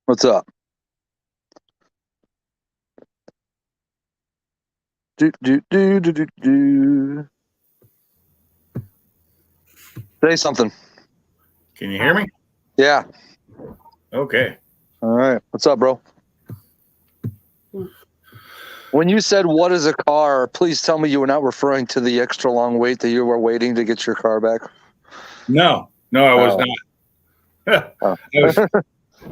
What's up? Do. Say something. Can you hear me? Yeah. Okay. All right. What's up, bro? When you said what is a car, please tell me you were not referring to the extra long wait that you were waiting to get your car back. No, I was Oh. not. Oh. I was I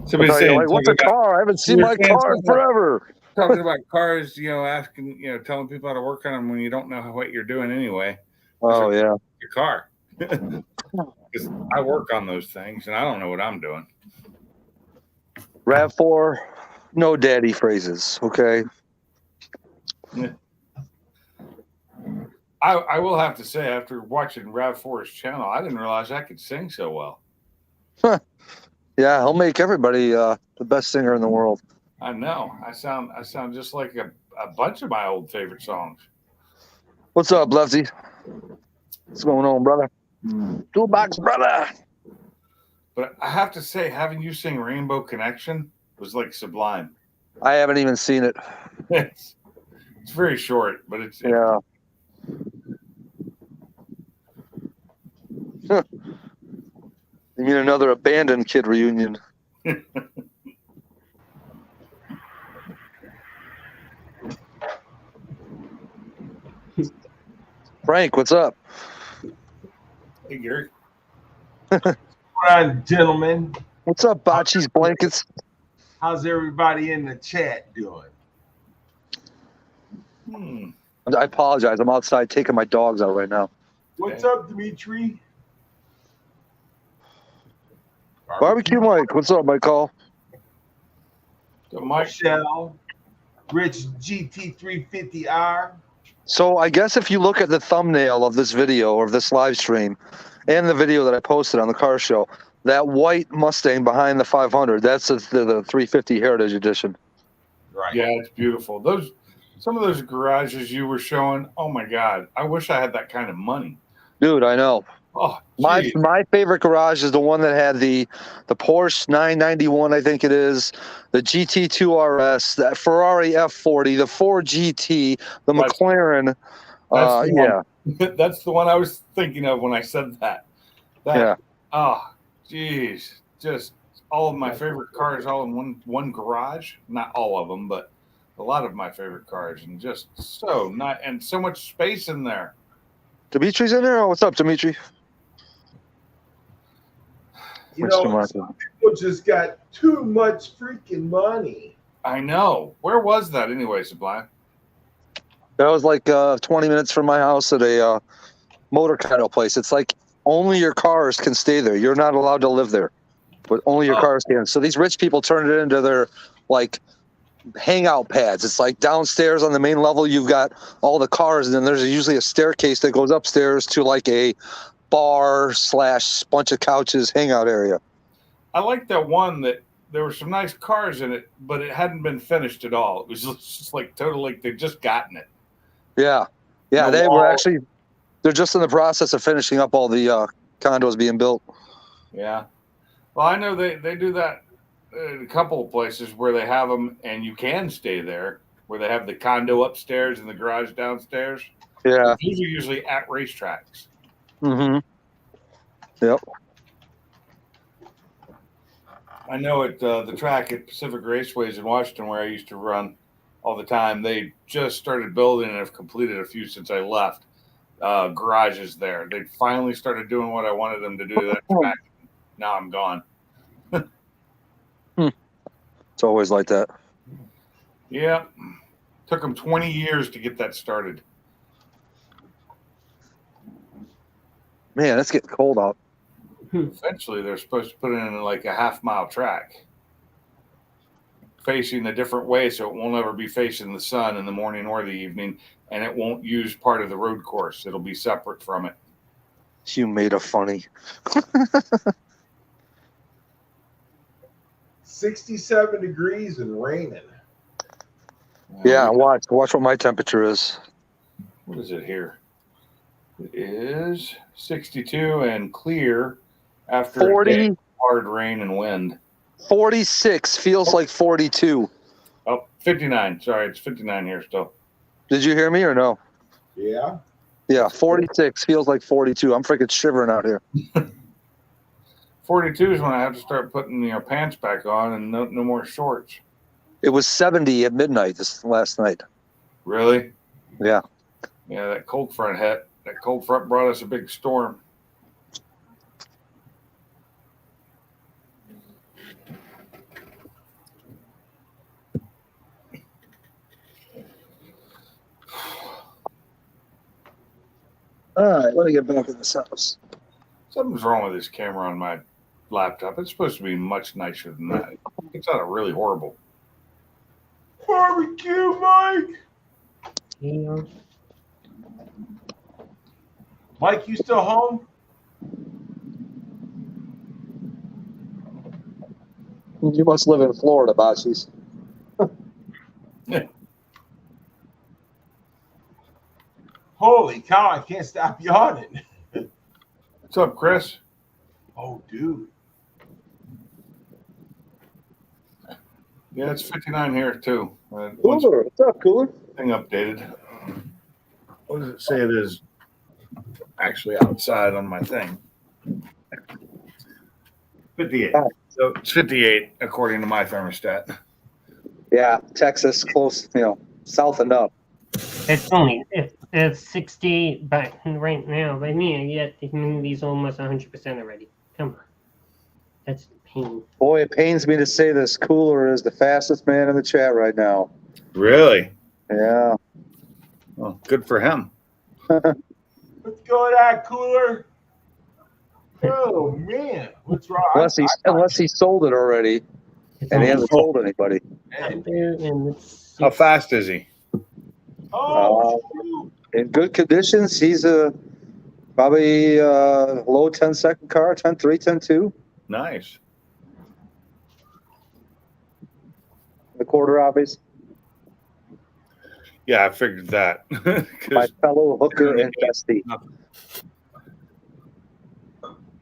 somebody thought you're saying like, what's talking a about car? I haven't you seen were my saying car in something about forever. talking about cars, asking, telling people how to work on them when you don't know what you're doing anyway. That's Oh, yeah. your car. Because I work on those things and I don't know what I'm doing. RAV4, no daddy phrases, okay? I will have to say, after watching Rav4's channel, I didn't realize I could sing so well. Yeah, he'll make everybody the best singer in the world. I know. I sound just like a bunch of my old favorite songs. What's up, Lefty? What's going on, brother? Toolbox, brother. But I have to say, having you sing Rainbow Connection was like sublime. I haven't even seen it. It's very short, but it's Yeah. You mean another abandoned kid reunion? Frank, what's up? Hey, Gary. What's going on, gentlemen? What's up, Bocce's Blankets? How's everybody in the chat doing? I apologize. I'm outside taking my dogs out right now. What's up, Dimitri? Barbecue Mike, what's up, Michael? So Mike, Michelle, Rich GT350R. So I guess if you look at the thumbnail of this video or this live stream and the video that I posted on the car show, that white Mustang behind the 500, that's the 350 Heritage Edition. Right. yeah, it's beautiful. Some of those garages you were showing. Oh my God, I wish I had that kind of money. Dude, I know. Oh, My geez. favorite garage is the one that had the Porsche 991, I think it is, the GT2 RS, that Ferrari F40, the Ford GT, the McLaren. That's the Yeah, one. That's the one I was thinking of when I said that. yeah. Oh, geez, just all of my favorite cars all in one garage. Not all of them, but a lot of my favorite cars, and just and so much space in there. Dimitri's in there? Oh, what's up, Dimitri? You know, some people just got too much freaking money. I know. Where was that anyway, Sublime? That was like 20 minutes from my house at a motor condo place. It's like only your cars can stay there. You're not allowed to live there, but only your cars can. So these rich people turn it into their like hangout pads. It's like downstairs on the main level, you've got all the cars, and then there's usually a staircase that goes upstairs to like a bar / bunch of couches hangout area. I like that one that there were some nice cars in it, but it hadn't been finished at all. It was just like totally like they'd just gotten it. Yeah. Yeah, they were actually, they're just in the process of finishing up all the condos being built. Yeah. Well, I know they do that in a couple of places where they have them and you can stay there, where they have the condo upstairs and the garage downstairs. Yeah. But these are usually at racetracks. Mm-hmm. Yep. I know at the track at Pacific Raceways in Washington, where I used to run all the time, they just started building and have completed a few since I left. Garages there. They finally started doing what I wanted them to do. That track. Now I'm gone. It's always like that. Yeah. Took them 20 years to get that started. Man, it's getting cold out. Eventually, they're supposed to put in like a half-mile track facing a different way so it won't ever be facing the sun in the morning or the evening, and it won't use part of the road course. It'll be separate from it. You made a funny. 67 degrees and raining. Yeah, watch what my temperature is. What is it here? It is 62 and clear after 40, hard rain and wind. 46 feels like 42. Oh, 59. Sorry, it's 59 here still. Did you hear me or no? Yeah. Yeah, 46 feels like 42. I'm freaking shivering out here. 42 is when I have to start putting pants back on and no more shorts. It was 70 at midnight this last night. Really? Yeah. Yeah, that cold front hit. That cold front brought us a big storm. All right, let me get back in this house. Something's wrong with this camera on my laptop. It's supposed to be much nicer than that. It's not really horrible. Barbecue, Mike. Yeah. Mike, you still home? You must live in Florida, Botchies. Holy cow, I can't stop yawning. What's up, Chris? Oh, dude. Yeah, it's 59 here too. Cooler. What's up, Cooler? Thing updated. What does it say it is actually outside on my thing? 58. So it's 58 according to my thermostat. Yeah, Texas, close, south enough. It's 60, but right now, by me, yet the humidity's almost 100% already. Come on. That's pain. Boy, it pains me to say this. Cooler is the fastest man in the chat right now. Really? Yeah. Well, good for him. Let's go with that, Cooler. Oh, man. What's wrong? Unless he sold it already and he hasn't told anybody. Out there, and it's How fast is he? Oh, shoot. In good conditions, he's probably a low 10-second car, 10.3, 10.2. Nice. The quarter obvious. Yeah, I figured that. My fellow hooker and bestie.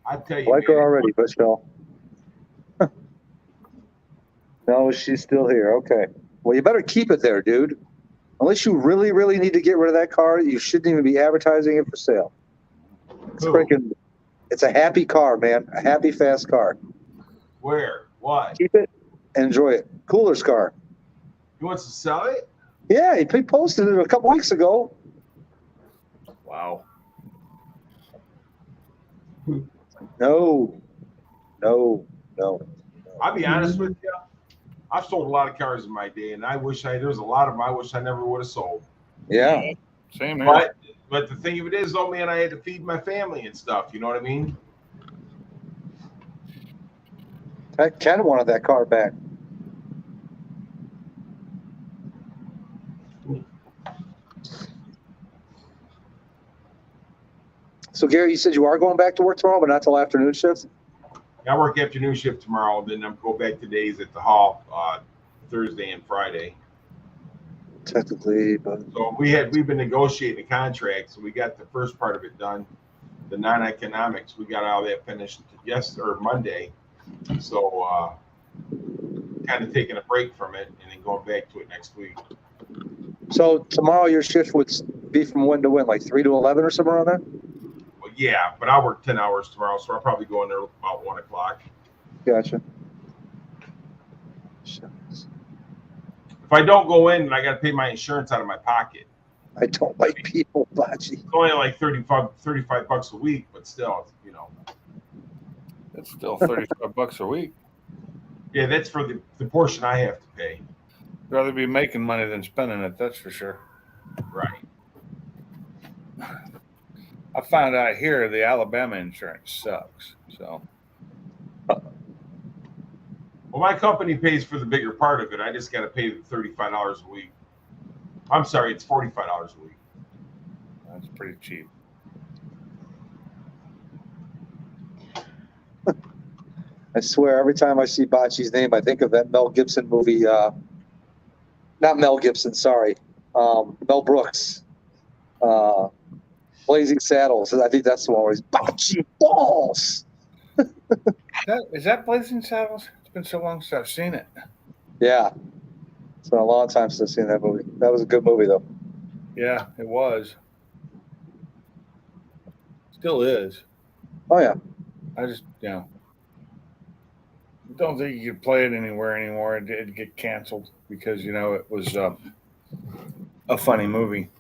I tell you, Like her man, already, Michelle. No, she's still here. Okay. Well, you better keep it there, dude. Unless you really, really need to get rid of that car, you shouldn't even be advertising it for sale. It's Who? freaking. It's a happy car, man. A happy, fast car. Where? What? Keep it. Enjoy it. Cooler's car. He wants to sell it? Yeah, he posted it a couple weeks ago. Wow. No. I'll be honest with you. I've sold a lot of cars in my day, and there's a lot of them I wish I never would have sold. Yeah. Same here. But the thing of it is, though, man, I had to feed my family and stuff. You know what I mean? Ken wanted that car back. So, Gary, you said you are going back to work tomorrow, but not till afternoon shift? I work afternoon shift tomorrow, then I'm go back to days at the hall Thursday and Friday. Technically, but So we've been negotiating a contract, so we got the first part of it done. The non-economics, we got all that finished Monday. So kind of taking a break from it and then going back to it next week. so tomorrow your shift would be from when to when, like 3 to 11 or somewhere around there? Well, yeah, but I work 10 hours tomorrow, so I'll probably go in there about 1 o'clock. Gotcha. If I don't go in, I got to pay my insurance out of my pocket. I don't like people, Bachi. It's only like $35 a week, but still, That's still $35 a week. Yeah, that's for the portion I have to pay. Rather be making money than spending it, that's for sure. Right. I found out here the Alabama insurance sucks. So Well, my company pays for the bigger part of it. I just got to pay the $35 a week. I'm sorry, it's $45 a week. that's pretty cheap. I swear, every time I see Bachi's name, I think of that Mel Gibson movie. Not Mel Gibson, sorry. Mel Brooks. Blazing Saddles. I think that's the one where he's Bachi Balls. Is that Blazing Saddles? It's been so long since I've seen it. Yeah. It's been a long time since I've seen that movie. That was a good movie, though. Yeah, it was. Still is. Oh, yeah. I just, don't think you could play it anywhere anymore. It'd get canceled because, it was a funny movie.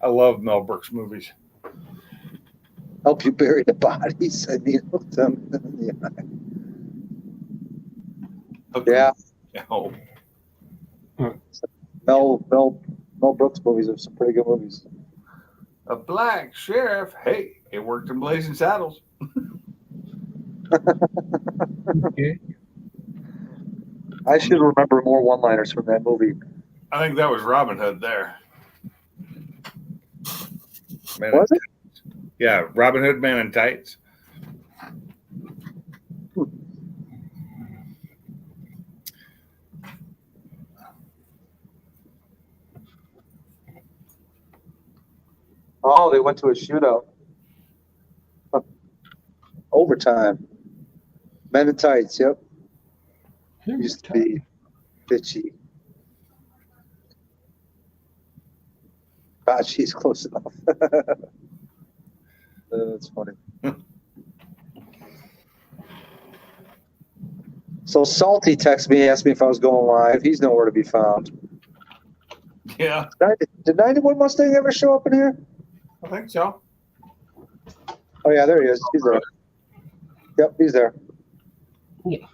I love Mel Brooks movies. Help you bury the bodies. I mean, look them in the eye. Yeah. Oh, Mel Brooks movies are some pretty good movies. a black sheriff. Hey, it worked in Blazing Saddles. Okay. I should remember more one-liners from that movie. I think that was Robin Hood there. Man Was it? Yeah, Robin Hood, Man in Tights. Oh, they went to a shootout. Huh. Overtime. Men in Tights, yep. Used to be bitchy. God, she's close enough. That's funny. So Salty texted me, asked me if I was going live. He's nowhere to be found. Yeah, Did 91 Mustang ever show up in here? I think so. Oh, yeah, there he is. He's there. Yep, he's there. Yeah.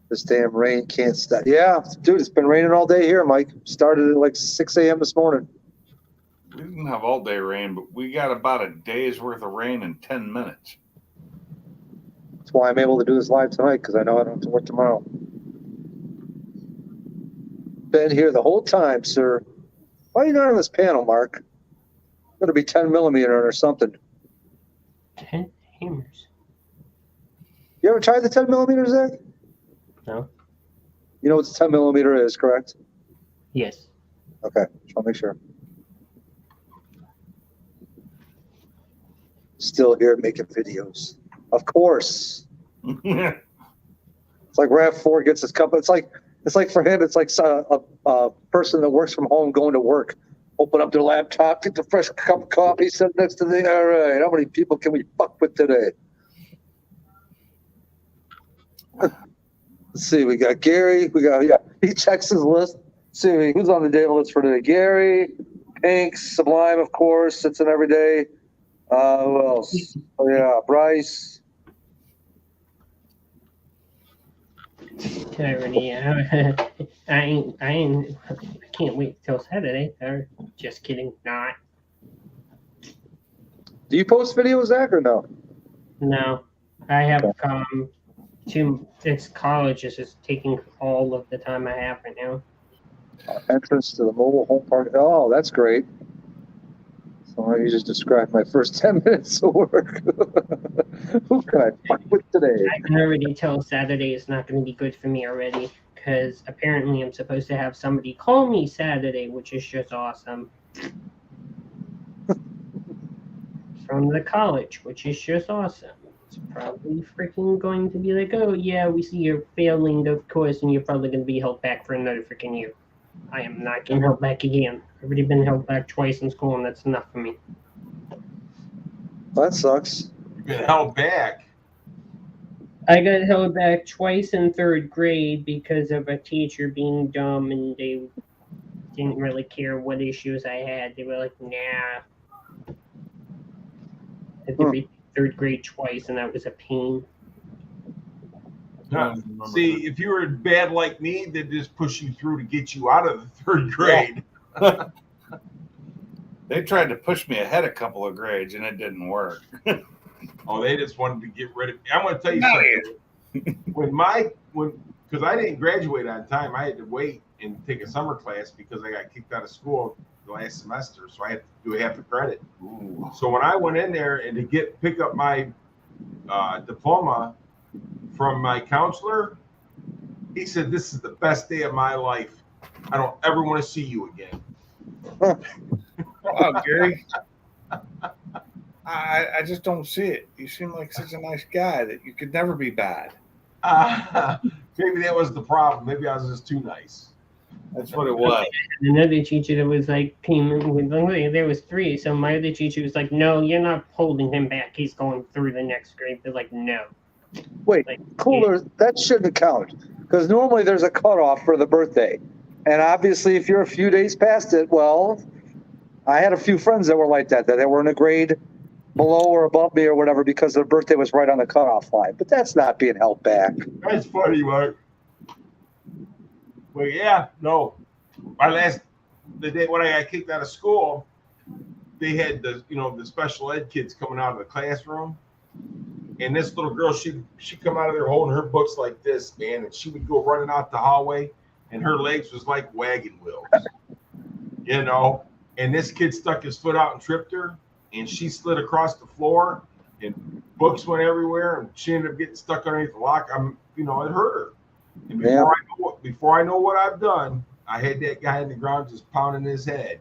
This damn rain can't stop. Yeah, dude, it's been raining all day here, Mike. Started at like 6 a.m. this morning. We didn't have all day rain, but we got about a day's worth of rain in 10 minutes. That's why I'm able to do this live tonight, because I know I don't have to work tomorrow. Been here the whole time, sir. Why are you not on this panel, Mark? Going to be 10 millimeter or something. 10 hammers. You ever tried the 10 millimeter, Zach? No. You know what the 10 millimeter is, correct? Yes. Okay, just want to make sure. Still here making videos. Of course. It's like RAV4 gets his cup. It's like for him, it's like a person that works from home going to work. Open up their laptop, get the fresh cup of coffee, sit next to the, all right, how many people can we fuck with today? Let's see, we got Gary. He checks his list. Let's see, who's on the day list for today? Gary, Pinks, Sublime, of course, sits in every day. Who else? Oh, yeah, Bryce. Already, I can't wait till Saturday. Just kidding, not. Do you post videos, Zach, or no? No, I have it's college is just taking all of the time I have right now. Entrance to the mobile home park. Oh, that's great. So you just described my first 10 minutes of work. Who can I fuck with today? I can already tell Saturday is not going to be good for me already because apparently I'm supposed to have somebody call me Saturday, which is just awesome. From the college, which is just awesome. It's probably freaking going to be like, oh yeah, we see you're failing, of course, and you're probably going to be held back for another freaking year. I am not getting held back again. I've already been held back twice in school, and that's enough for me. That sucks. You've been held back. I got held back twice in third grade because of a teacher being dumb, and they didn't really care what issues I had. They were like, nah. I had to read third grade twice, and that was a pain. See, if you were bad like me, they'd just push you through to get you out of the third grade. Yeah. They tried to push me ahead a couple of grades, and it didn't work. Oh, they just wanted to get rid of me. I'm going to tell you something. Because I didn't graduate on time, I had to wait and take a summer class because I got kicked out of school the last semester, so I had to do half the credit. Ooh. So when I went in there and to pick up my diploma from my counselor, he said, "This is the best day of my life. I don't ever want to see you again." Wow, Gary. I just don't see it. You seem like such a nice guy that you could never be bad. Maybe that was the problem. Maybe I was just too nice. That's what it was. Another teacher that was like, there was three. So my other teacher was like, no, you're not holding him back. He's going through the next grade. They're like, no. Wait, Like, cooler, that shouldn't count. Because normally there's a cutoff for the birthday. And obviously, if you're a few days past it, well, I had a few friends that were like that they were in a grade below or above me or whatever because their birthday was right on the cutoff line. But that's not being held back. That's funny, Mark. Well, yeah, no. The day when I got kicked out of school, they had the special ed kids coming out of the classroom, and this little girl, she come out of there holding her books like this, man, and she would go running out the hallway, and her legs was like wagon wheels, And this kid stuck his foot out and tripped her, and she slid across the floor, and books went everywhere, and she ended up getting stuck underneath the lock. It hurt her. And before I know what I've done, I had that guy in the ground just pounding his head.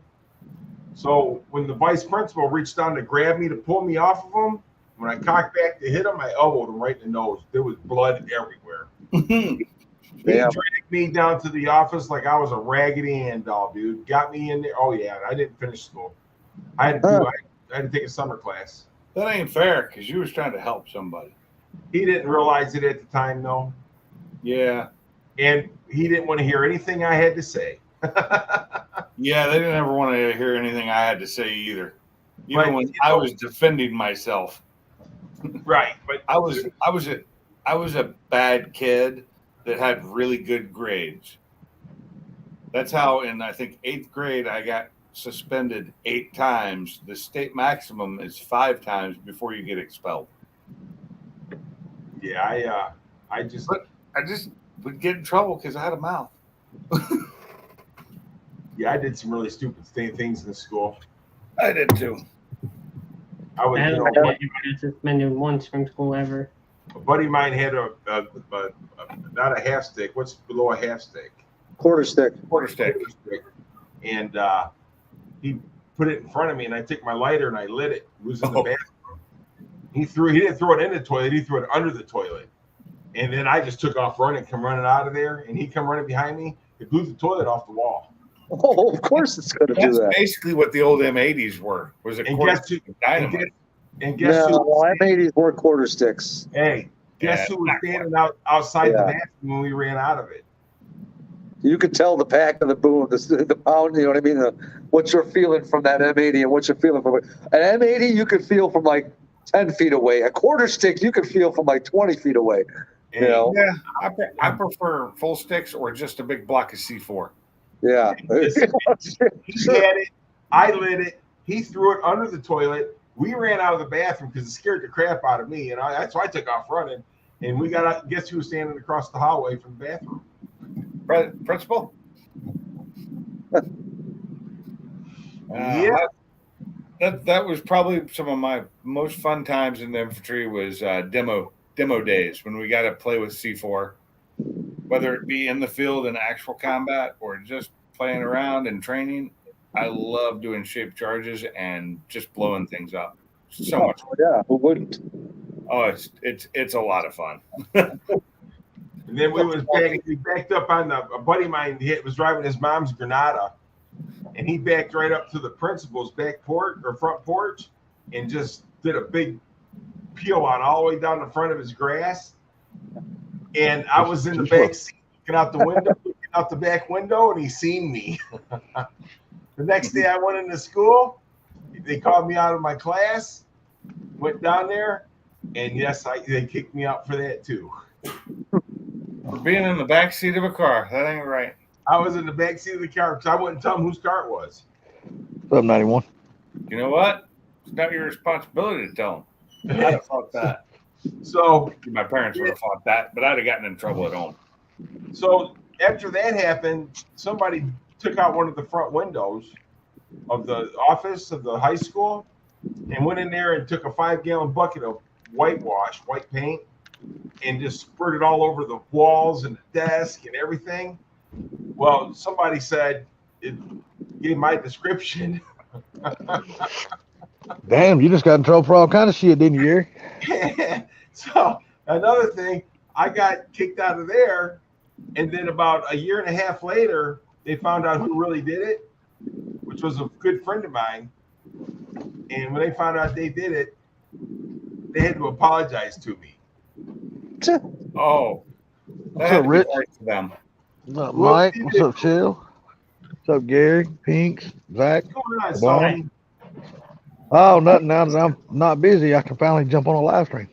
So when the vice principal reached down to grab me to pull me off of him, when I cocked back to hit him, I elbowed him right in the nose. There was blood everywhere. He dragged me down to the office like I was a Raggedy Ann doll, dude. Got me in there. Oh yeah, I didn't finish school. I had to take a summer class. That ain't fair because you was trying to help somebody. He didn't realize it at the time, though. Yeah. And he didn't want to hear anything I had to say. Yeah, they didn't ever want to hear anything I had to say either. Even when I was defending myself. Right. But I was a bad kid that had really good grades. That's how in I think 8th grade I got suspended 8 times. The state maximum is 5 times before you get expelled. Yeah, I just would get in trouble because I had a mouth. Yeah, I did some really stupid things in school. I did too. I was got suspended once from school ever. A buddy of mine had a not a half stick. What's below a half stick? Quarter stick. And he put it in front of me, and I took my lighter and I lit it. It was in the bathroom. He didn't throw it in the toilet. He threw it under the toilet. And then I just took off running, come running out of there, and he come running behind me. It blew the toilet off the wall. Oh, of course it's going to do that. That's basically what the old M80s were. Was it dynamite? And guess who? M80s were quarter sticks. Hey, guess who was standing outside the bathroom when we ran out of it? You could tell the pack of the boom, the pound, you know what I mean? What you're feeling from that M80 and what you're feeling from it. An M80 you could feel from like 10 feet away. A quarter stick you could feel from like 20 feet away. You know? Yeah, I prefer full sticks or just a big block of C4. Yeah. He had it. I lit it. He threw it under the toilet. We ran out of the bathroom because it scared the crap out of me. And so I took off running. And we got out. Guess who was standing across the hallway from the bathroom? Principal? Yeah. That was probably some of my most fun times in the infantry was demo days when we got to play with C4, whether it be in the field in actual combat or just playing around and training. I love doing shaped charges and just blowing things up. So much fun. Yeah, who wouldn't? Oh, it's a lot of fun. And then we backed up on a buddy of mine was driving his mom's Granada, and he backed right up to the principal's back porch or front porch and just did a big peel on all the way down the front of his grass. And I was in the back seat looking out the back window, and he seen me. The next day I went into school, they called me out of my class, went down there, and yes, they kicked me out for that too. For being in the back seat of a car, that ain't right. I was in the back seat of the car because I wouldn't tell them whose car it was. Sub 91. You know what? It's not your responsibility to tell them. I'd have fought that. So my parents would have fought that, but I'd have gotten in trouble at home. So after that happened, somebody took out one of the front windows of the office of the high school and went in there and took a 5-gallon bucket of white paint, and just spurted all over the walls and the desk and everything. Well, somebody said it gave my description. Damn, you just got in trouble for all kind of shit, didn't you, Gary? So another thing, I got kicked out of there, and then about a year and a half later, they found out who really did it, which was a good friend of mine. And when they found out they did it, they had to apologize to me. Oh, What's up, Rich? To them. What's up, Mike? What's up, Chill? What's up, Gary? Pinks? Zach? What's going on, Bob? Sonny? Oh, nothing. Now that I'm not busy, I can finally jump on a live stream.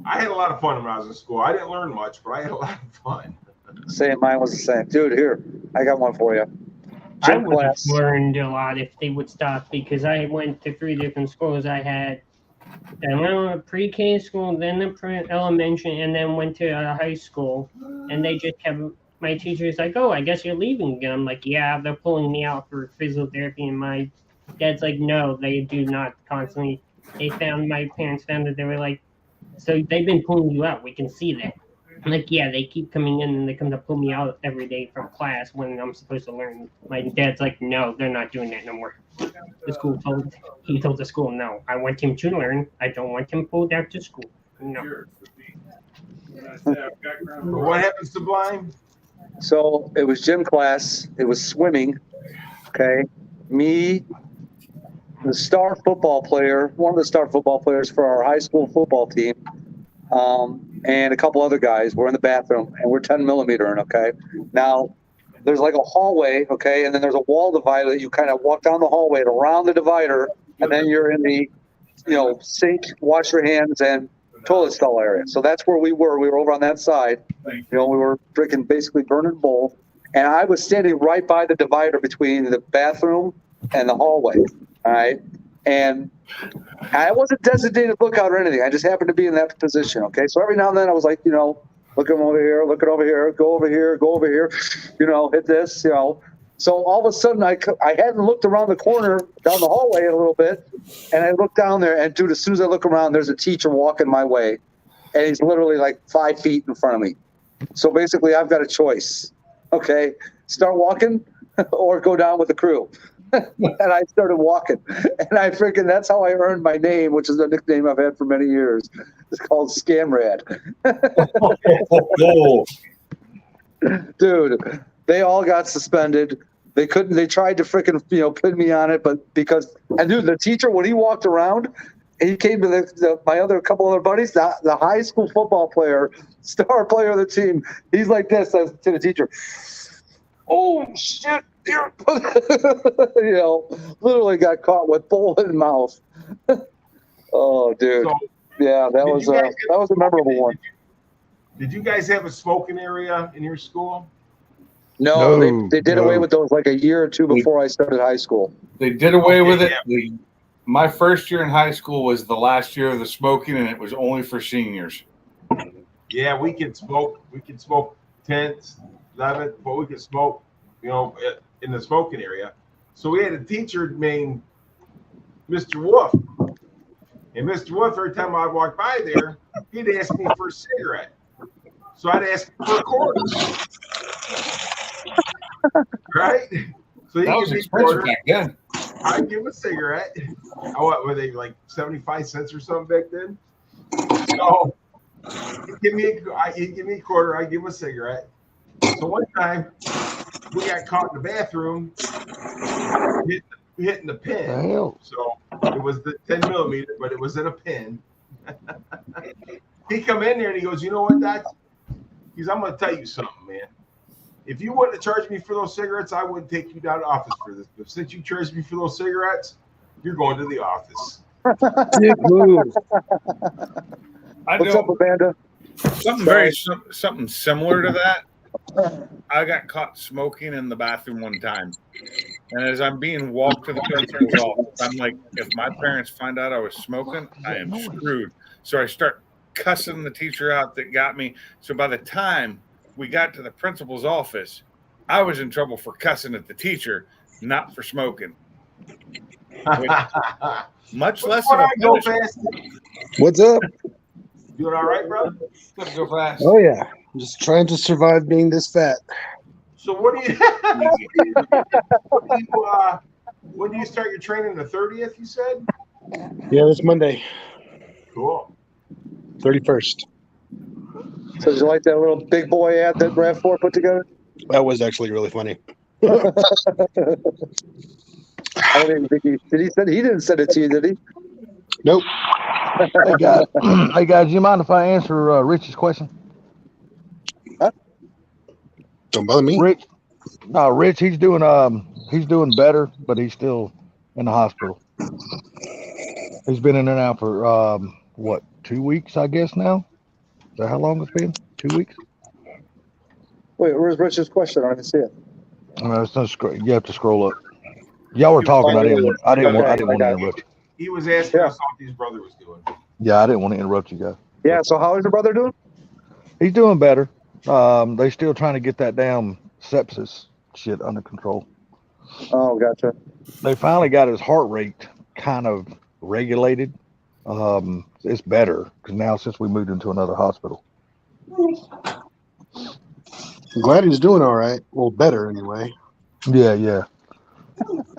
I had a lot of fun when I was in school. I didn't learn much, but I had a lot of fun. Same, mine was the same. Dude, here, I got one for you. I Gym would have class. learned a lot if they would stop because I went to 3 different schools. I went to pre-K school, then the elementary, and then went to high school. And they just kept, my teacher's like, oh, I guess you're leaving again. I'm like, yeah, they're pulling me out for physical therapy. And my dad's like, no, they do not constantly. My parents found that they were like, so they've been pulling you out. We can see that. I'm like, yeah, they keep coming in and they come to pull me out every day from class when I'm supposed to learn. My dad's like, no, they're not doing that no more. He told the school, no, I want him to learn. I don't want him pulled out to school. No. What happens to blind? So it was gym class. It was swimming. Okay. Me, the star football player, one of the star football players for our high school football team, and a couple other guys were in the bathroom, and we're 10 millimetering. Okay. Now, there's like a hallway, okay, and then there's a wall divider that you kind of walk down the hallway and around the divider, and then you're in the, sink, wash your hands, and toilet stall area. So that's where we were. We were over on that side. We were freaking basically burning both. And I was standing right by the divider between the bathroom and the hallway. All right. And I wasn't designated lookout or anything. I just happened to be in that position. Okay. So every now and then I was like, looking over here, looking over here, go over here, go over here, hit this, So all of a sudden I hadn't looked around the corner down the hallway a little bit. And I looked down there, and dude, as soon as I look around, there's a teacher walking my way. And he's literally like 5 feet in front of me. So basically I've got a choice. Okay. Start walking or go down with the crew. And I started walking, and that's how I earned my name, which is a nickname I've had for many years. It's called Scamrad. Dude, they all got suspended. They couldn't, they tried to freaking, pin me on it, but dude, the teacher, when he walked around, he came to my couple other buddies, the high school football player, star player of the team. He's like this to the teacher. Oh shit! Literally got caught with bullet in mouth. Oh, dude. So, yeah, that was a memorable one. Did you guys have a smoking area in your school? No, they did away with those like a year or two before I started high school. They did away with it. My first year in high school was the last year of the smoking, and it was only for seniors. Yeah, we can smoke. We can smoke 10th, 11th, but we can smoke, in the smoking area. So we had a teacher named Mr. Wolf. And Mr. Wolf, every time I walked by there, he'd ask me for a cigarette. So I'd ask him for a quarter. Right? So he that was gave me a expensive quarter. back then. I'd give him a cigarette. What were they, like 75 cents or something back then? So he'd give me a quarter, I'd give him a cigarette. So one time we got caught in the bathroom hitting the pin. So it was the 10 millimeter, but it was in a pin. He come in there and he goes, you know what, Doc? I'm going to tell you something, man. If you wouldn't have charged me for those cigarettes, I wouldn't take you down to office for this. But since you charged me for those cigarettes, you're going to the office. What's up, Amanda? Something similar to that. I got caught smoking in the bathroom one time. And as I'm being walked to the principal's office, I'm like, if my parents find out I was smoking, I am screwed. So I start cussing the teacher out that got me. So by the time we got to the principal's office, I was in trouble for cussing at the teacher, not for smoking. Much less of a punishment. What's up? Doing all right, brother? Go fast. Oh yeah, I'm just trying to survive being this fat. So what do you? Easy. When do you start your training? The 30th, you said? Yeah, this Monday, Cool. 31st. So did you like that little big boy ad that RAV4 put together? That was actually really funny. I don't even think he didn't send it to you, did he? Nope. Hey guys, hey guys, do you mind if I answer Rich's question? Don't bother me. Rich, no, Rich, he's doing better, but he's still in the hospital. He's been in there now for what, 2 weeks, I guess now. Is that how long it's been? 2 weeks? Wait, where's Rich's question? I didn't see it. It's not you have to scroll up. Y'all were talking. I didn't want to interrupt you. He was asking Yeah. us how his brother was doing. Yeah, I didn't want to interrupt you guys. Yeah. So how is your brother doing? He's doing better. They still trying to get that damn sepsis shit under control. Oh, gotcha. They finally got his heart rate kind of regulated. It's better because now since we moved into another hospital. I'm glad he's doing all right. Well, better anyway. Yeah.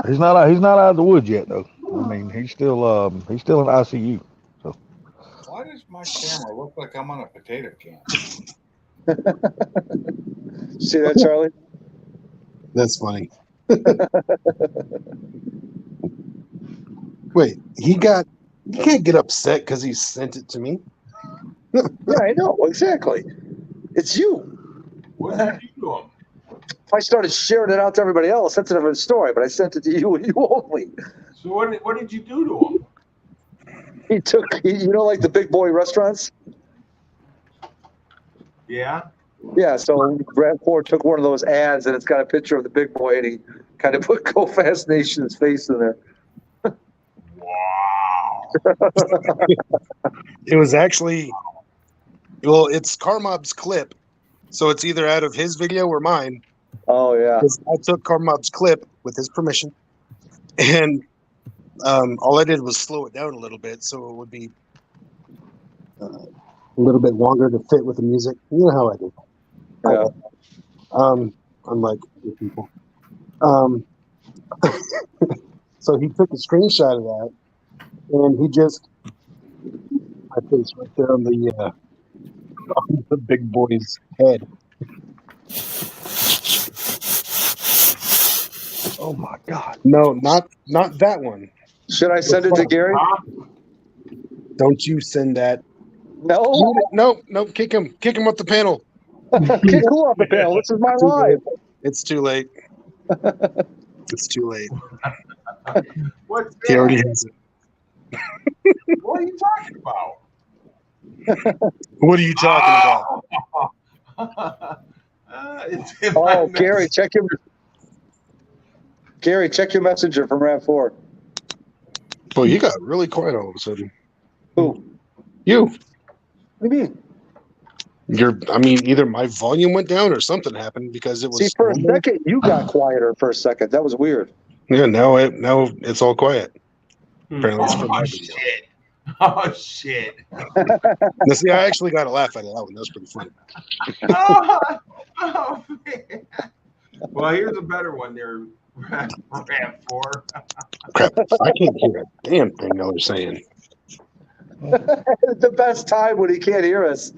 He's not out of the woods yet though. I mean, he's still in ICU. Why does my camera look like I'm on a potato can? See that, Charlie? That's funny. Wait, he can't get upset because he sent it to me. Yeah, I know exactly. It's you. What did you do to him? If I started sharing it out to everybody else, that's a different story. But I sent it to you and you only. So what did you do to him? He took, you know, like the big boy restaurants. Yeah. Yeah. So RAV4 took one of those ads, and it's got a picture of the big boy, and he kind of put Go Fast Nation's face in there. Wow. It was actually, well, it's Carmob's clip, so it's either out of his video or mine. Oh yeah. 'Cause I took Carmob's clip with his permission, and all I did was slow it down a little bit so it would be a little bit longer to fit with the music. You know how I do. Yeah. Unlike other people. So he took a screenshot of that, and he just my face right there on the big boy's head. Oh my God! No, not that one. Should I send it to Gary? Don't you send that? No. No, kick him off the panel. Kick who off the panel? This is my live. It's too late. It's too late. What's that? He already has it. What are you talking about? What are you talking about? It's in my Oh, Gary, message. check your messenger from RAV4. Well, you got really quiet all of a sudden. Who? You. What do you mean? I mean, either my volume went down or something happened because it was. See, for a second, you got quieter for a second. That was weird. Yeah, now it's all quiet. Apparently, it's from my Oh video. shit! Oh shit! Now, see, I actually got a laugh out of that one. That was pretty funny. Oh man! Well, here's a better one. There, RAV4. Crap! I can't hear a damn thing y'all are saying. The best time when he can't hear us.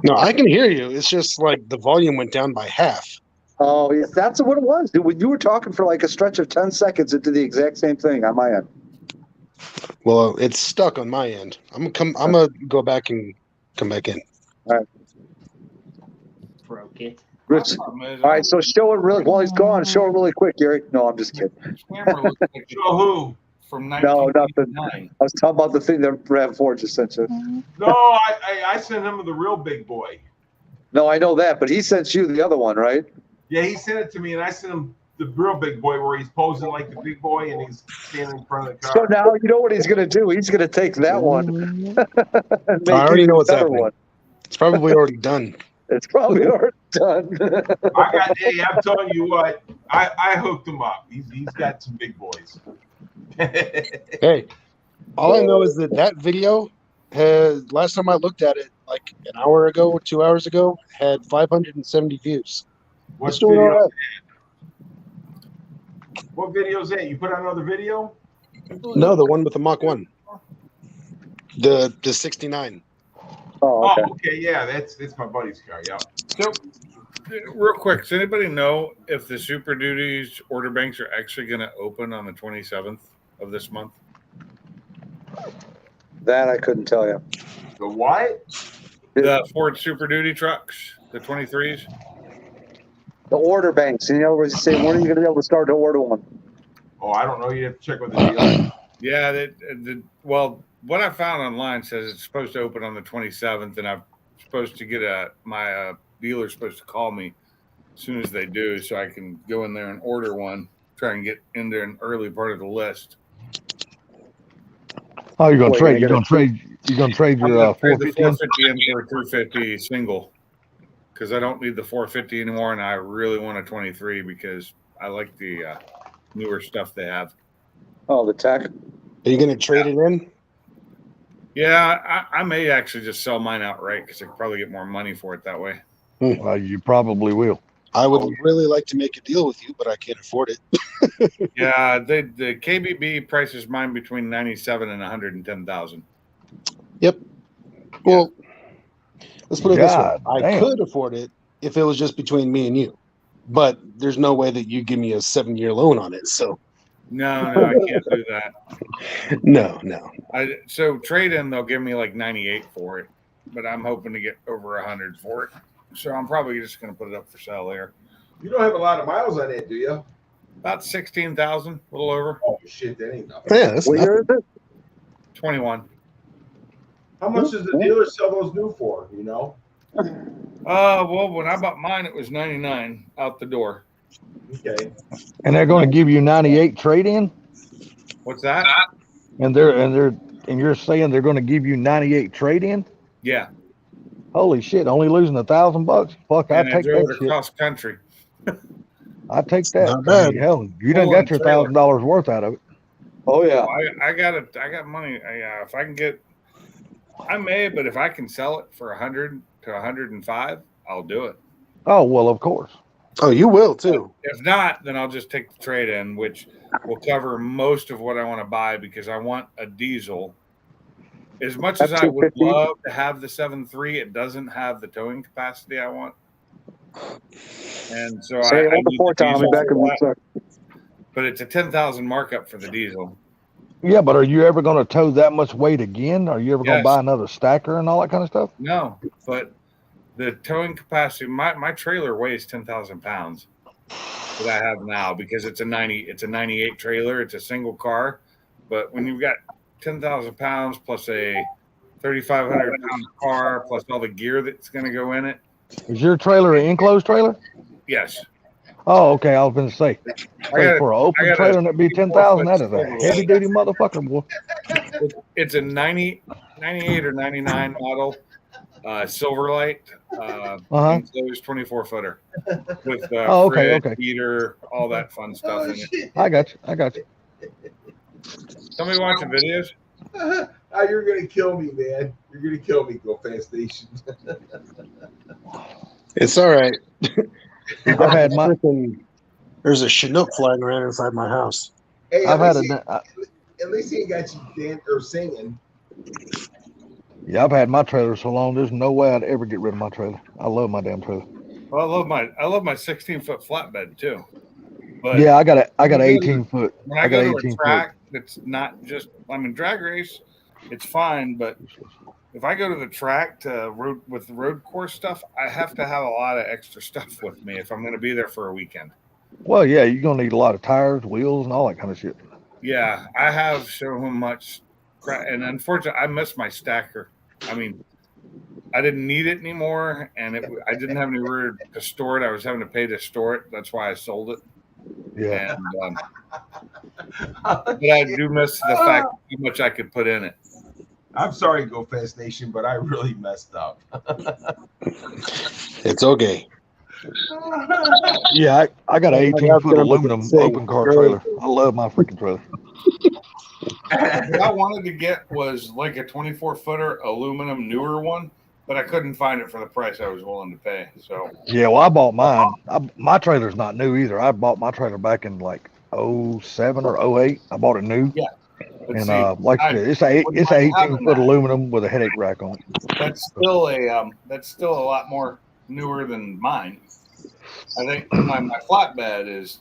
No, I can hear you. It's just like the volume went down by half. Oh, yes, that's what it was. Dude, when you were talking for like a stretch of 10 seconds, it did the exact same thing on my end. Well, it's stuck on my end. I'm gonna go back and come back in. Broke it. Rich, all right, so show it really, while he's gone, show it really quick, Gary. No, I'm just kidding. This camera looks like it's So who? from No, nothing. 1999. I was talking about the thing that RAV4 just sent you. No, I sent him the real big boy. No, I know that, but he sent you the other one, right? Yeah, he sent it to me, and I sent him the real big boy where he's posing like the big boy and he's standing in front of the So car. now you know what he's going to do. He's going to take that one. And make I already it know what's a better happening. one. It's probably already done. It's probably already done. Hey, I'm telling you what, I hooked him up. He's got some big boys. Hey, all I know is that video has, last time I looked at it, like an hour ago or 2 hours ago, had 570 views. What's It's doing all video? right. What video is that? You put out another video? No, the one with the Mach 1. The 69. Oh, okay. Oh, okay, yeah, that's my buddy's car. Yeah. So, real quick, does anybody know if the Super Duties order banks are actually going to open on the 27th of this month? That I couldn't tell you. The what? The Ford Super Duty trucks, the 23s? The order banks. In other words, you say, when are you going to be able to start to order one? Oh, I don't know. You have to check with the dealer. Yeah, well, what I found online says it's supposed to open on the 27th, and I'm supposed to get my dealer's supposed to call me as soon as they do, so I can go in there and order one, try and get in there an early part of the list. Oh, you're gonna Wait, trade? I You're gotta- gonna trade I'm your gonna trade the 450 in? 450 in for a 250 single because I don't need the 450 anymore, and I really want a 23 because I like the newer stuff they have. Oh, the tech. Are you going to trade it in? Yeah, I may actually just sell mine outright because I could probably get more money for it that way. You probably will. I would really like to make a deal with you, but I can't afford it. Yeah, the KBB prices mine between 97 and 110,000. Yep. Well, let's put it this way. God I damn. could afford it if it was just between me and you. But there's no way that you give me a 7-year loan on it. So No, I can't do that. no. So trade in, they'll give me like 98 for it, but I'm hoping to get over 100 for it. So I'm probably just going to put it up for sale there. You don't have a lot of miles on that, do you? About 16,000, a little over. Oh shit, that ain't nothing. Yeah, that's What year nothing. is it? 21. How much does the dealer sell those new for? You know? Well, when I bought mine, it was 99 out the door. Okay. And they're gonna give you 98 trade in, What's that? and you're saying they're gonna give you 98 trade in? Yeah, Holy shit! Only losing $1,000? Fuck, I and I take drove that it shit. across country. I take that. Not bad. I mean, hell, you done Full got and your trailer. $1,000 worth out of it. Oh, yeah. I got money. If I can get, I may, but if I can sell it for 100 to 105, I'll do it. Oh well, of course. Oh, you will too. If not, then I'll just take the trade in, which will cover most of what I want to buy because I want a diesel. As much as I would 250? love to have the 7.3, it doesn't have the towing capacity I want. And so Say I it need before, the Tom. I'll be diesel back in for one that. sec. But it's a 10,000 markup for the diesel. Yeah, but are you ever gonna tow that much weight again? Are you ever gonna Yes. buy another stacker and all that kind of stuff? No, but the towing capacity, my trailer weighs 10,000 pounds that I have now because it's a 98 trailer. It's a single car. But when you've got 10,000 pounds plus a 3,500 pound car plus all the gear that's going to go in it. Is your trailer an enclosed trailer? Yes. Oh, okay. I was gonna say, I got for an open I got a trailer and it be 10,000, that is a 24-foot heavy duty motherfucker, boy. it's a 98 or 99 model Silverlight enclosed 24-footer with Oh, okay, fridge, okay. heater, all that fun stuff in it. I got you. Somebody watching videos? Oh, you're gonna kill me, man. You're gonna kill me, Go Fast Station. It's all right. I've had my, There's a Chinook flying around inside my house. Hey, I've at had least a, at least he ain't got you dancing or singing. yeah, I've had my trailer so long. There's no way I'd ever get rid of my trailer. I love my damn trailer. Well, I love my 16-foot flatbed too. But Yeah, I got an when 18 foot. when I I got go to 18 a track that's not just drag race, it's fine, but if I go to the track to road with the road course stuff, I have to have a lot of extra stuff with me if I'm going to be there for a weekend. Well, yeah, you're gonna need a lot of tires, wheels, and all that kind of shit. Yeah, I have so much crap, and unfortunately, I missed my stacker. I mean, I didn't need it anymore, and I didn't have anywhere to store it. I was having to pay to store it. That's why I sold it. Yeah. And, but I do miss the fact how much I could put in it. I'm sorry, Go Fast Nation, but I really messed up. It's okay. Yeah, I got an Yeah, 18 that's foot gonna aluminum say, open car really? trailer. I love my freaking trailer. What I wanted to get was like a 24-footer aluminum newer one but I couldn't find it for the price I was willing to pay. So Yeah, well, I bought mine. My trailer's not new either. I bought my trailer back in like '07 or '08. I bought it new. yeah, but And see, like I I said, wouldn't it's a mind 18 having foot that. aluminum with a headache rack on it. That's still a lot more newer than mine. I think my flatbed is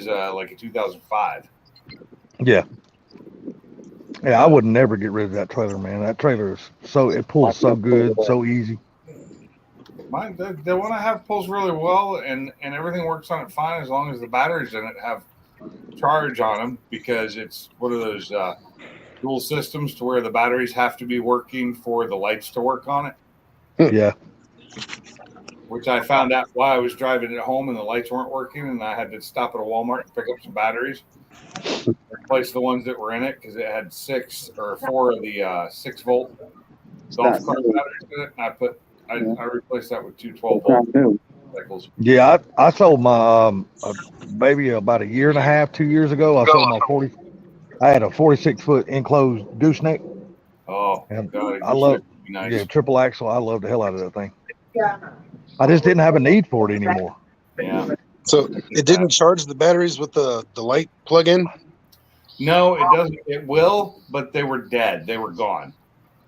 like a 2005. Yeah, yeah. I would never get rid of that trailer, man. That trailer is it pulls so good, so easy. Mine, the one I have pulls really well, and everything works on it fine as long as the batteries in it have charge on them, because it's one of those dual systems to where the batteries have to be working for the lights to work on it. Yeah, Which I found out while I was driving it home and the lights weren't working, and I had to stop at a Walmart and pick up some batteries, replace the ones that were in it because it had 6 or 4 of the 6-volt golf cart batteries in it, and I replaced that with 2 12-volt cycles. yeah. I sold my baby about a year and a half, 2 years ago. I sold my 40. I had a 46-foot enclosed gooseneck. Oh, And God, I love, nice. yeah, triple axle. I love the hell out of that thing. I just didn't have a need for it anymore. Yeah. So it didn't charge the batteries with the light plug-in? No, it doesn't. It will, but they were dead. They were gone.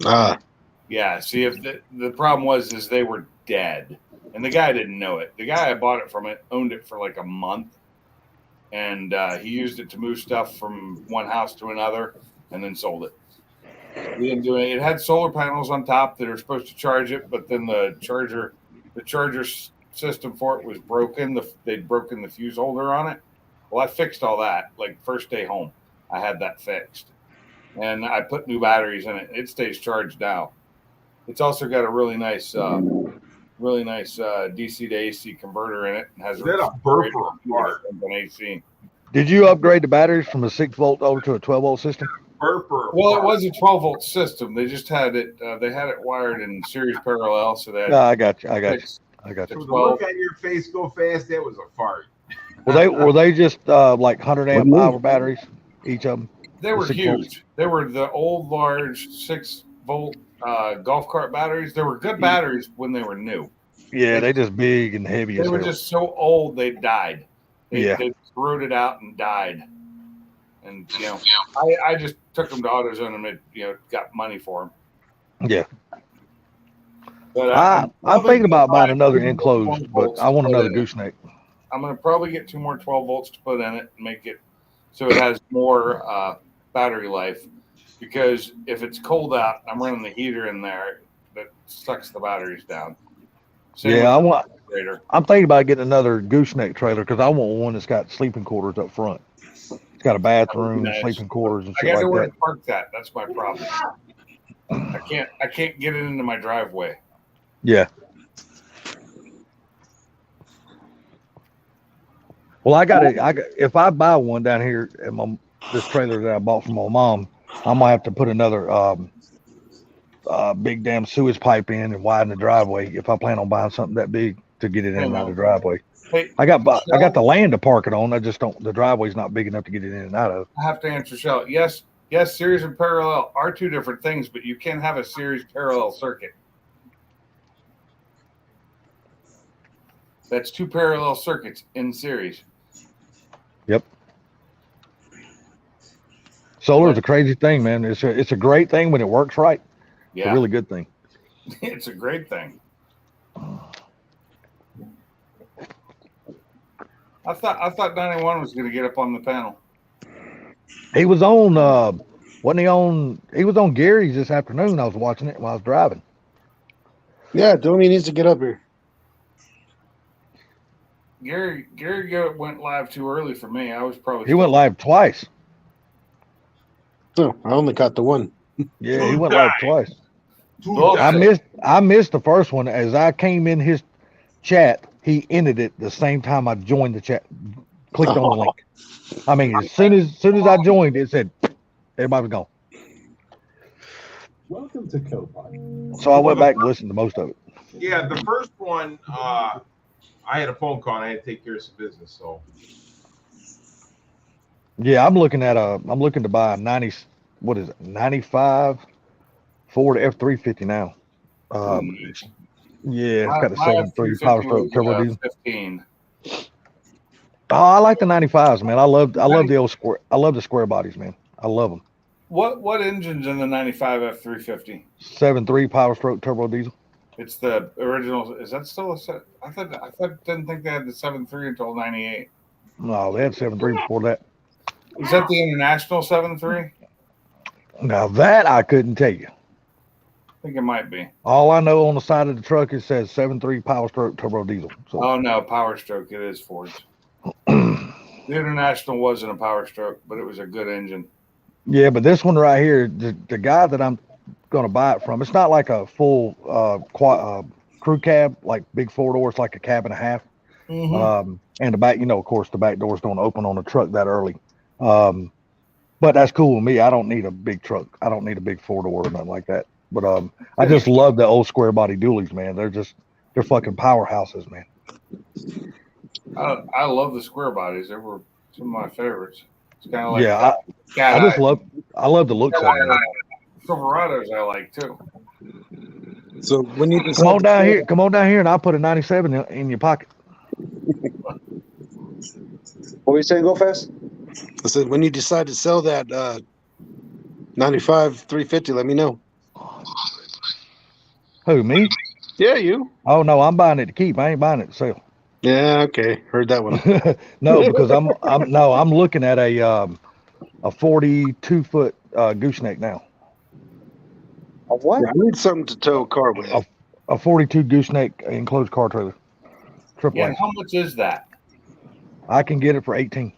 Ah, Yeah. See, if the problem was they were dead, and the guy didn't know it. The guy I bought it from owned it for like a month, and he used it to move stuff from one house to another, and then sold it. He didn't do it. It had solar panels on top that are supposed to charge it, but then the charger system for it was broken. They'd broken the fuse holder on it. Well, I fixed all that. Like first day home, I had that fixed, and I put new batteries in it. It stays charged now. It's also got a really nice DC to AC converter in it, and has Is that a burp or a fart? an AC. Did you upgrade the batteries from a 6-volt over to a 12-volt system? Burp or a Well, it fart? was a 12-volt system. They just had it. They had it wired in series parallel, so they had I got you. six- So the look on your face go fast, that was a fart. Were they just like 100 amp hour batteries, each of them? They were 6 huge. volts. They were the old, large 6-volt golf cart batteries. They were good batteries when they were new. Yeah, they just big and heavy They as were hell. just so old they died. Yeah. They corroded out and died. And I just took them to AutoZone and got money for them. Yeah. But I'm thinking about buying another enclosed, but I want another gooseneck. I'm going to probably get 2 more 12 volts to put in it and make it so it has more battery life. Because if it's cold out, I'm running the heater in there that sucks the batteries down. Yeah, Greater. I'm thinking about getting another gooseneck trailer because I want one that's got sleeping quarters up front. It's got a bathroom, Nice. sleeping quarters, and I shit got like nowhere that. to park that. That's my problem. I can't get it into my driveway. Yeah. Well, if I buy one down here at this trailer that I bought from my mom, I might have to put another big damn sewage pipe in and widen the driveway if I plan on buying something that big to get it in and out of the driveway. Hey, I got the land to park it on. I just don't. The driveway's not big enough to get it in and out of. I have to answer Shell. Yes, series and parallel are 2 different things, but you can have a series parallel circuit. That's 2 parallel circuits in series. Yep. Solar is a crazy thing, man. It's a great thing when it works right. It's Yeah, a really good thing. it's a great thing. I thought 91 was going to get up on the panel. He was on. Wasn't he on? He was on Gary's this afternoon. I was watching it while I was driving. yeah, Domi needs to get up here. Gary went live too early for me. I was probably He went live twice. Oh, I only caught the one. Yeah, he went live twice. Well, I missed the first one. As I came in his chat, he ended it the same time I joined the chat. Clicked on the link. I mean, as soon as I joined, it said everybody was gone. Welcome to Copilot. So I went back and listened to most of it. Yeah, the first one, I had a phone call and I had to take care of some business. So Yeah, I'm looking to buy a 95 Ford F-350 now. Yeah, it's got a My 7.3 Power F350 Stroke turbo was diesel. 15. Oh, I like the 95s, man. I love the old square. I love the square bodies, man. I love them. What engine's in the 95 F350? 7.3 Power Stroke turbo diesel. It's the original. Is that still a set? I didn't think they had the 7.3 until 98. No, they had 7.3 before that. Is that the international 7.3? Now that I couldn't tell you. I think it might be. All I know on the side of the truck it says 7.3 Power Stroke turbo diesel. So. Oh no, Power Stroke. It is Ford's. The international wasn't a Power Stroke, but it was a good engine. Yeah, but this one right here, the guy that I'm going to buy it from, it's not like a full crew cab, like big 4-door. It's like a cab and a half. Mm-hmm. And the back, of course, the back doors don't open on a truck that early. But that's cool with me. I don't need a big truck. I don't need a big 4-door or nothing like that. But I just love the old square body dualies, man. They're fucking powerhouses, man. I love the square bodies. They were some of my favorites. It's kind of like I love the looks of them. Silverados I like too. So when you come on down here, and I'll put a 97 in your pocket. What were you saying? Go fast. I said when you decide to sell that 95 350, let me know. Who, me? Yeah, you. Oh no, I'm buying it to keep. I ain't buying it to sell. Yeah, okay, heard that one. No, because I'm looking at a 42-foot gooseneck now. A what? Yeah, I need something to tow a car with. A 42 gooseneck enclosed car trailer. Triple Yeah, A. how much is that? I can get it for 18.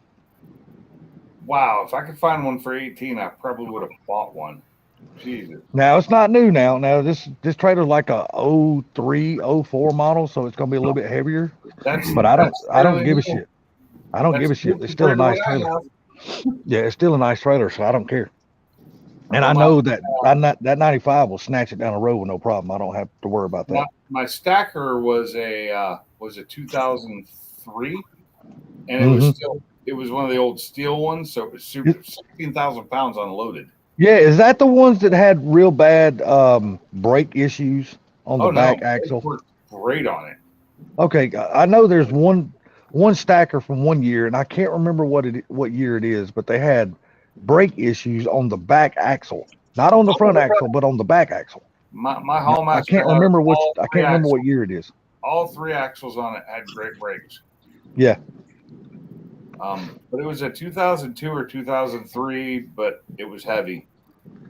Wow, if I could find one for 18, I probably would have bought one. Jesus. Now it's not new now. Now this trailer's like a 03, 04 model, so it's gonna be a little bit heavier. But I don't give a shit. I don't give a shit. It's still a nice trailer. Yeah, it's still a nice trailer, so I don't care. And I know that that 95 will snatch it down the road with no problem. I don't have to worry about that. My stacker was a 2003, and it was one of the old steel ones, so it was 16,000 pounds unloaded. Yeah, is that the ones that had real bad brake issues on the back axle? It worked great on it. Okay, I know there's one stacker from one year, and I can't remember what year it is, but they had brake issues on the back axle, not on the front axle, but on the back axle. My Hallmaster. I can't remember what year it is. All 3 axles on it had great brakes. Yeah. But it was a 2002 or 2003, but it was heavy.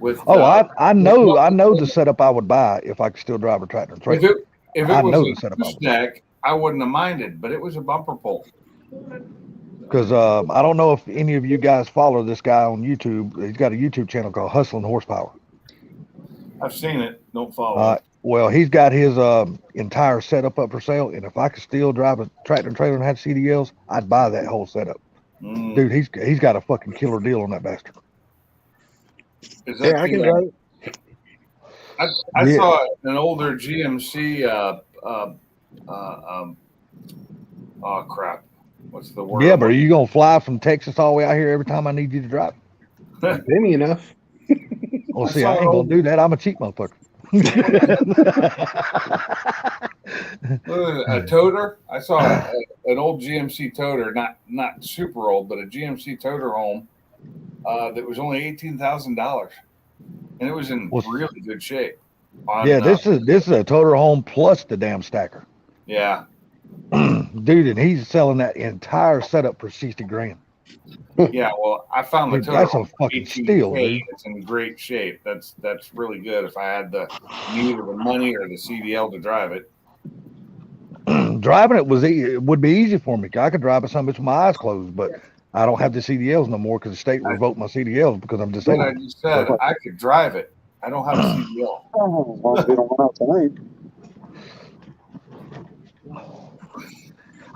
I know the setup I would buy if I could still drive a tractor and trailer. If it was a gooseneck, I wouldn't have minded, but it was a bumper pull. Because I don't know if any of you guys follow this guy on YouTube. He's got a YouTube channel called Hustling Horsepower. I've seen it. Don't follow. Well, he's got his entire setup up for sale, and if I could still drive a tractor and trailer and have CDLs, I'd buy that whole setup. Dude, he's got a fucking killer deal on that bastard. I can drive it. I saw an older GMC. Oh crap! What's the word? Yeah, but are you gonna fly from Texas all the way out here every time I need you to drive? Pay me enough. Well, see, I ain't gonna do that. I'm a cheap motherfucker. A toter. I saw an old GMC toter, not super old, but a GMC toter home that was only $18,000, and it was in really good shape. This is a toter home plus the damn stacker. Yeah, dude, and he's selling that entire setup for $60,000. Yeah, well, I found the toter. That's a fucking steal, dude. It's in great shape. That's really good. If I had the need or the money or the CDL to drive it, driving it would be easy for me. I could drive it some with my eyes closed, but I don't have the CDLs no more because the state revoked my CDLs because I'm disabled. I just said I could drive it. I don't have a CDL. As long as we don't run out tonight.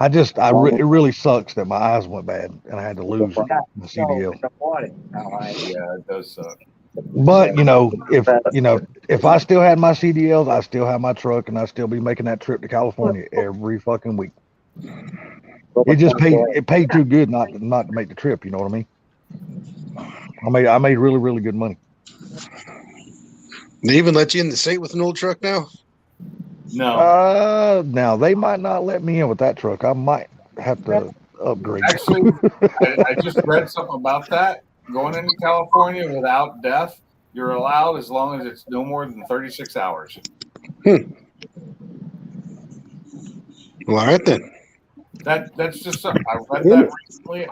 It really sucks that my eyes went bad and I had to lose the CDL. Yeah, it does suck. But if I still had my CDLs, I still have my truck, and I still be making that trip to California every fucking week. It paid too good not to make the trip. You know what I mean? I made really, really good money. They even let you in the state with an old truck now? No. Now they might not let me in with that truck. I might have to upgrade. Actually, I just read something about that. Going into California without death, you're allowed as long as it's no more than 36 hours. Well, all right then. That's just something I read that recently.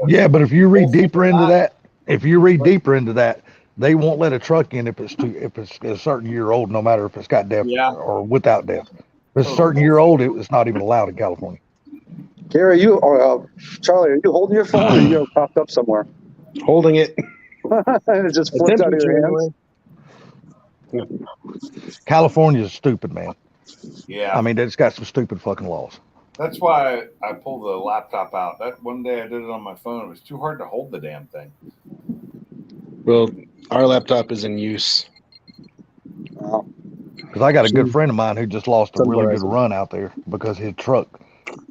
Yeah, but if you read deeper into that, they won't let a truck in if it's a certain year old, no matter if it's got death or without death. If it's a certain year old, it's not even allowed in California. Gary, Charlie, are you holding your phone or you popped up somewhere? Holding it. And it just flipped out of your hands. California's stupid, man. Yeah. I mean, it's got some stupid fucking laws. That's why I pulled the laptop out. That one day I did it on my phone. It was too hard to hold the damn thing. Well, our laptop is in use. Because I got a good friend of mine who just lost a really good run out there because his truck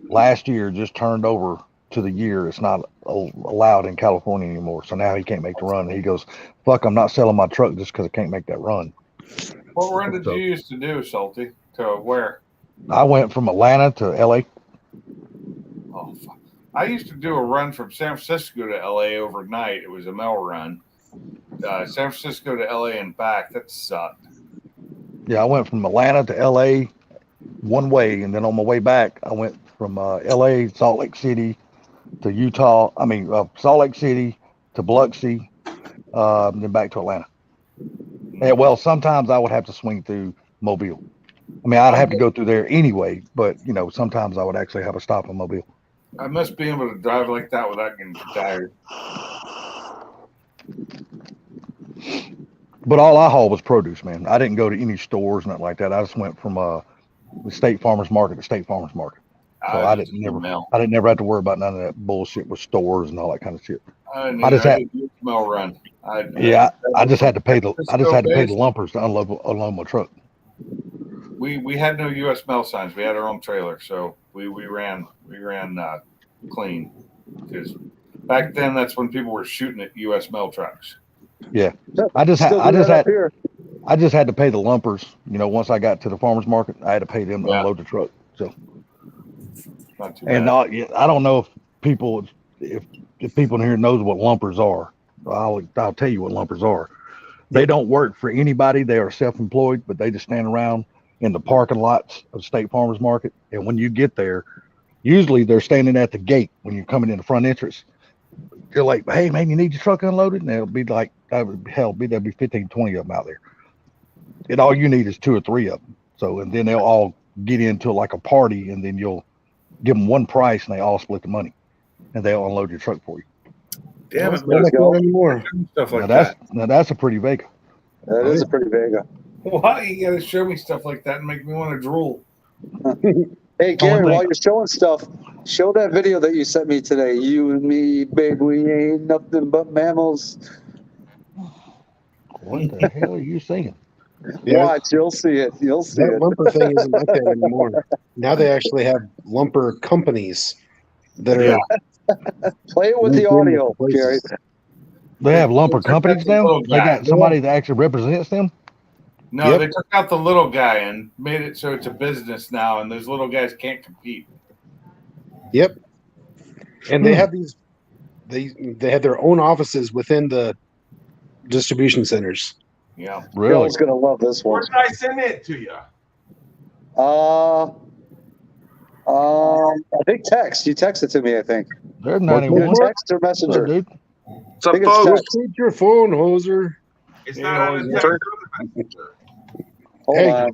last year just turned over to the year. It's not allowed in California anymore. So now he can't make the run. And he goes, fuck, I'm not selling my truck just because I can't make that run. What run did you used to do, Salty? To where? I went from Atlanta to LA. Oh, fuck. I used to do a run from San Francisco to LA overnight. It was a mail run. San Francisco to LA and back. That sucked. Yeah, I went from Atlanta to LA one way, and then on my way back, I went from LA, Salt Lake City to Utah. Salt Lake City to Biloxi, then back to Atlanta. And, well, sometimes I would have to swing through Mobile. I mean, I'd have to go through there anyway, but sometimes I would actually have a stop in Mobile. I must be able to drive like that without getting tired. But all I hauled was produce, man. I didn't go to any stores, nothing like that. I just went from the State Farmers Market to State Farmers Market. So I didn't never have to worry about none of that bullshit with stores and all that kind of shit. I just had mail run. I just had to pay the lumpers to unload my truck. We had no U.S. mail signs. We had our own trailer, so we ran clean because back then that's when people were shooting at U.S. mail trucks. Yeah, I just had to pay the lumpers. Once I got to the farmers market, I had to pay them to unload the truck. So, not too bad. I don't know if people in here knows what lumpers are. I'll tell you what lumpers are. They don't work for anybody. They are self-employed, but they just stand around in the parking lots of State Farmers Market. And when you get there, usually they're standing at the gate when you're coming in the front entrance. You're like, hey, man, you need your truck unloaded? And it'll be like, there'll be 15, 20 of them out there. And all you need is 2 or 3 of them. So, and then they'll all get into like a party, and then you'll give them one price, and they all split the money. And they'll unload your truck for you. Damn it, let's go anymore. Stuff like that. Now that's a pretty Vega. That is a pretty Vega. Why you gotta show me stuff like that and make me want to drool? Hey, Gary, while you're showing stuff, show that video that you sent me today. You and me, babe, we ain't nothing but mammals. What the hell are you saying? Yeah. Watch, you'll see it. You'll see That it. lumper thing isn't like that anymore. Now they actually have lumper companies that are. Play it with the audio, Gary. They have lumper companies now? They got somebody that actually represents them? No, They took out the little guy and made it so it's a business now, and those little guys can't compete. Yep. And they have these. They have their own offices within the distribution centers. Yeah, really. Bill's gonna love this one. Where did I send it to you? I think text. You texted to me, I think. There's 91. Text or messenger. Dude. What's up, I think it's folks? text. Take your phone, hoser. It's not on the text or the messenger. Hold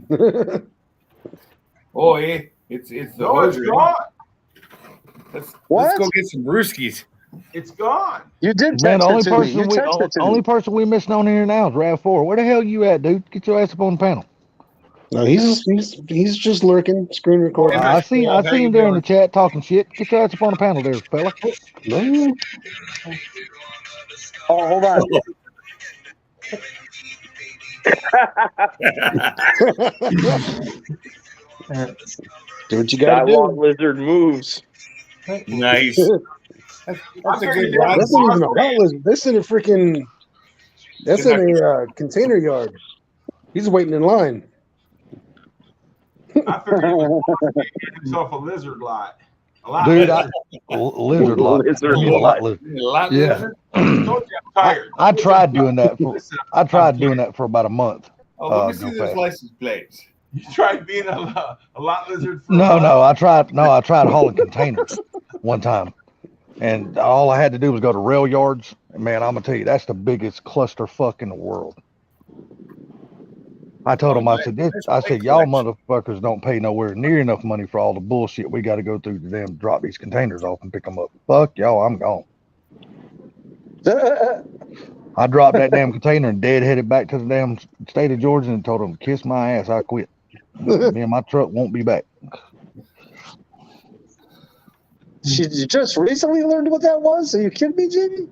on. Boy, it's the No, it's hoser. gone. Let's What? go get some brewskis. It's gone. You did Man, text it to me. You texted it to only me. person we missing on here now is RAV4. Where the hell you at, dude? Get your ass up on the panel. No, he's just lurking, screen recording. I see him there in the chat talking shit. Get your ass up on the panel there, fella. No. Oh, hold on. Do what you gotta do. Lizard moves. Nice. That's a good ride. That's not even a hot lizard. That's in a freaking. That's in a container yard. He's waiting in line. I figured he was he had himself a lizard lot. A lot. Dude, lizard. lizard lot. Lizard You mean a lot lizard. A lot Yeah. lizard? I told you I'm tired. I tried doing that for. Listen, I tried doing tired. that for about a month. Oh, let me Go see those fast. license plates. You tried being a lot lizard for a No, month? no, I tried hauling containers one time, and all I had to do was go to rail yards. And man, I'm gonna tell you, that's the biggest clusterfuck in the world. I told them, I said, y'all motherfuckers don't pay nowhere near enough money for all the bullshit we got to go through to them drop these containers off and pick them up. Fuck y'all, I'm gone. I dropped that damn container and deadheaded back to the damn state of Georgia and told them, kiss my ass, I quit. Me and my truck won't be back. You just recently learned what that was? Are you kidding me, Jamie?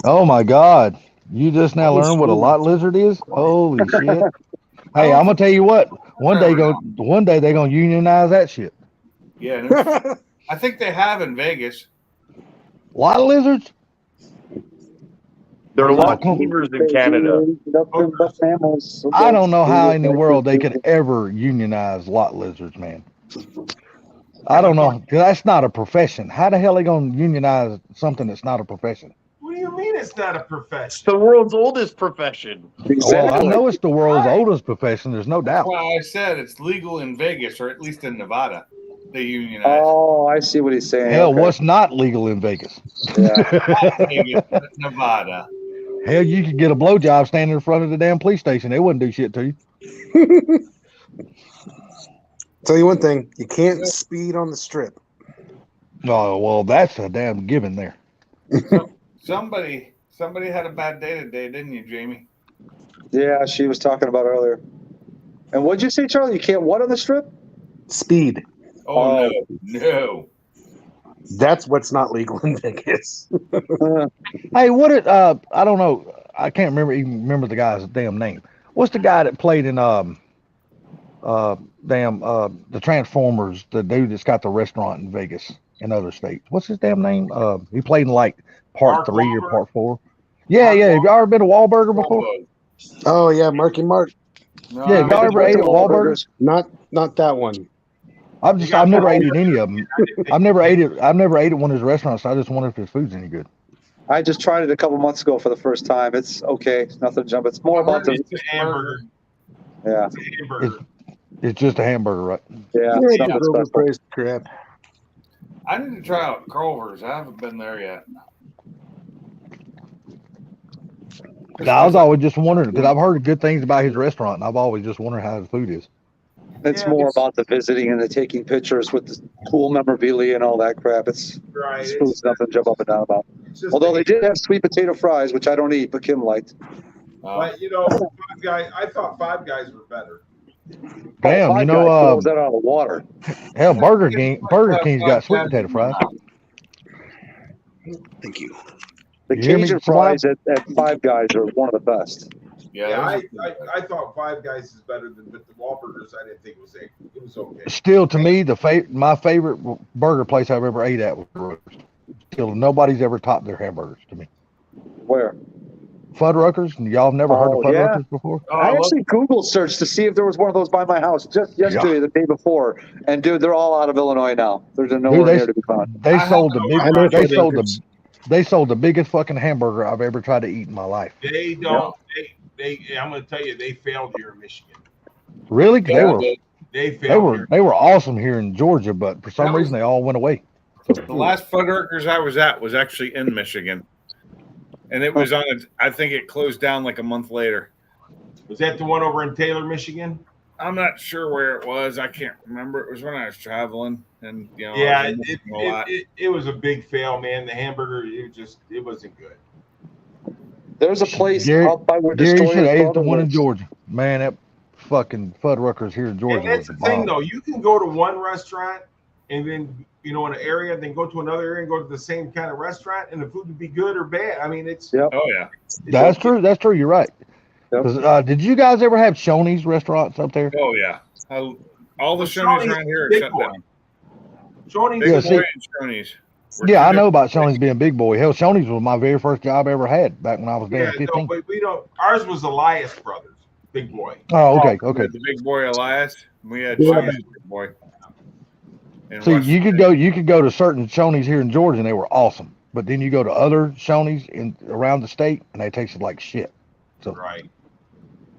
Oh my God. You just now learned what a lot lizard is? Holy shit. Hey, I'm gonna tell you what, one day they're gonna unionize that shit. Yeah, I think they have in Vegas. Lot lizards? There are a lot of beavers in Canada. Nothing but mammals. I don't know how in the world they could ever unionize lot lizards, man. I don't know, 'cause that's not a profession. How the hell are they gonna unionize something that's not a profession? What do you mean it's not a It's profession? the world's oldest profession. Well, I know it's the world's oldest profession. There's no That's doubt. why I said it's legal in Vegas, or at least in Nevada. They unionize. Oh, I see what he's saying. Hell, Okay. what's not legal in Vegas? Yeah. Vegas, Nevada. Hell, you could get a blowjob standing in front of the damn police station. They wouldn't do shit to you. Tell you one thing, you can't speed on the strip. Oh, well, that's a damn given there. Somebody had a bad day today, didn't you, Jamie? Yeah, she was talking about earlier. And what'd you say, Charlie? You can't what on the strip? Speed. Oh, no. That's what's not legal in Vegas. Hey, what it? I don't know. I can't remember the guy's damn name. What's the guy that played in the Transformers? The dude that's got the restaurant in Vegas and other states. What's his damn name? He played in like part Mark 3 Wahlberg? or part 4. Yeah, Mark yeah. Have you ever been to Wahlburger before? Oh yeah, Marky Mark. No, Yeah, I y'all ever ate at Wahlburgers? Not that one. I've never ate at any of them. I've never ate at one of his restaurants. So I just wonder if his food's any good. I just tried it a couple months ago for the first time. It's okay. It's nothing to jump. It's more about the It's a hamburger. yeah. It's a hamburger. It's just a hamburger, right? Yeah. Yeah, It's nothing special. overpriced crap. I need to try out Culver's. I haven't been there yet. I was always just wondering because I've heard good things about his restaurant, and I've always just wondered how his food is. It's Yeah, more it's- about the visiting and the taking pictures with the cool memorabilia and all that crap. It's Right. food's nothing to jump up and down about. It's just Although a- they did have sweet potato fries, which I don't eat, but Kim liked. But you know, Five Guys. I thought Five Guys were better. Damn, Five you Guys know, blows that out of the water. hell, Burger King's got sweet potato fries. Thank you. The You hear me, Cajun Sublime? fries at Five Guys are one of the best. Yeah, Yeah, those I thought Five Guys is better than, but the Wahlburgers I didn't think it was okay. Still, to me, my favorite burger place I've ever ate at was Fuddruckers. Still, nobody's ever topped their hamburgers to me. Where? Fuddruckers, and y'all have never heard of Oh, yeah. Fuddruckers before? Oh, I look, actually Google searched to see if there was one of those by my house just yesterday, the day before. And dude, they're all out of Illinois now. They're nowhere Dude, near to be found. They I sold the have- big. I know They sold the biggest fucking hamburger I've ever tried to eat in my life. They don't. They. I'm going to tell you, they failed here in Michigan. Really? yeah, They They failed were here. they were awesome here in Georgia, but for some That was- reason they all went away. the last Fuddruckers I was at was actually in Michigan, and it was on. I think it closed down like a month later. Was that the one over in Taylor, Michigan? I'm not sure where it was. I can't remember. It was when I was traveling, and I Yeah, was missing a lot. it was a big fail, man. The hamburger, it wasn't good. There's a place Gary- out by where Gary should Destroyer's have ate the Brother one in lives. Georgia. Man, that fucking Fuddruckers here in Georgia And that's was the thing, bomb. though. You can go to one restaurant and then, in an area, then go to another area and go to the same kind of restaurant, and the food would be good or bad. I mean, it's. Yep. Oh yeah, That's true. That's true. You're right. Yep. 'Cause, did you guys ever have Shoney's restaurants up there? oh yeah. All the Well, Shoney's Shoney's around here are big shut boy. down. Shoney's Big Yeah, is see- boy and Shoney's. We're Yeah, two I know about different Shoney's being big boy. Hell, Shoney's was my very first job I ever had back when I was Yeah, damn no, 15. but we don't. Ours was Elias Brothers, Big Boy. Oh, okay, We okay. had the big boy Elias. We had Yeah. Shoney's big boy. In See, West you could go to certain Shoney's here in Georgia and they were awesome, but then you go to other Shoney's in around the state and they tasted like shit. So, Right.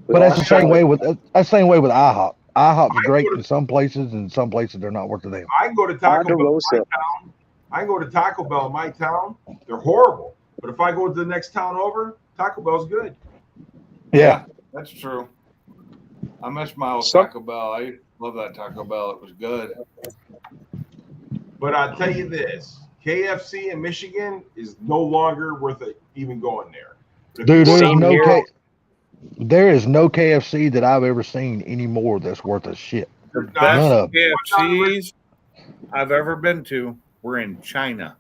but that's the same Australia. way with IHOP. IHOP's I great go to- in some places, and some places they're not worth a damn. I can go to Taco Bell in Ponderosa. my town. I can go to Taco Bell in my town. They're horrible. But if I go to the next town over, Taco Bell's good. Yeah, That's true. I miss my old Some- Taco Bell. I love that Taco Bell. It was good. But I'll tell you this, KFC in Michigan is no longer worth it even going there. But if dude, you go Same down here. south, there is no KFC that I've ever seen anymore that's worth a shit. The None best of KFCs I've ever been to were in China.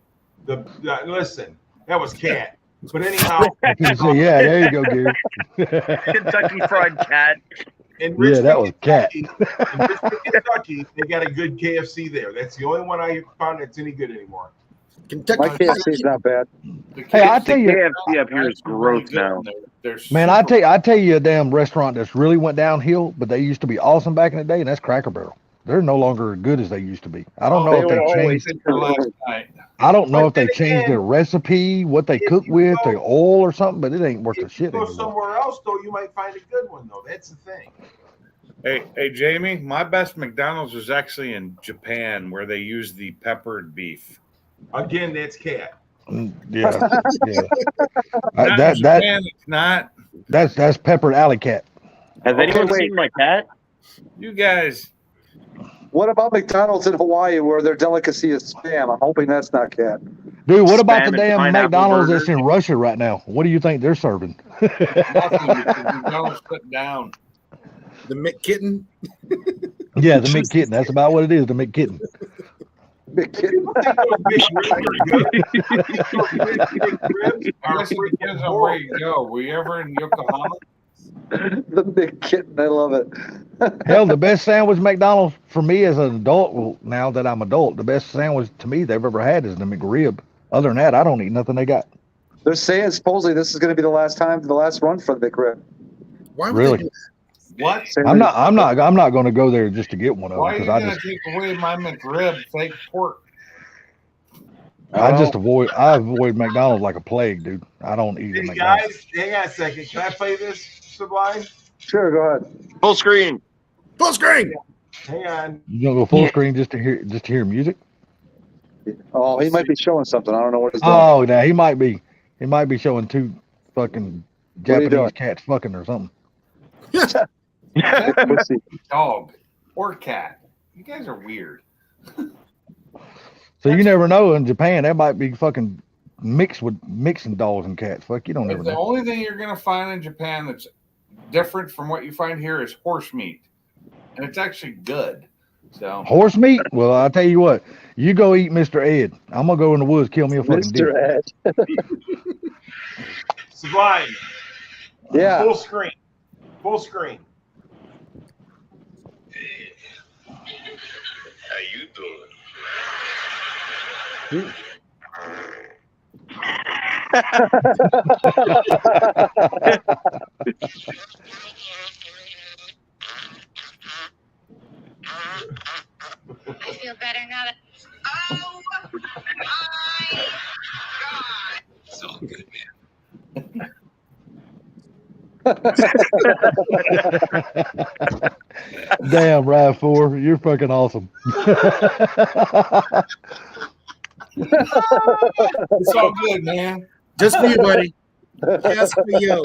listen, that was cat. But anyhow, So, yeah, there you go, Gary. Kentucky Fried Cat. in Yeah, Richmond, that was cat. Kentucky, they got a good KFC there. That's the only one I found that's any good anymore. Kentucky. My KFC's not bad. The Hey, I KFC tell you, KFC up here is actually really gross good, now. and they're man, super- I tell you a damn restaurant that's really went downhill, but they used to be awesome back in the day, and that's Cracker Barrel. They're no longer as good as they used to be. I don't know They if were they always- changed. for last night. I don't know But if they then changed again, their recipe, what they if cook you with, go- the oil or something, but it ain't worth If a you shit go anymore. somewhere else, though, you might find a good one, though. That's the thing. Hey, Jamie, my best McDonald's was actually in Japan, where they use the peppered beef. Again, that's cat. Yeah, yeah. Not in that Japan, it's not. that's peppered alley cat. Has Okay, anyone wait. seen my cat? You guys, What about McDonald's in Hawaii where their delicacy is spam? I'm hoping that's not cat. Dude, what about Spam the and damn pineapple McDonald's that's burger. in Russia right now? What do you think they're serving? nothing because McDonald's shut down. The McKitten. Yeah, the McKitten. That's about what it is, the McKitten. Big kid. People think those big ribs are good. Those big ribs I are guess it freaking depends on where horrible. you go. Were you ever in Yokohama? The big kitten. I love it. Hell, the best sandwich McDonald's for me as an adult, well, now that I'm adult, the best sandwich to me they've ever had is the McRib. Other than that, I don't eat nothing they got. They're saying supposedly this is going to be the last run for the big rib. Why would Really? they do What? I'm not going to go there just to get one of them Why are you because I going just to take away my McRib fake pork? I avoid McDonald's like a plague, dude. I don't eat at Hey, McDonald's. guys, hang on a second. Can I play this, Sublime? Sure, go ahead. Full screen. full screen? Hang on. You gonna go full Yeah. screen just to hear music? Oh, he might be showing something. I don't know what he's doing. Oh, now he might be showing two fucking What are you doing? Japanese cats fucking or something. Pussy. Dog or cat. You guys are weird. So you never know. In Japan, that might be fucking mixing dogs and cats. Fuck, you don't never The know. only thing you're going to find in Japan that's different from what you find here is horse meat. And it's actually good. So Horse meat? Well, I'll tell you what. You go eat Mr. Ed. I'm gonna go in the woods, kill me a fucking deer. Mr. Ed. Sublime. Yeah. Full screen. Full screen. How you doing? I feel better now that. Oh my God! It's all good, man. Damn, Rav4, you're fucking awesome. it's all good, man. Just for you, buddy. Just for you.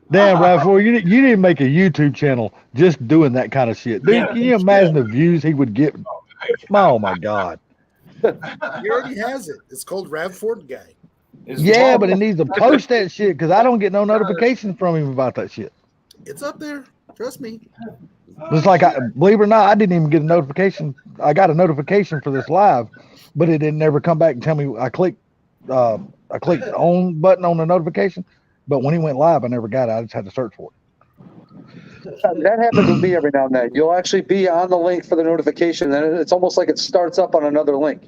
Damn, Rav4, you didn't make a YouTube channel just doing that kind of shit. Dude, Yeah, can you imagine the views he would get? Oh my God. He already has it. It's called Rav Ford Guy. Is Yeah, the but it needs to post that shit because I don't get no notifications from him about that shit. It's up there. Trust me. It's like, believe it or not, I didn't even get a notification. I got a notification for this live, but it didn't never come back and tell me. I clicked the on button on the notification, but when he went live, I never got it. I just had to search for it. That happens with me every now and then. You'll actually be on the link for the notification, and it's almost like it starts up on another link.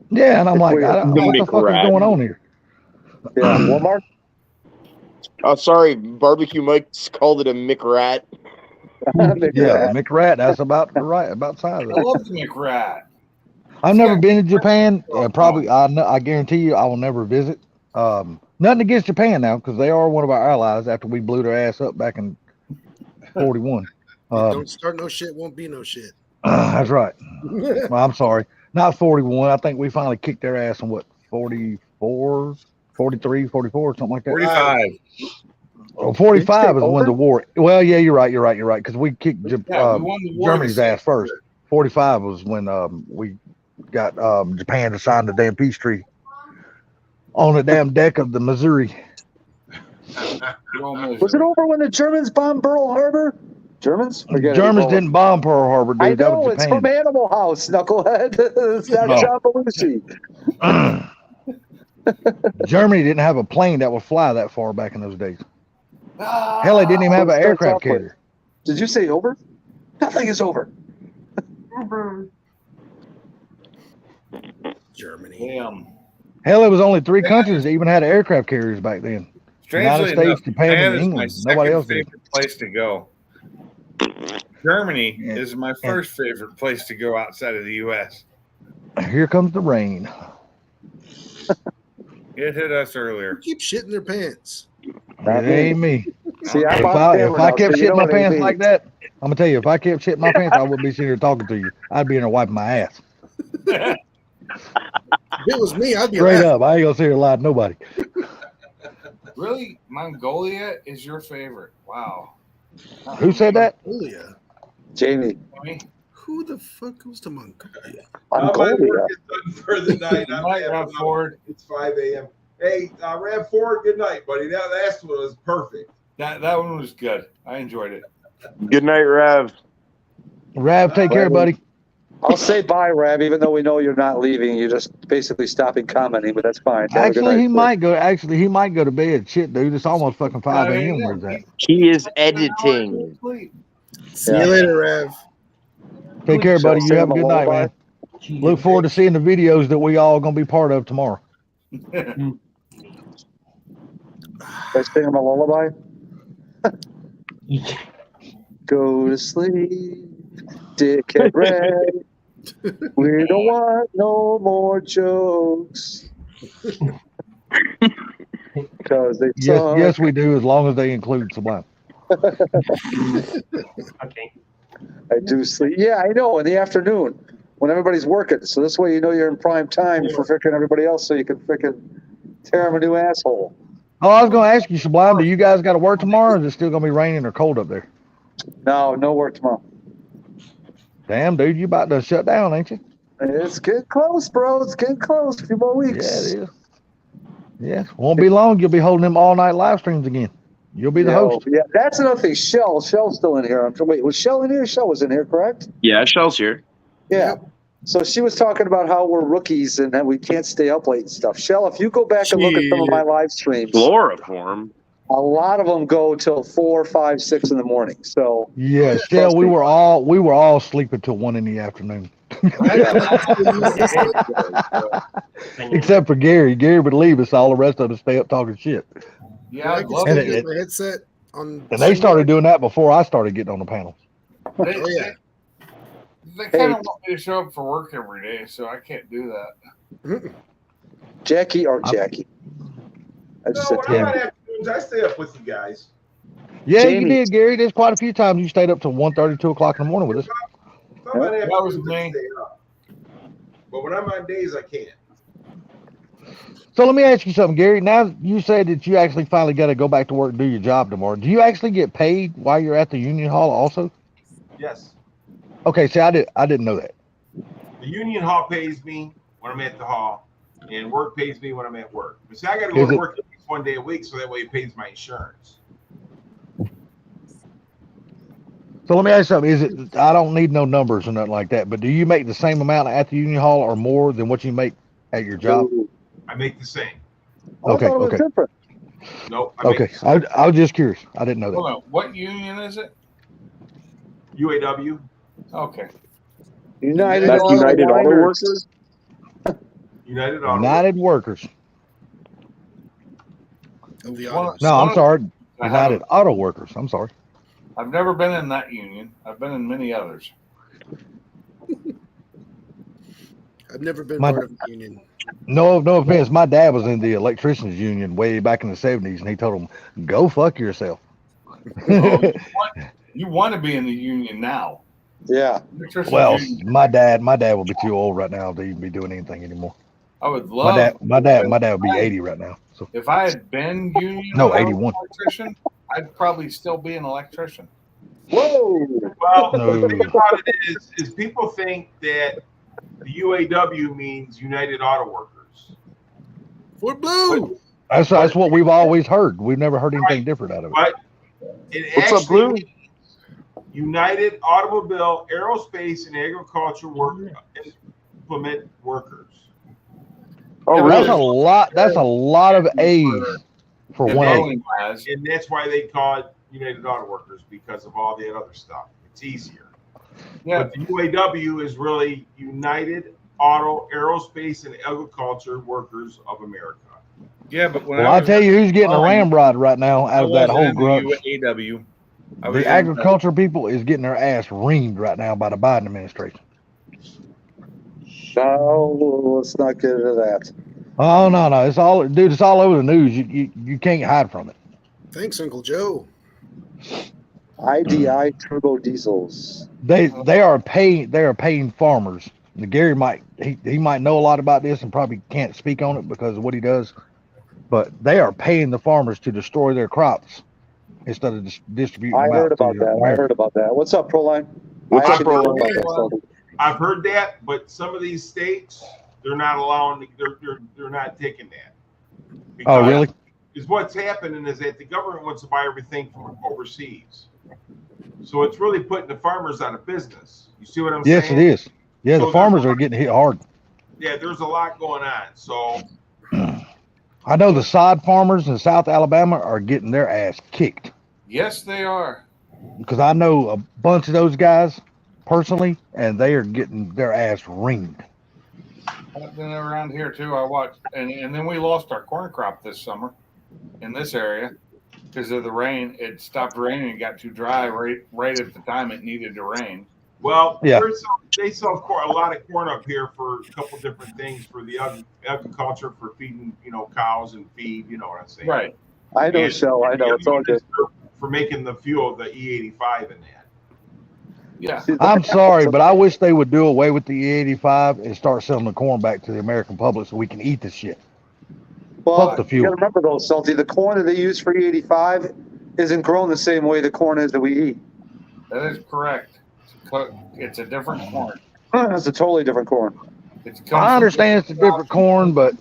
Yeah, and I'm It's like, weird. what the fuck is going on here? Yeah. Well, Mark, Oh, sorry, Barbecue Mike's called it a McRat. Yeah, McRat. That's about size. I love the McRat. I've never been to Japan. Probably, I guarantee you, I will never visit. Nothing against Japan now, because they are one of our allies. After we blew their ass up back in '41. Don't start no shit, won't be no shit. That's right. Well, I'm sorry, not 41. I think we finally kicked their ass in what 44, 43, 44, something like that. 45. Oh, 45 is when the war. Well, yeah, you're right. Because we kicked We won the war Germany's ass first. 45 was when we got Japan to sign the damn peace treaty on the damn deck of the Missouri. Was it over when the Germans bombed Pearl Harbor? Germans? Germans didn't bomb Pearl Harbor, dude. I That know, was it's Japan. from Animal House, knucklehead. It's not John Belushi. Germany didn't have a plane that would fly that far back in those days. Hell, they didn't even have an aircraft carrier. Did you say over? Nothing is over. Germany. Damn. Hell, it was only 3 countries that even had aircraft carriers back then. Strangely United States, enough, Japan, and is my England. Nobody else did. favorite place to go. Germany is my first favorite place to go outside of the U.S. Here comes the rain. It hit us earlier. Keep shitting their pants. It ain't me. See, If I kept shitting my pants like that, I'm gonna tell you, if I kept shitting my pants, I wouldn't be sitting here talking to you. I'd be in there wiping my ass. If it was me, I'd be Straight laughing. up. I ain't gonna sit here and lie to nobody. Really? Mongolia is your favorite? Wow. Who said that? Mongolia. Jamie. Who the fuck goes to Mongolia? Mongolia. For the night. Night, Rob Ford. It's 5 a.m. Hey, Rav Ford, good night, buddy. That last one was perfect. That one was good. I enjoyed it. Good night, Rav. Rav, take care, buddy. I'll say bye, Rab, even though we know you're not leaving. You're just basically stopping commenting, but that's fine. Have a good Actually, night. he might go to bed. Shit, dude, it's almost fucking 5 a.m. Where's that? He is editing. See you later, Rav. Take care, buddy. You have a good night, lullaby. man. Look forward to seeing the videos that we all gonna be part of tomorrow. I sing him a lullaby. Go to sleep, dickhead Red. We don't want no more jokes. Because they suck. Yes, we do, as long as they include Sublime. Okay. I do sleep. Yeah, I know, in the afternoon when everybody's working. So this way you know you're in prime time for freaking everybody else so you can freaking tear them a new asshole. Oh, I was going to ask you, Sublime, do you guys got to work tomorrow, or is it still going to be raining or cold up there? No work tomorrow. Damn, dude, you about to shut down, ain't you? It's getting close, bro. It's getting close. A few more weeks. Yeah, it is. Yeah, won't be long. You'll be holding them all-night live streams again. You'll be the host. Yeah, that's another thing. Shell's still in here. Wait, was Shell in here? Shell was in here, correct? Yeah, Shell's here. Yeah. So she was talking about how we're rookies and that we can't stay up late and stuff. Shell, if you go back and look at some of my live streams, Chloroform. a lot of them go till 4, 5, 6 in the morning. So Yeah, Shell, we were all sleeping till 1 in the afternoon. Except for Gary. Gary would leave us. All the rest of us stay up talking shit. Yeah, I I can love still it. get my headset on. And they started doing that before I started getting on the panel. Oh yeah. They kind of want me to show up for work every day, so I can't do that. Jackie. I just said when I'm on Tammy. afternoons, I stay up with you guys. Yeah, Jamie. you did, Gary. There's quite a few times you stayed up till 1:30, 2 o'clock in the morning with us. If I'm on That was afternoons, I me. stay up. But when I'm on days, I can't. So let me ask you something, Gary. Now you said that you actually finally got to go back to work and do your job tomorrow. Do you actually get paid while you're at the union hall also? Yes. Okay, see, I didn't know that. The union hall pays me when I'm at the hall, and work pays me when I'm at work. But see, I got to go Is to it- work at least 1 day a week, so that way it pays my insurance. So let me ask you something. Is it? I don't need no numbers or nothing like that. But do you make the same amount at the union hall or more than what you make at your job? I make the same. Oh, Okay, I thought it was okay. different. Nope. I make Okay, the same. I was just curious. I didn't know Hold that. on. What union is it? UAW. Okay. United That's Auto United Auto Winders. Workers. United Auto. United Workers. Of the Well, autos. No, I'm sorry. I United haven't- Auto Workers. I'm sorry. I've never been in that union. I've been in many others. I've never been My- part of a union. No offense. My dad was in the electricians union way back in the 70s, and he told him, "Go fuck yourself." Oh, you want to be in the union now. Yeah. Electricians Well, union, my dad will be too old right now to even be doing anything anymore. I would My love. dad would be 80 right now. So If I had been union, No, when I was 81. an electrician, I'd probably still be an electrician. Whoa. Well, No. the thing about it is people think that the UAW means United Auto Workers. Fort Blue. that's what we've always heard. We've never heard anything different out of it. But it What's up, actually Blue? means United Automobile, Aerospace, and Agriculture Implement Workers. Oh, Yeah, That's really? a lot. That's a lot of A's for And one A. Boeing has. And that's why they call it United Auto Workers, because of all that other stuff. It's easier. Yeah, But the UAW is really United Auto, Aerospace, and Agriculture Workers of America. yeah, but when Well, I I'll was tell you who's getting a ramrod right now I out of that wasn't whole in grunge. the UAW. I was The in agriculture people is getting their ass reamed right now by the Biden administration. No, let's not get into that. Oh no, it's all, dude. It's all over the news. You can't hide from it. Thanks, Uncle Joe. IDI turbo diesels. They are paying farmers. Now, Gary he might know a lot about this and probably can't speak on it because of what he does, but they are paying the farmers to destroy their crops instead of distributing I them heard out to about that. I America. heard about that. What's up, Proline? What's I up, actually heard Proline? about that, Sultan. I've heard that, but some of these states they're not allowing. They're not taking that. Oh, Because really? Is what's happening is that the government wants to buy everything from overseas, so it's really putting the farmers out of business. You see what I'm Yes, saying? it is. Yeah, So the farmers are getting hit hard. Yeah, there's a lot going on. So I know the sod farmers in South Alabama are getting their ass kicked Yes, they are. because I know a bunch of those guys personally, and they are getting their ass reamed. I've been around here too. I watched, and then we lost our corn crop this summer in this area because of the rain. It stopped raining and got too dry right at the time it needed to rain. well, Yeah. they sell a lot of corn up here for a couple different things for the agriculture for feeding, cows and feed. You know what I'm saying? Right. I know, And Shell. I know. It's all good. for making the fuel, the E85 in that. Yeah. I'm sorry, but I wish they would do away with the E85 and start selling the corn back to the American public so we can eat this shit. Well, Fuck the you fuel. gotta remember though, Salty, the corn that they use for E85 isn't grown the same way the corn is that we eat. That is correct. It's a different corn. It's a totally different corn. I understand it's a different corn, but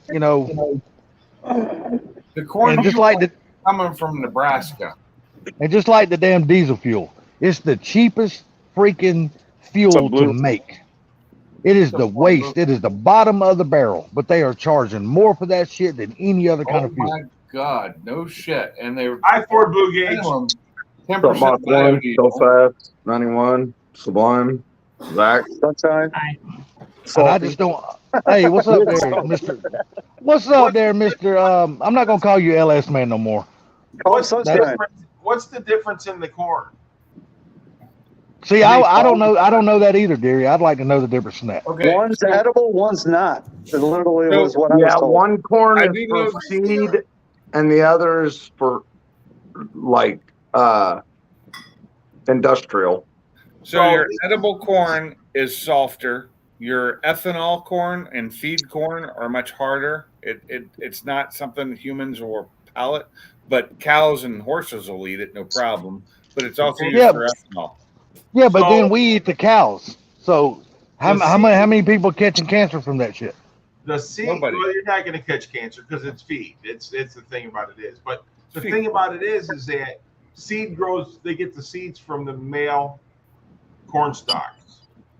the corn and just like the coming from Nebraska. damn diesel fuel, it's the cheapest freaking fuel to make. It is the waste. It is the bottom of the barrel, but they are charging more for that shit than any other kind of fuel. Oh my God, no shit. And they I Ford Blue Gauge. 10% Mach 1, biodiesel. so fast, 91, Sublime, Zach. Sunshine. And I just don't. Hey, what's up there, Mister? What's up there, Mister? I'm not gonna call you LS man no more. Call it What's the Sunshine. difference? What's the difference in the corn? See, I don't know. I don't know that either, Gary. I'd like to know the difference in that. Okay. One's edible, one's not. It literally So- was what I was Yeah, told. one corn I is do for know- seed, and the other is for like industrial. So your edible corn is softer. Your ethanol corn and feed corn are much harder. It's not something humans or palate, but cows and horses will eat it, no problem. But it's also used Yeah. for ethanol. Yeah, but So- then we eat the cows. So how many people catching cancer from that shit? The seed. Nobody. Well, you're not going to catch cancer because it's feed. It's the thing about it is. But the Feed. thing about it is that seed grows. They get the seeds from the male corn stalks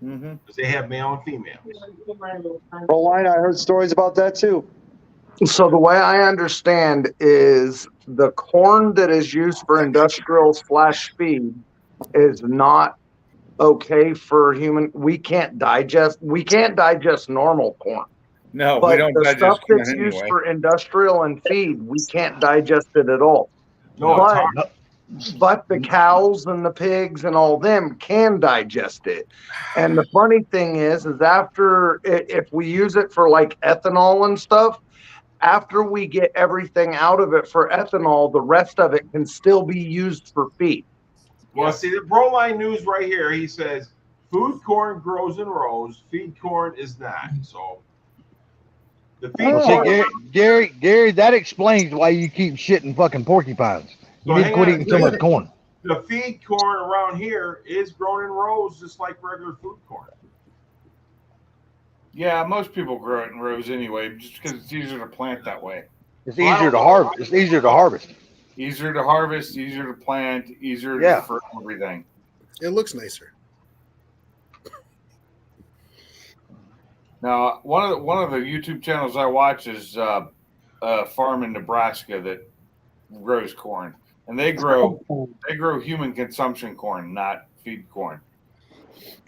Mm-hmm. because they have male and females. Proline, I heard stories about that too. So the way I understand is the corn that is used for industrial / feed is not okay for human. We can't digest normal corn. No, we But don't the stuff digest that's corn used anyway. for industrial and feed, we can't digest it at all. No, it's But hard. but the cows and the pigs and all them can digest it. And the funny thing is after if we use it for like ethanol and stuff, after we get everything out of it for ethanol, the rest of it can still be used for feed. Well, see the Broline News right here. He says food corn grows in rows, feed corn is not. So the feed Well, see, corn. Gary, that explains why you keep shitting fucking porcupines. You So need to hang quit on. eating so much corn. The feed corn around here is grown in rows, just like regular food corn. Yeah, most people grow it in rows anyway, just because it's easier to plant that way. It's easier to harvest. It's easier to harvest. Easier to harvest, easier to plant, easier for everything. It looks nicer. Now, one of the YouTube channels I watch is a farm in Nebraska that grows corn, and they grow human consumption corn, not feed corn.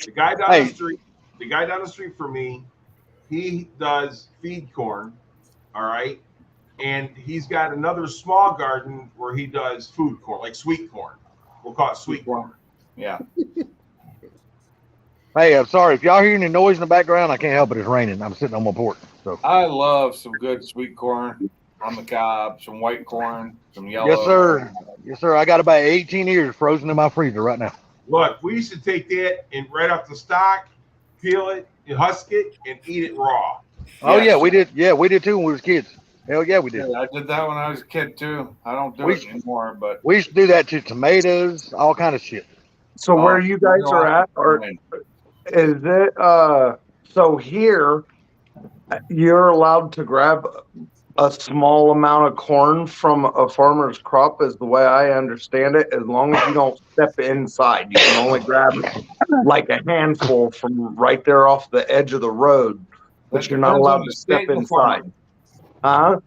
The guy down the street from me, he does feed corn, all right, and he's got another small garden where he does food corn, like sweet corn. We'll call it sweet corn. Yeah. Hey, I'm sorry if y'all hear any noise in the background. I can't help it. It's raining. I'm sitting on my porch. So I love some good sweet corn on the cob, some white corn, some yellow. yes, sir. Yes, sir. I got about 18 years frozen in my freezer right now. Look, we used to take that and right off the stock, peel it, and husk it, and eat it raw. Oh yeah, we did. Yeah, we did too when we was kids. Hell yeah, we did. Yeah, I did that when I was a kid too. I don't do it anymore, but we used to do that to tomatoes, all kind of shit. So where you guys are at, or is it so here you're allowed to grab a small amount of corn from a farmer's crop, is the way I understand it, as long as you don't step inside. You can only grab like a handful from right there off the edge of the road, but you're not allowed to step inside. Huh?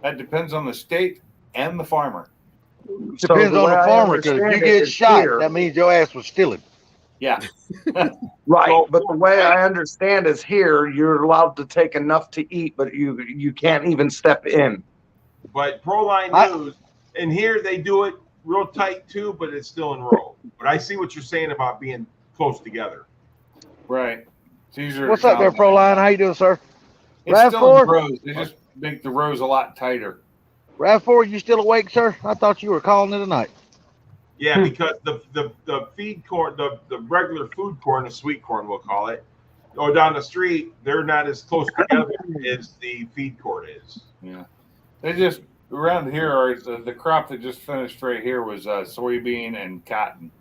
That depends on the state and the farmer. Depends on the farmer, because if you get shot, that means your ass was stealing. Yeah. Right, but the way I understand is here you're allowed to take enough to eat, but you can't even step in. But Proline News, and here they do it real tight too, but it's still in row. But I see what you're saying about being close together. Right. It's easier. What's up there, Proline? How you doing, sir? It's still in rows. They just make the rows a lot tighter. RAV4, you still awake, sir? I thought you were calling it a night. Yeah, because the feed corn, the regular food corn, the sweet corn, we'll call it, or down the street, they're not as close together as the feed corn is. Yeah. They just, around here, are the crop that just finished right here was soybean and cotton.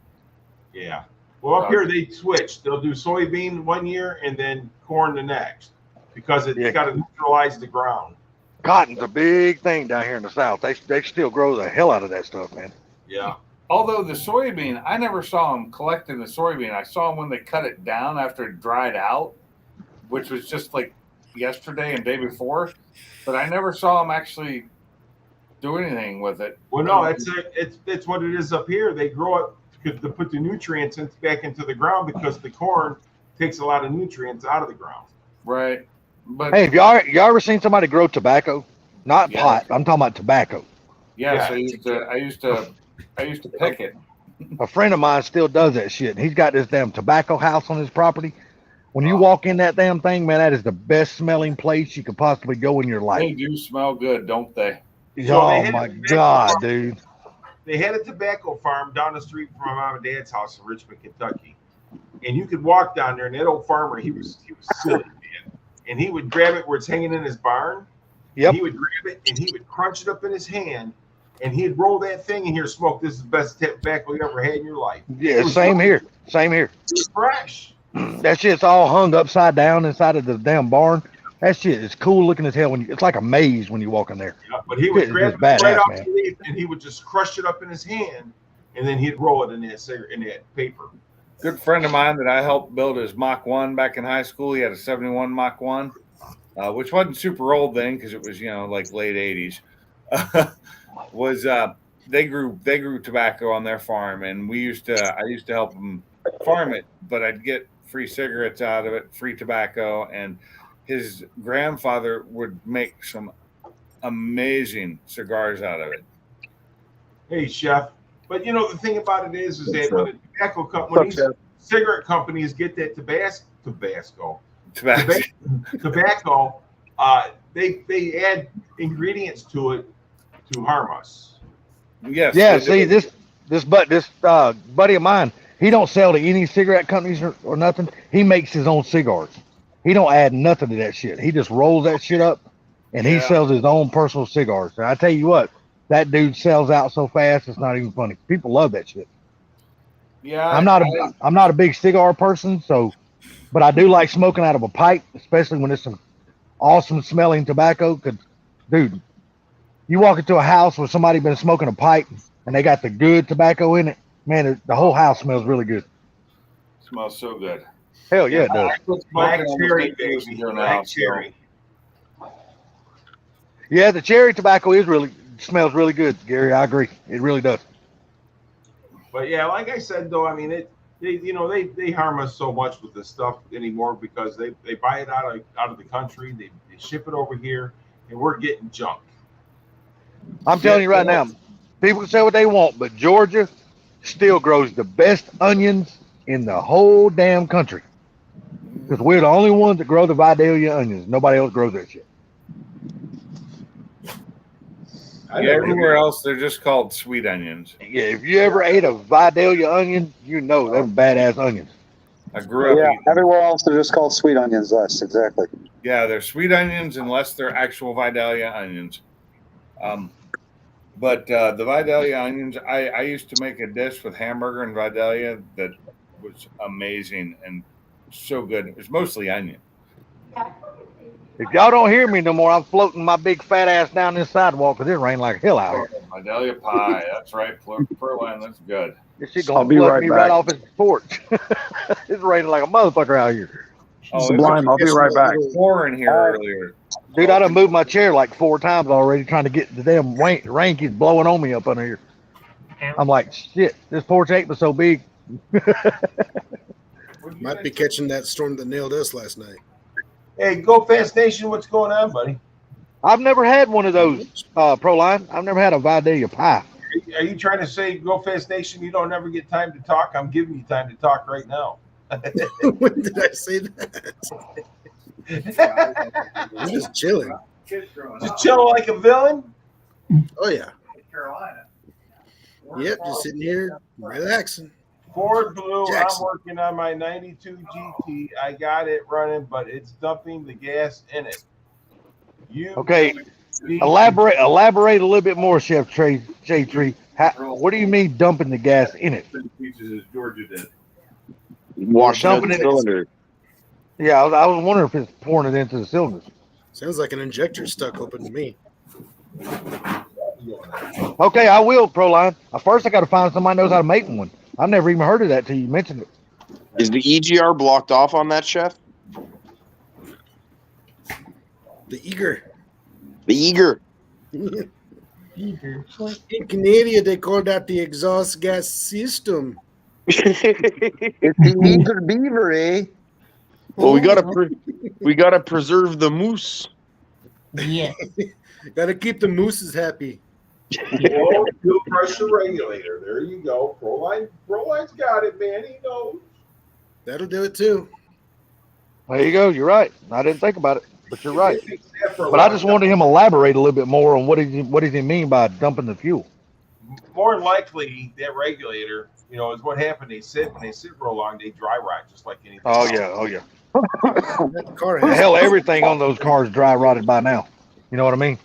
Yeah. Well, up here they switch. They'll do soybean one year and then corn the next, because it's got to neutralize the ground. Cotton's a big thing down here in the South. They still grow the hell out of that stuff, man. Yeah. Although the soybean, I never saw them collecting the soybean. I saw them when they cut it down after it dried out, which was just like yesterday and day before. But I never saw them actually do anything with it. Well, no, it's what it is up here. They grow it to put the nutrients back into the ground, because the corn takes a lot of nutrients out of the ground. Right. But hey, have y'all ever seen somebody grow tobacco? Not pot. I'm talking about tobacco. Yes, I used to pick it. A friend of mine still does that shit. He's got this damn tobacco house on his property. When you walk in that damn thing, man, that is the best smelling place you could possibly go in your life. They do smell good, don't they? Oh my God, dude. They had a tobacco farm down the street from my mom and dad's house in Richmond, Kentucky. And you could walk down there, and that old farmer, he was silly, man. And he would grab it where it's hanging in his barn. Yep. He would grab it and he would crunch it up in his hand, and he'd roll that thing in here, smoke. This is the best tobacco you ever had in your life. Yeah, same here. Same here. It's fresh. That shit's all hung upside down inside of the damn barn. That shit is cool looking as hell. It's like a maze when you walk in there. Yeah, but he would grab it badass, right off man. the leaf, and he would just crush it up in his hand, and then he'd roll it in that paper. Good friend of mine that I helped build his Mach 1 back in high school. He had a 71 Mach 1, which wasn't super old then, because it was, like late 80s. They grew tobacco on their farm, and I used to help them farm it, but I'd get free cigarettes out of it, free tobacco, and his grandfather would make some amazing cigars out of it. Hey, chef. But you know the thing about it is that What's when up? the tobacco What's when up, these Chef? cigarette companies get that tobacco, they add ingredients to it to harm us. Yes. Yeah, they do. see this buddy of mine, he don't sell to any cigarette companies or nothing. He makes his own cigars. He don't add nothing to that shit. He just rolls that shit up and he Yeah. sells his own personal cigars. And I tell you what, that dude sells out so fast it's not even funny. People love that shit. Yeah. I'm not a big cigar person, so but I do like smoking out of a pipe, especially when it's some awesome smelling tobacco. Cause dude, you walk into a house where somebody been smoking a pipe and they got the good tobacco in it, man, the whole house smells really good. Smells so good. Hell yeah, it does. I quit Black smoking almost cherry, 8 years baby. ago now, Black so- cherry. Yeah, the cherry tobacco smells really good, Gary. I agree. It really does. But yeah, like I said though, I mean they harm us so much with this stuff anymore because they buy it out of the country, they ship it over here, and we're getting junk. I'm telling you right now, people can say what they want, but Georgia still grows the best onions in the whole damn country. Because we're the only ones that grow the Vidalia onions. Nobody else grows that shit. Yeah, everywhere else they're just called sweet onions. Yeah, if you ever ate a Vidalia onion, you know they're badass onions. I grew up Yeah, eating. everywhere else they're just called sweet onions. Yes, exactly. Yeah, they're sweet onions unless they're actual Vidalia onions. But the Vidalia onions, I used to make a dish with hamburger and Vidalia that was amazing and so good. It was mostly onion. If y'all don't hear me no more, I'm floating my big fat ass down this sidewalk because it rained like hell out here. Vidalia pie, that's right. Pearline, that's good. This shit I'll gonna be flood right me back. right off his porch. It's raining like a motherfucker out here. Oh, Sublime, I'll be right back. More in here earlier. Dude, I done moved my chair like 4 times already trying to get the damn rain keeps blowing on me up under here. I'm like, shit, this porch ain't but so big. Might be catching that storm that nailed us last night. Hey, Go Fast Nation, what's going on, buddy? I've never had one of those, Proline. I've never had a Vidalia pie. Are you trying to say, Go Fast Nation, you don't never get time to talk? I'm giving you time to talk right now. When did I say that? I'm just chilling. Just chilling like a villain? Oh yeah. Yep, just sitting here relaxing. Ford Blue, Jackson. I'm working on my 92 GT. I got it running, but it's dumping the gas in it. Okay, elaborate a little bit more, Chef J3. What do you mean dumping the gas in it? Pieces as Georgia did. Washing out Dumping the it- cylinder. Yeah, I was wondering if it's pouring it into the cylinders. Sounds like an injector stuck open to me. Okay, I will, Proline. First, I got to find somebody who knows how to make one. I've never even heard of that till you mentioned it. Is the EGR blocked off on that, Chef? The eager. The eager. In Canada, they call that the exhaust gas system. It's the eager beaver, eh? Well, we gotta preserve the moose. Yeah. Gotta keep the mooses happy. Low fuel pressure regulator. There you go. Proline's got it, man. He knows. That'll do it too. There you go. You're right. I didn't think about it, but you're right. But I just wanted him to elaborate a little bit more on what does he mean by dumping the fuel. More than likely, that regulator, is what happened. When they sit real long, they dry rot just like anything. Oh else. yeah, oh yeah. That car has Hell, everything on those cars dry rotted by now. You know what I mean?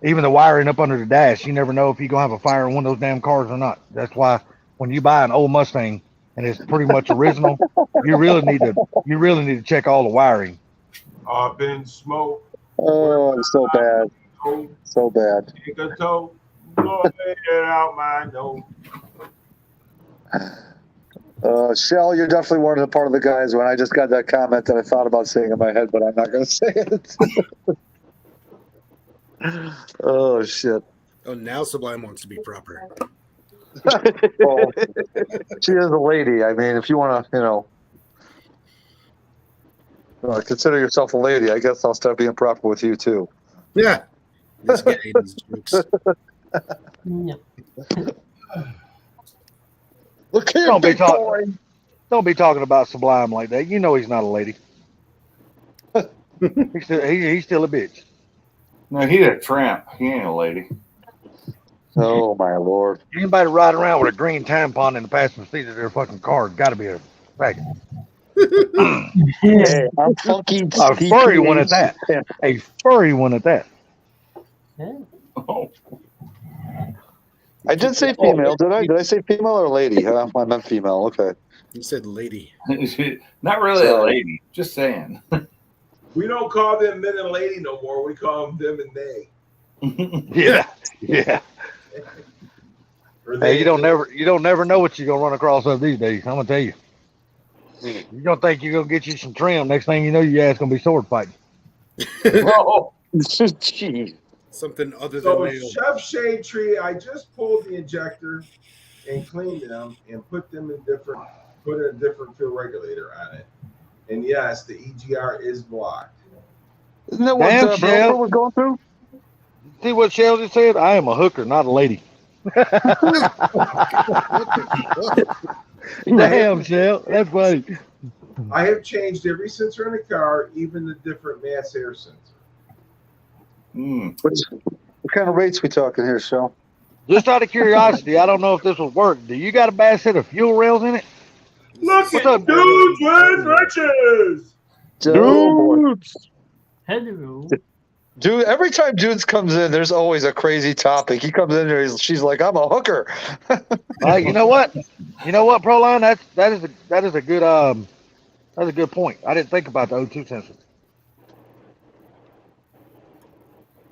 Even the wiring up under the dash, you never know if you're gonna have a fire in one of those damn cars or not. That's why when you buy an old Mustang and it's pretty much original, you really need to check all the wiring. Been smoke. Oh, it's so bad. So bad. Take a toe. Blow it out my nose. Shell, you're definitely one of the part of the guys when I just got that comment that I thought about saying in my head, but I'm not going to say it. Oh, shit. Oh, now Sublime wants to be proper. Well, she is a lady. I mean, if you want to, consider yourself a lady, I guess I'll start being proper with you too. Yeah. This guy and his jokes. No. Look here, Don't be big boy. Don't be talking about Sublime like that. You know he's not a lady. he's still a bitch. No, he's a tramp. He ain't a lady. Oh my lord! Anybody riding around with a green tampon in the passenger seat of their fucking car got to be a faggot. Hey, I'm funky. A furry one at that. A furry one at that. Oh. I did say female, did I? Did I say female or lady? I meant female. Okay. You said lady. Not really a lady. Just saying. We don't call them men and lady no more. We call them and they. Yeah. Hey, you don't never know what you're gonna run across of these days. I'm gonna tell you. You're gonna think you're gonna get you some trim. Next thing you know, your ass gonna be sword fighting. Oh, jeez. Something other than So male. Chef Shade Tree, I just pulled the injector and cleaned them and put a different fuel regulator on it. And yes, the EGR is blocked. Isn't that what Damn, Shell. Broker was going through? See what Shell just said? I am a hooker, not a lady. Damn, Shell. That's funny. I have changed every sensor in the car, even the different mass air sensor. What kind of rates we talking here, Shell? Just out of curiosity, I don't know if this will work. Do you got a bad set of fuel rails in it? Look What's at up? dudes with riches. Hello. Dude, every time Dudes comes in, there's always a crazy topic. He comes in there, she's like, "I'm a hooker." You know what? Proline, that is a good point. I didn't think about the O2 sensor.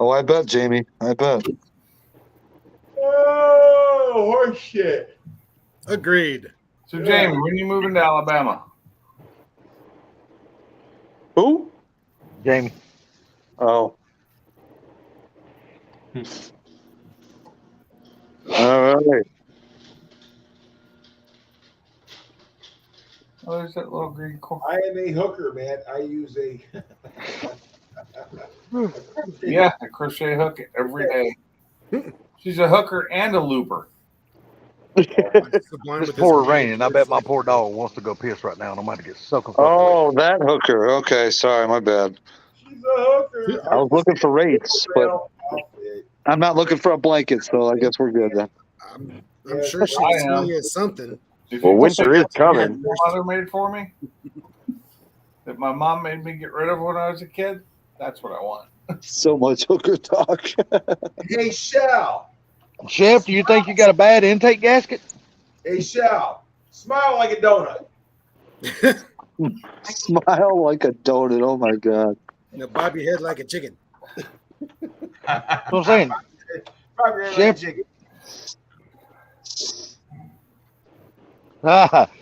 Oh, I bet, Jamie. I bet. Oh, horse shit. Agreed. so Jamie, when you moving to Alabama? Who? Jamie. Oh. All right. Oh, there's that little green corn. I am a hooker, man. I use a. Yeah, I crochet hook every day. She's a hooker and a looper. Sublime It's with pouring this raining. I bet my poor dog wants to go piss right now, and I'm about to get soaking. Oh, that hooker. Okay, sorry, my bad. She's a hooker. I was looking for rates, but I'm not looking for a blanket, so I guess we're good then. I'm sure she can smell you as something. Well, winter is coming. My mother made for me. That my mom made me get rid of when I was a kid. That's what I want. So much hooker talk. Hey, Shell. Chef, do you think you got a bad intake gasket? Hey, Shell. Smile like a donut. Smile like a donut. Oh my god. Now bob your head like a chicken. That's what I'm saying. Bob your head like a Chef. chicken.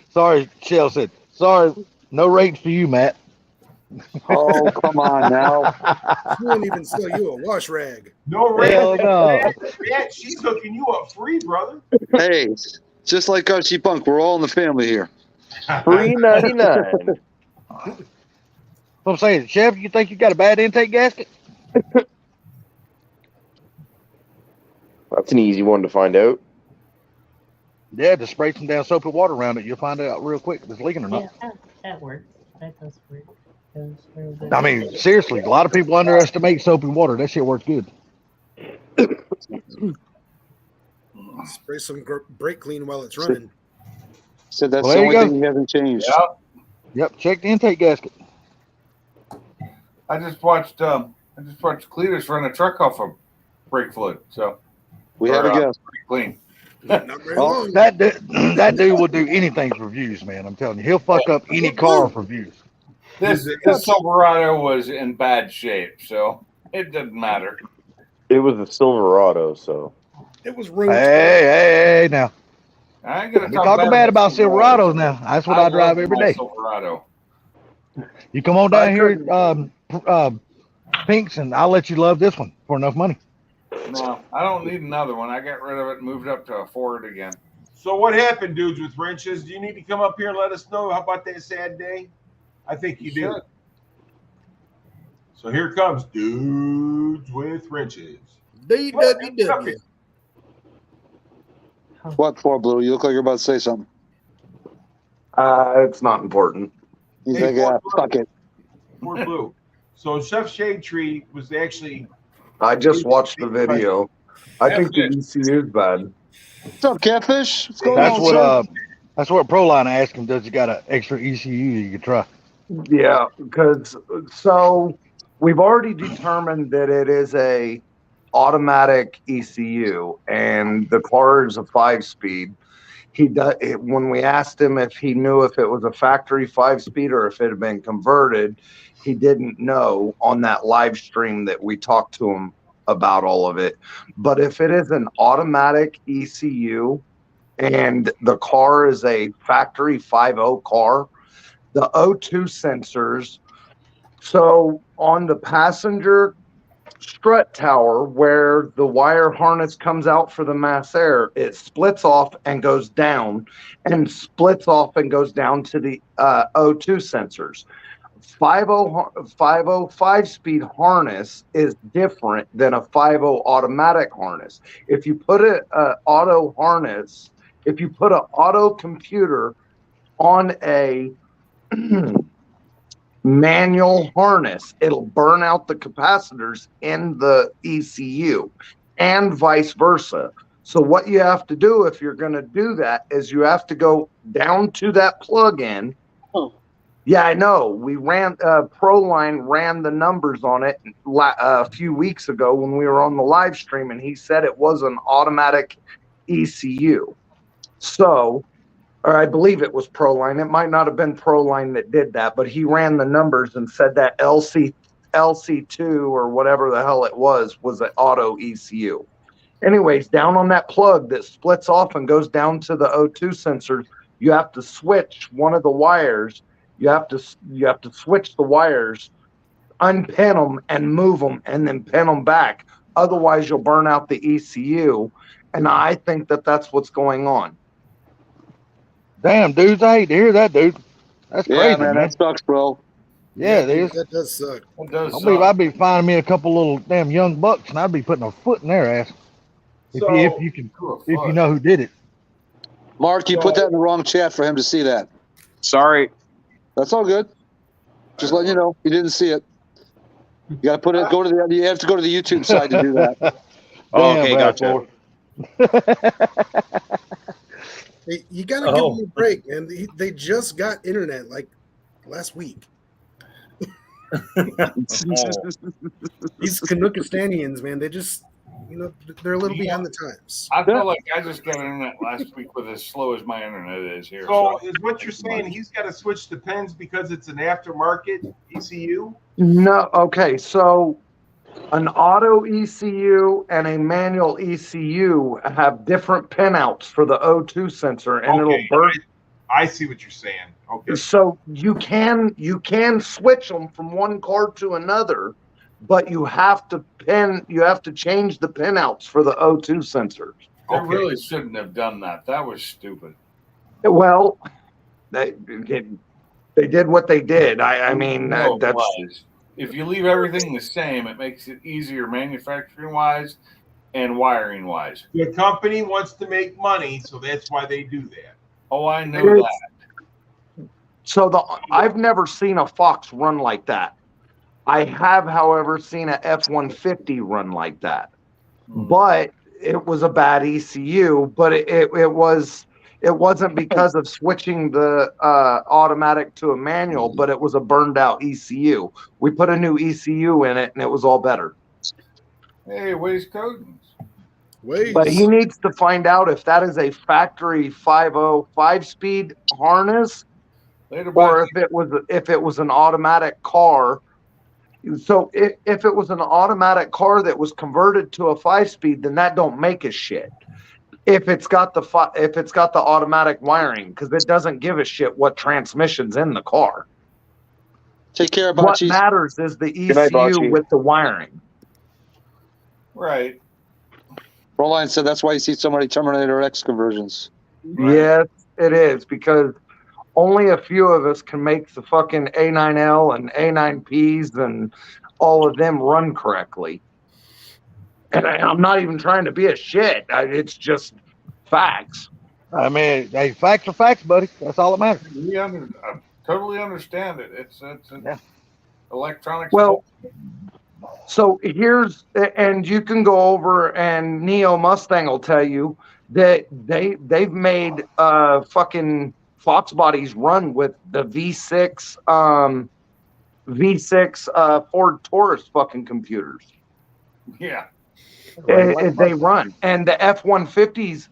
Sorry, Shell said. Sorry, no rates for you, Matt. Oh, come on now. She won't even sell you a wash rag. No Hell rate. no. Man, she's hooking you up free, brother. Hey, just like Archie Punk, we're all in the family here. $3.99. What I'm saying, Chef, you think you got a bad intake gasket? That's an easy one to find out. Yeah, just spray some damn soap and water around it. You'll find out real quick if it's leaking or not. Yeah, that works. That does work. I mean, seriously, a lot of people underestimate soap and water. That shit works good. Spray some brake clean while it's running. So that's Well, the there you only go. thing that hasn't changed. Yep, check the intake gasket. I just watched Cletus run a truck off a brake fluid. So We had a guess. pretty clean. Not very Oh, long. That dude will do anything for views, man. I'm telling you, he'll fuck up any car for views. This Silverado was in bad shape, so it didn't matter. It was a Silverado, so. It was ruined. Hey, now. I ain't gonna We talking bad about Silverados now. That's what I drive love every my day. Silverado. You come on down here, Pinks, and I'll let you love this one for enough money. No, I don't need another one. I got rid of it and moved up to a Ford again. So what happened, dudes with wrenches? Do you need to come up here and let us know about that sad day? I think you do. So here comes dudes with wrenches. DWW. What for, Blue? You look like you're about to say something. It's not important. He's Hey, like, yeah, Blue. fuck it. Poor Blue. So Chef Shade Tree was actually. I just watched the video. I think the ECU is bad. What's up, Catfish? What's going That's on, what sir? that's what Proline asked him. Does he got an extra ECU you could try? Yeah, because so we've already determined that it is a automatic ECU and the car is a 5-speed. When we asked him if he knew if it was a factory 5-speed or if it had been converted, he didn't know on that live stream that we talked to him about all of it. But if it is an automatic ECU and the car is a factory 5.0 car, the O2 sensors, so on the passenger strut tower where the wire harness comes out for the mass air, it splits off and goes down and splits off and goes down to the O2 sensors. 5.0 harness is different than a 5.0 automatic harness. If you put an auto harness, if you put an auto computer on a manual harness, it'll burn out the capacitors in the ECU and vice versa. So what you have to do if you're going to do that is you have to go down to that plug-in. Yeah, I know. We ran Proline ran the numbers on it a few weeks ago when we were on the live stream, and he said it was an automatic ECU. So, or I believe it was Proline. It might not have been Proline that did that, but he ran the numbers and said that LC2 or whatever the hell it was an auto ECU. Anyways, down on that plug that splits off and goes down to the O2 sensors, you have to switch one of the wires. You have to switch the wires, unpin them and move them, and then pin them back. Otherwise, you'll burn out the ECU. And I think that that's what's going on. Damn, dudes, I hate to hear that, dude. That's Yeah, crazy, man, that sucks, bro. Yeah, it is. That does suck. It does I suck. believe I'd be finding me a couple little damn young bucks, and I'd be putting a foot in their ass. If you know who did it. Mark, you put that in the wrong chat for him to see that. Sorry. That's all good. Just letting you know, you didn't see it. You got to put it. You have to go to the YouTube side to do that. Oh, okay, gotcha. Hey, you gotta give them a break, man. They just got internet like last week. These Canuckistanians, man, they just, they're a little behind the times. I feel like I just got internet last week with as slow as my internet is here. So is what you're saying he's got to switch the pins because it's an aftermarket ECU? No, okay, so an auto ECU and a manual ECU have different pinouts for the O2 sensor, and it'll burn. I see what you're saying. Okay. So you can switch them from one car to another, but you have to change the pinouts for the O2 sensors. They really shouldn't have done that. That was stupid. Well, they did what they did. I mean, No, that's. If you leave everything the same, it makes it easier manufacturing wise and wiring wise. The company wants to make money, so that's why they do that. Oh, I know that. So I've never seen a Fox run like that. I have, however, seen a F-150 run like that. But it was a bad ECU, but it wasn't because of switching the automatic to a manual, but it was a burned out ECU. We put a new ECU in it and it was all better. Hey, waste codings. But he needs to find out if that is a factory 5.0 5-speed harness or if it was an automatic car. So if it was an automatic car that was converted to a 5-speed, then that don't make a shit. If it's got the automatic wiring, because it doesn't give a shit what transmission's in the car. Take care of what matters is the ECU with the wiring. Right. Roland said that's why you see so many Terminator X conversions. Right. Yes, it is, because only a few of us can make the fucking A9L and A9Ps and all of them run correctly. And I'm not even trying to be a shit. It's just facts. I mean, hey, facts are facts, buddy. That's all that matters. I totally understand it. It's Yeah. electronics. Well, so here's, and you can go over, and Neo Mustang will tell you that they've made fucking Fox bodies run with the V6 Ford Taurus fucking computers. Yeah. They run, and the F-150s,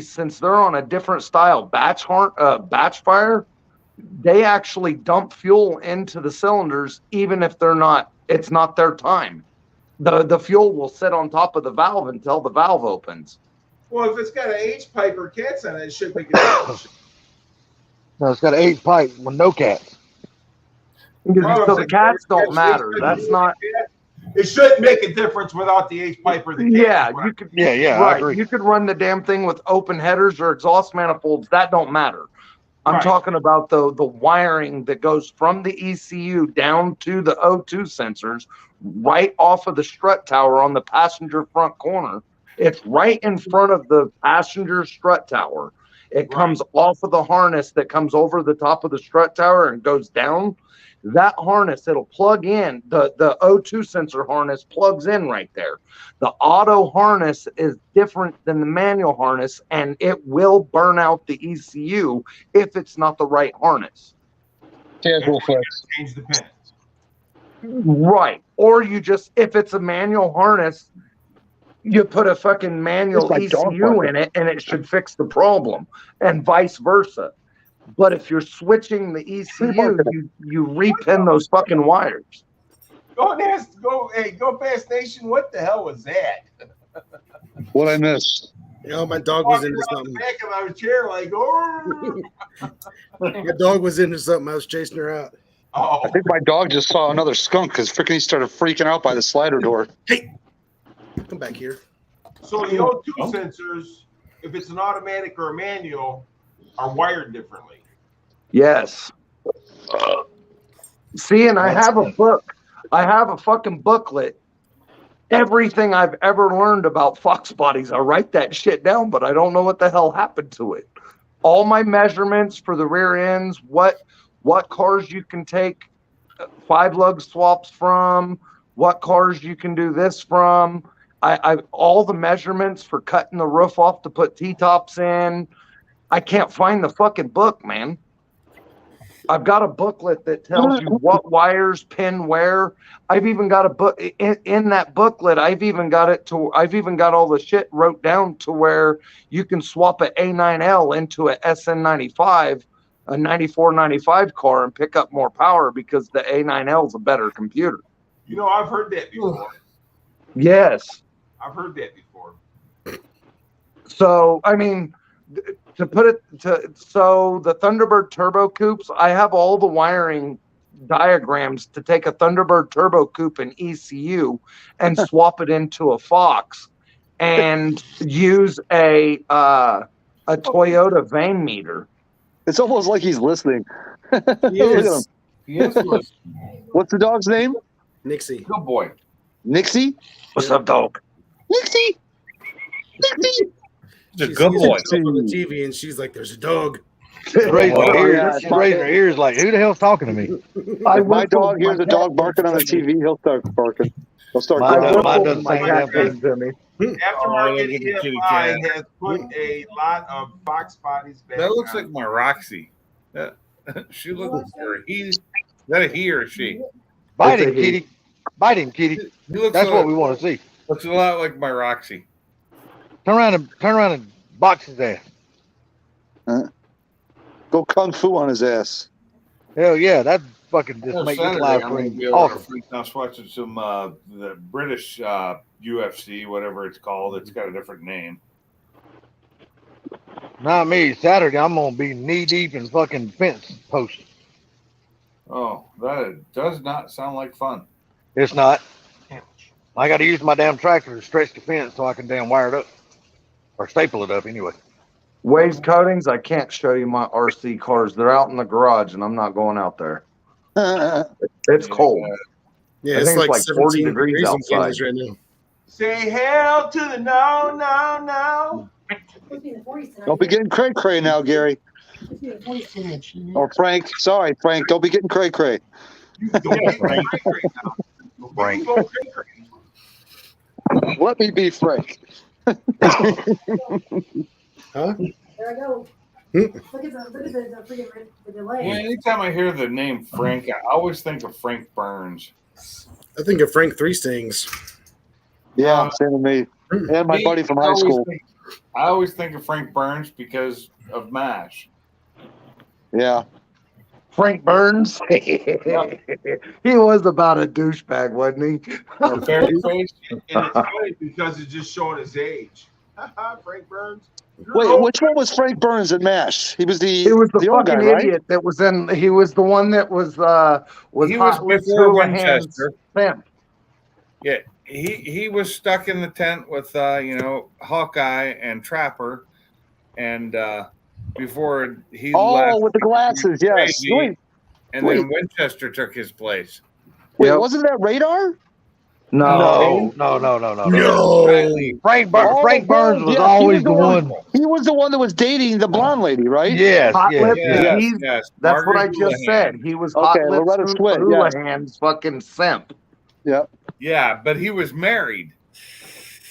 since they're on a different style batch fire, they actually dump fuel into the cylinders, even if it's not their time. The fuel will sit on top of the valve until the valve opens. Well, if it's got an H pipe or cats on it, it should make a difference. No, it's got an 8 pipe with no cats. So the cats don't matter. That's not. It shouldn't make a difference without the H pipe or the cat. Yeah, you could. Yeah, right. I agree. You could run the damn thing with open headers or exhaust manifolds. That don't matter. I'm talking about the wiring that goes from the ECU down to the O2 sensors, right off of the strut tower on the passenger front corner. It's right in front of the passenger strut tower. It comes off of the harness that comes over the top of the strut tower and goes down. That harness, it'll plug in. The O2 sensor harness plugs in right there. The auto harness is different than the manual harness, and it will burn out the ECU if it's not the right harness. Casual flex. Change the pin. Right. Or you just, if it's a manual harness, you put a fucking manual ECU in it and it should fix the problem, and vice versa. But if you're switching the ECU, you repin those fucking wires. Go Fast Nation. What the hell was that? What I missed? You know, my dog was into something. Back of my chair, like, oh. My dog was into something. I was chasing her out. Oh. I think my dog just saw another skunk because freaking he started freaking out by the slider door. Hey, come back here. So the O2 sensors, if it's an automatic or a manual, are wired differently. Yes. See, and I have a book. I have a fucking booklet. Everything I've ever learned about Fox bodies, I write that shit down, but I don't know what the hell happened to it. All my measurements for the rear ends, what cars you can take 5-lug swaps from, what cars you can do this from. I all the measurements for cutting the roof off to put T-tops in. I can't find the fucking book, man. I've got a booklet that tells you what wires pin where. I've even got a book in that booklet. I've even got all the shit wrote down to where you can swap an A9L into a SN95, a 9495 car, and pick up more power because the A9L is a better computer. You know, I've heard that before. Yes. I've heard that before. So, I mean, so the Thunderbird Turbo Coupes, I have all the wiring diagrams to take a Thunderbird Turbo Coupe and ECU and swap it into a Fox and use a Toyota vane meter. It's almost like he's listening. He is. What's the dog's name? Nixie. Good boy. Nixie? What's up, dog? Nixie! Nixie! He's a good boy. On the TV, and she's like, "There's a dog." She's raising her ears like, who the hell's talking to me? If my dog hears a dog barking on the TV, he'll start barking. He'll start Mine growling. does the same damn thing to me. Aftermarket EFI has put a lot of Fox bodies back. That looks like my Roxy. She looks. Or is that a he or she? Bite him, kitty. Bite him, kitty. That's what we want to see. Looks a lot like my Roxy. Turn around and box his ass. Go kung fu on his ass. Hell yeah, that fucking just make this live stream awesome. I was watching some the British UFC, whatever it's called. It's got a different name. Not me. Saturday, I'm gonna be knee deep in fucking fence posts. Oh, that does not sound like fun. It's not. I got to use my damn tractor to stretch the fence so I can damn wire it up or staple it up anyway. Waves coatings, I can't show you my RC cars. They're out in the garage, and I'm not going out there. It's cold. Yeah, I it's think like it's like 40 17 degrees in outside. Kansas right now. Say hell to the no, no, no. Don't be getting cray now, Gary. Or Frank. Sorry, Frank. Don't be getting cray. You don't get Frank. cray now. Frank. You go cray. Let me be Frank. Huh? There I go. Hmm. Look at the freaking the delay. Well, anytime I hear the name Frank, I always think of Frank Burns. I think of Frank Three Stings. Yeah, same with me. And my buddy from high school. I always think of Frank Burns because of MASH. Yeah. Frank Burns. He was about a douchebag, wasn't he? Fair face. And it's funny because it's just showing his age. Frank Burns. Wait, which one was Frank Burns in MASH? He was the He was the old fucking guy, right? idiot that was in. He was the one that was He was Hot Lips before Houlihan's Winchester. pimp. Yeah, he was stuck in the tent with Hawkeye and Trapper, and before he left with the glasses, yes. Crazy, and then wait. Winchester took his place. Wait, wasn't that Radar? No. Frank Burns was always the one. He was the one that was dating the blonde lady, right? Yes, Hot Lips, Yes. That's what I just said. He was Hot Lips Loretta Swit, Houlihan's fucking simp. Yep. Yeah, but he was married.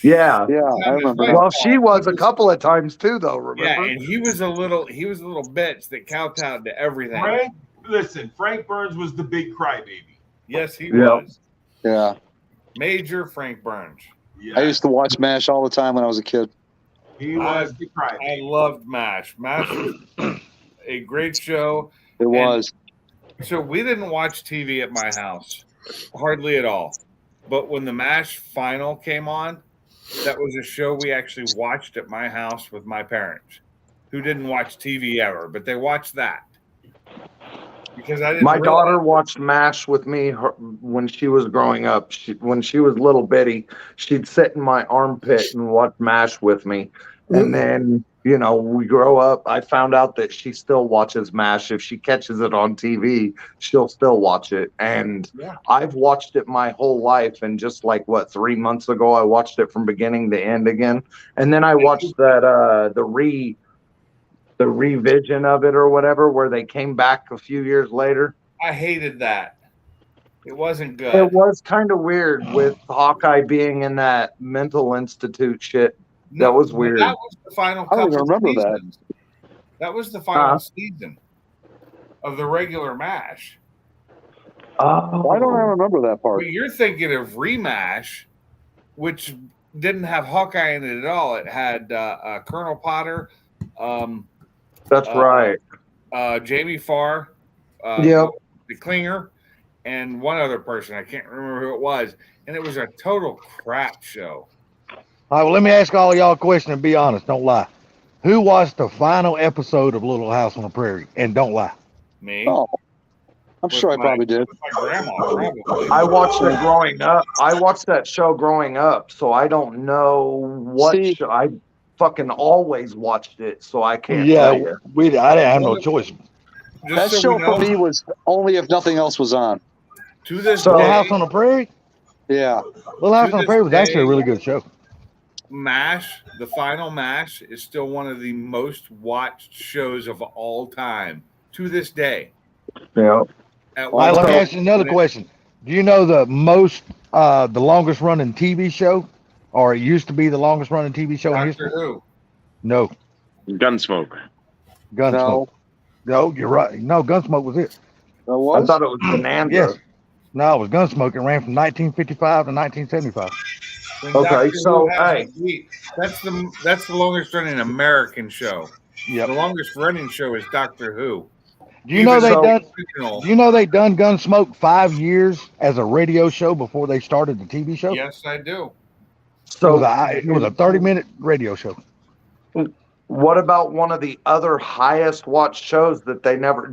Yeah. Yeah, I remember. Well, she was a couple of times too, though. Remember? Yeah, and he was a little bitch that kowtowed to everything. Frank Burns was the big crybaby. Yes, he was. Yeah. Major Frank Burns. Yeah. I used to watch MASH all the time when I was a kid. He was the crybaby. I loved MASH. MASH was a great show. It was. So we didn't watch TV at my house, hardly at all. But when the MASH final came on, that was a show we actually watched at my house with my parents, who didn't watch TV ever, but they watched that. Because I didn't. My daughter watched MASH with me when she was growing up. When she was little bitty, she'd sit in my armpit and watch MASH with me. And then, we grow up. I found out that she still watches MASH. If she catches it on TV, she'll still watch it. And I've watched it my whole life. And just 3 months ago, I watched it from beginning to end again. And then I watched that the revision of it or whatever, where they came back a few years later. I hated that. It wasn't good. It was kind of weird with Hawkeye being in that mental institute shit. That was weird. That was the final I don't couple even remember seasons. That was the final season of the regular MASH. Oh, I don't remember that part. But you're thinking of Remash, which didn't have Hawkeye in it at all. It had Colonel Potter. That's right. Jamie Farr. Yep. The Klinger, and one other person. I can't remember who it was. And it was a total crap show. All right, well, let me ask all y'all a question and be honest. Don't lie. Who watched the final episode of Little House on the Prairie? And don't lie. Me? Oh, I'm sure I probably did. With my grandma, probably. I watched it growing up. I watched that show growing up, so I don't know what show. I fucking always watched it, so I can't tell you. I didn't have no choice. That show for me was only if nothing else was on. To this Little day, House on the Prairie? Yeah. Little House on the Prairie was actually a really good show. MASH, the final MASH, is still one of the most watched shows of all time to this day. Yeah. At All right, one let me time, ask you another question. Do you know the longest running TV show? Or it used to be the longest running TV show in history? Doctor Who. No. Gunsmoke. Gunsmoke. No, you're right. No, Gunsmoke was it. That was? I thought it was Bonanza. Yes. No, it was Gunsmoke. It ran from 1955 to 1975. When Okay, Doctor so, Who has hey. a week, that's the longest running American show. Yep. The longest running show is Doctor Who. Do you know they done? original- Do you know they done Gunsmoke 5 years as a radio show before they started the TV show? Yes, I do. So it was a 30-minute radio show. what about one of the other highest watched shows that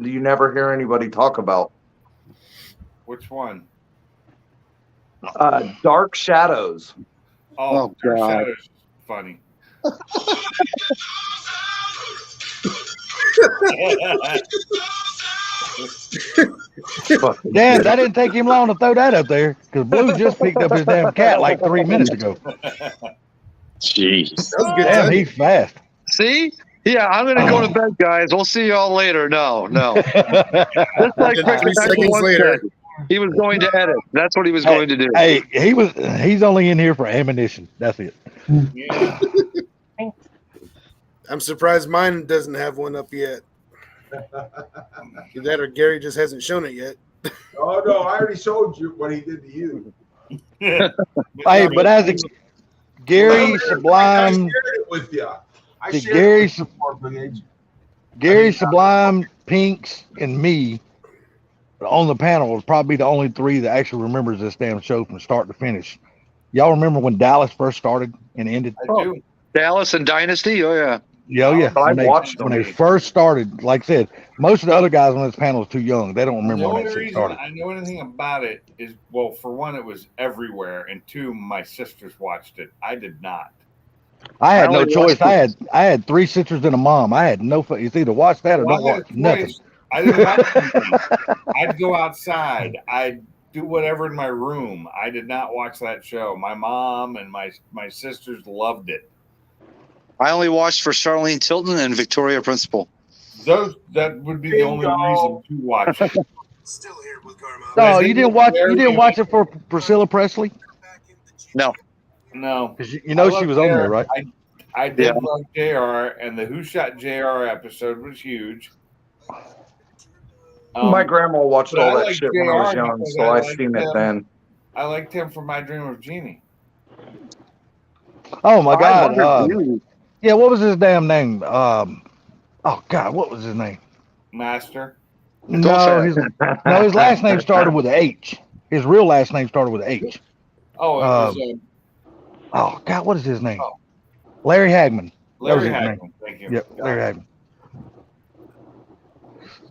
you never hear anybody talk about? Which one? Dark Shadows. Oh, Oh, Dark God. Shadows is funny. Damn, that didn't take him long to throw that up there because Blue just picked up his damn cat like 3 minutes ago. Jeez. That was a good Damn, time. he's fast. See? Yeah, I'm gonna go to bed, guys. We'll see y'all later. No. Just like And Cricket 3 seconds once later. said, he was going to edit. That's what he was going to do. Hey, he's only in here for ammunition. That's it. Yeah. I'm surprised mine doesn't have one up yet. Either that or Gary just hasn't shown it yet. Oh no, I already showed you what he did to you. Hey, but as a Gary I Sublime, shared it with you. I the shared Gary it with you, Big Age. Gary Sublime, Pinks, and me on the panel was probably the only three that actually remembers this damn show from start to finish. Y'all remember when Dallas first started and ended? I do. Dallas and Dynasty? Oh, yeah. Yeah. I When watched them. they first started, like I said, most of the other guys on this panel is too young. They don't remember The when only that shit reason started. I know anything about it is, well, for one, it was everywhere, and two, my sisters watched it. I did not. I had no only choice. watched I had 3 sisters and a mom. I had no. It's either watch that or Well, don't I had watch a nothing. choice. I didn't watch anything. I'd go outside. I'd do whatever in my room. I did not watch that show. My mom and my sisters loved it. I only watched for Charlene Tilton and Victoria Principal. That would be the only reason to watch it. Still here with Garma. No, you didn't watch. You didn't watch it for Priscilla Presley No. No, because you know I she love was on there, JR. right? I did Yeah. love JR, and the Who Shot JR episode was huge. My grandma watched but all I that like shit when I was JR young, because so I I liked seen it him. then. I liked him for My Dream of Jeannie. Oh my I God! wondered, dude. Yeah, what was his damn name? Oh God, what was his name? Master. No, say his last name started with an H. His real last name started with an H. Oh, it was Oh God, what is his name? Oh. Larry Hagman. That was Larry his name. Hagman. Thank you. Yep, Got Larry it. Hagman.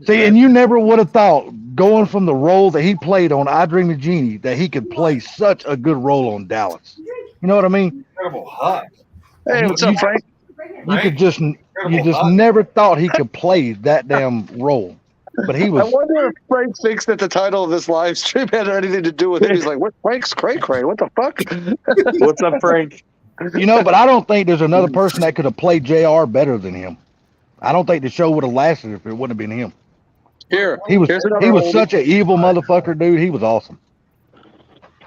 See, and you never would have thought going from the role that he played on I Dream of Jeannie that he could play such a good role on Dallas. You know what I mean? Incredible hug. Hey, what's up, Frank? You just hug. never thought he could play that damn role. But he I was. wonder if Frank thinks that the title of this live stream had anything to do with it. He's like, what? Frank's cray cray? What the fuck? What's up, Frank? You know, but I don't think there's another person that could have played JR better than him. I don't think the show would have lasted if it wouldn't have been him. Here's He was another oldie. such an evil motherfucker, dude. He was awesome.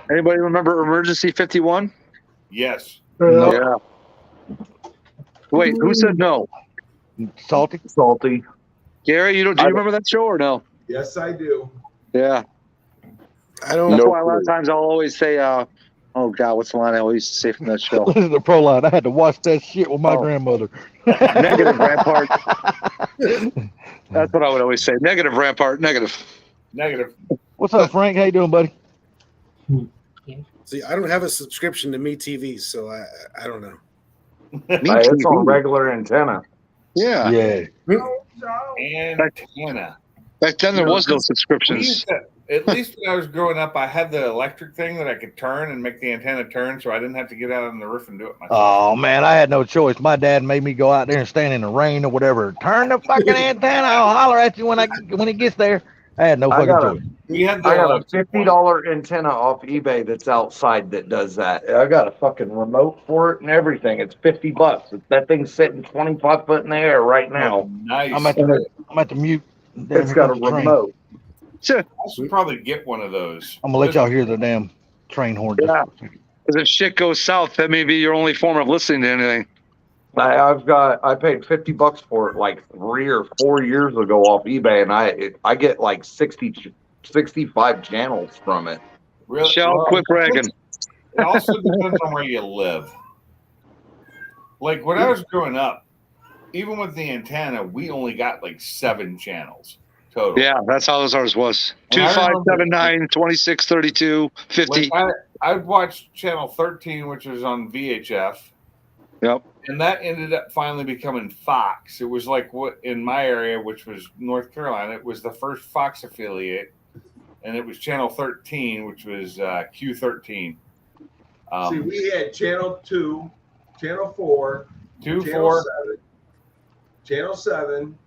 Anybody remember Emergency 51? Yes. No. Yeah. Wait, who said no? Salty. Gary, do you remember that show or no? Yes, I do. Yeah. I don't That's know. why a lot of times I'll always say, oh God, what's the line I always say from that show? This is the pro line. I had to watch that shit with my Oh. grandmother. Negative Rampart. That's what I would always say. Negative Rampart. Negative. What's up, Frank? How you doing, buddy? See, I don't have a subscription to MeTV, so I don't know. It's on regular antenna. Yeah. Yeah. Antenna. Back then there was no We subscriptions. used to, at least when I was growing up, I had the electric thing that I could turn and make the antenna turn, so I didn't have to get out on the roof and do it myself. Oh man, I had no choice. My dad made me go out there and stand in the rain or whatever. Turn the fucking antenna. I'll holler at you when it gets there. I had no I fucking got choice. I got a $50 antenna off eBay that's outside that does that. I got a fucking remote for it and everything. It's $50. That thing's sitting 25 foot in the air right now. Nice. I'm at the mute. Damn, It's here got a comes the train. remote. I should probably get one of those. I'm gonna let y'all hear the damn train horn. Yeah. Because if shit goes south, that may be your only form of listening to anything. I paid $50 for it like 3 or 4 years ago off eBay, and I get like 65 channels from it. Really? Shall quit bragging. It also depends on where you live. Like when I was growing up, even with the antenna, we only got like 7 channels total. Yeah, that's how ours was. And 2, I 5, remember- 7, 9, 26, 32, 50. Like I'd watch channel 13, which was on VHF. Yep. And that ended up finally becoming Fox. It was like what in my area, which was North Carolina, it was the first Fox affiliate, and it was channel 13, which was Q13. See, we had channel 2, channel 4, Two, channel four. 7, channel 7,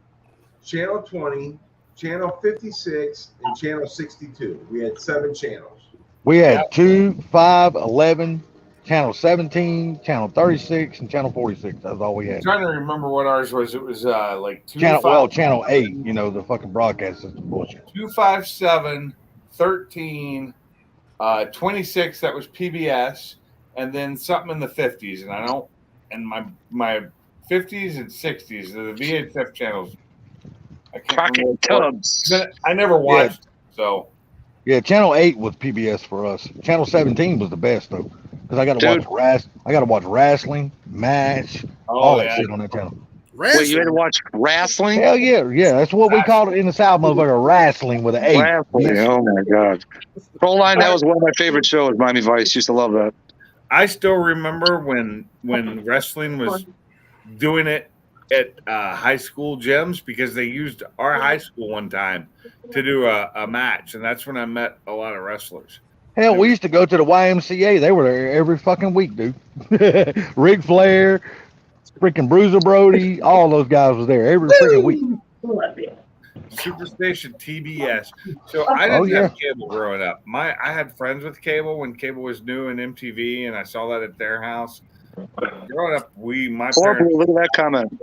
Channel 20, Channel 56, and Channel 62. We had 7 channels. We had 2, 5, 11, Channel 17, Channel 36, and Channel 46. That's all we I'm had. trying to remember what ours was. It was like 2, Channel 5, Channel 8. You know, the fucking broadcast system bullshit. 2, 5, 7, 13, 26. That was PBS, and then something in the 50s. And I don't. And my 50s and 60s are the VHF channels. I can't Pocket remember. tubs. I never watched it, so. Yeah, Channel 8 was PBS for us. Channel 17 was the best though, because I got to watch wrestling, match, all that shit on that channel. Wait, you had to watch wrestling? Hell yeah, that's what we called it in the South, motherfucker. Wrestling with an A. Wrestling. Oh my god. Proline, that was one of my favorite shows. Miami Vice. Used to love that. I still remember when wrestling was doing it at high school gyms, because they used our high school one time to do a match, and that's when I met a lot of wrestlers. Hell, we used to go to the YMCA. They were there every fucking week, dude. Ric Flair, freaking Bruiser Brody, all those guys was there every freaking week. Superstation TBS. So I didn't have cable growing up. I had friends with cable when cable was new in MTV, and I saw that at their house. But growing up, my parents. Look at that comment.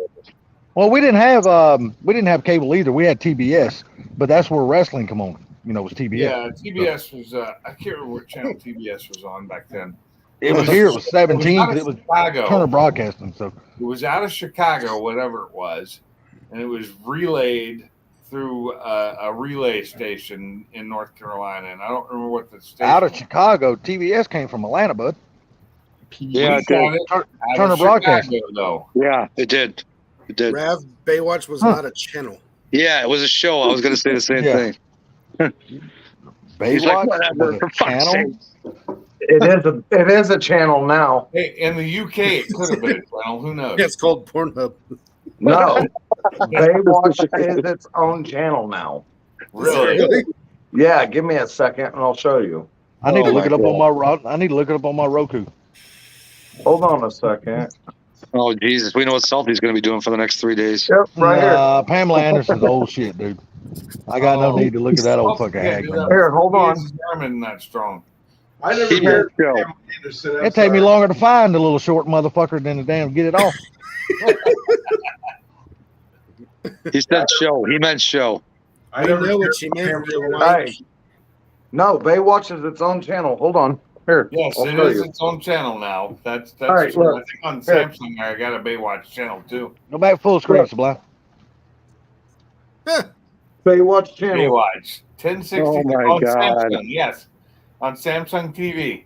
Well, we didn't have cable either. We had TBS, but that's where wrestling come on. You know, it was TBS. Yeah, TBS was. I can't remember what channel TBS was on back then. It was here. It was 17 because it was Chicago. Turner Broadcasting. So it was out of Chicago, whatever it was, and it was relayed through a relay station in North Carolina, and I don't remember what the station. Out of Chicago, TBS came from Atlanta, bud. Yeah, it did. Turner Broadcasting, though. Yeah, it did. It did. Rav, Baywatch was not a channel. Yeah, it was a show. I was going to say the same thing. Baywatch, like, whatever, for fuck's sake. It is a channel now. Hey, in the UK, it could have been a channel. Who knows? Yeah, it's called Pornhub. No, Baywatch is its own channel now. Really? Yeah, give me a second and I'll show you. I need to look it up on my Roku. Hold on a second. Oh Jesus, we know what Salty's going to be doing for the next 3 days. Yep, right here. Pamela Anderson's old shit, dude. I got no need to look at that old fucking hack. Here, hold on. German not strong. I never heard Pamela Anderson. I'm It take me sorry. longer to find the little short motherfucker than to damn get it off. He said show. He meant show. I know never what she meant. Hey, no, Baywatch is its own channel. Hold on. Here. Yes, I'll it show is you. its own channel now. That's All right, true. look. I think on Here. Samsung I got a Baywatch channel too. Go back full screen, Sublime. Baywatch channel. Baywatch 1060 Oh my on God. Samsung. Yes, on Samsung TV.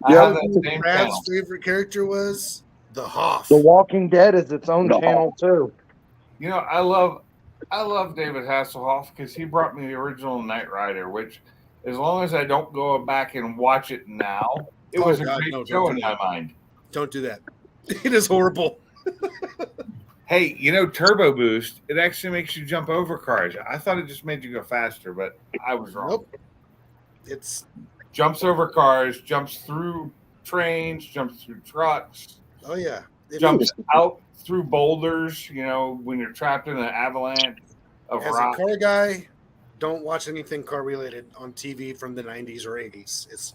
I Yeah. have that same Rav's channel. favorite character was the Hoff. The Walking Dead is its own No. channel too. You know, I love David Hasselhoff because he brought me the original Knight Rider, which, as long as I don't go back and watch it now, it Oh, was a God, great no, show don't in do my that. mind. Don't do that. It is horrible. Hey, you know, Turbo Boost, it actually makes you jump over cars. I thought it just made you go faster, but I was wrong. Nope. It's Jumps over cars, jumps through trains, jumps through trucks, oh yeah. It jumps out through boulders, you know, when you're trapped in an avalanche of As rock. a car guy, don't watch anything car related on TV from the 90s or 80s. It's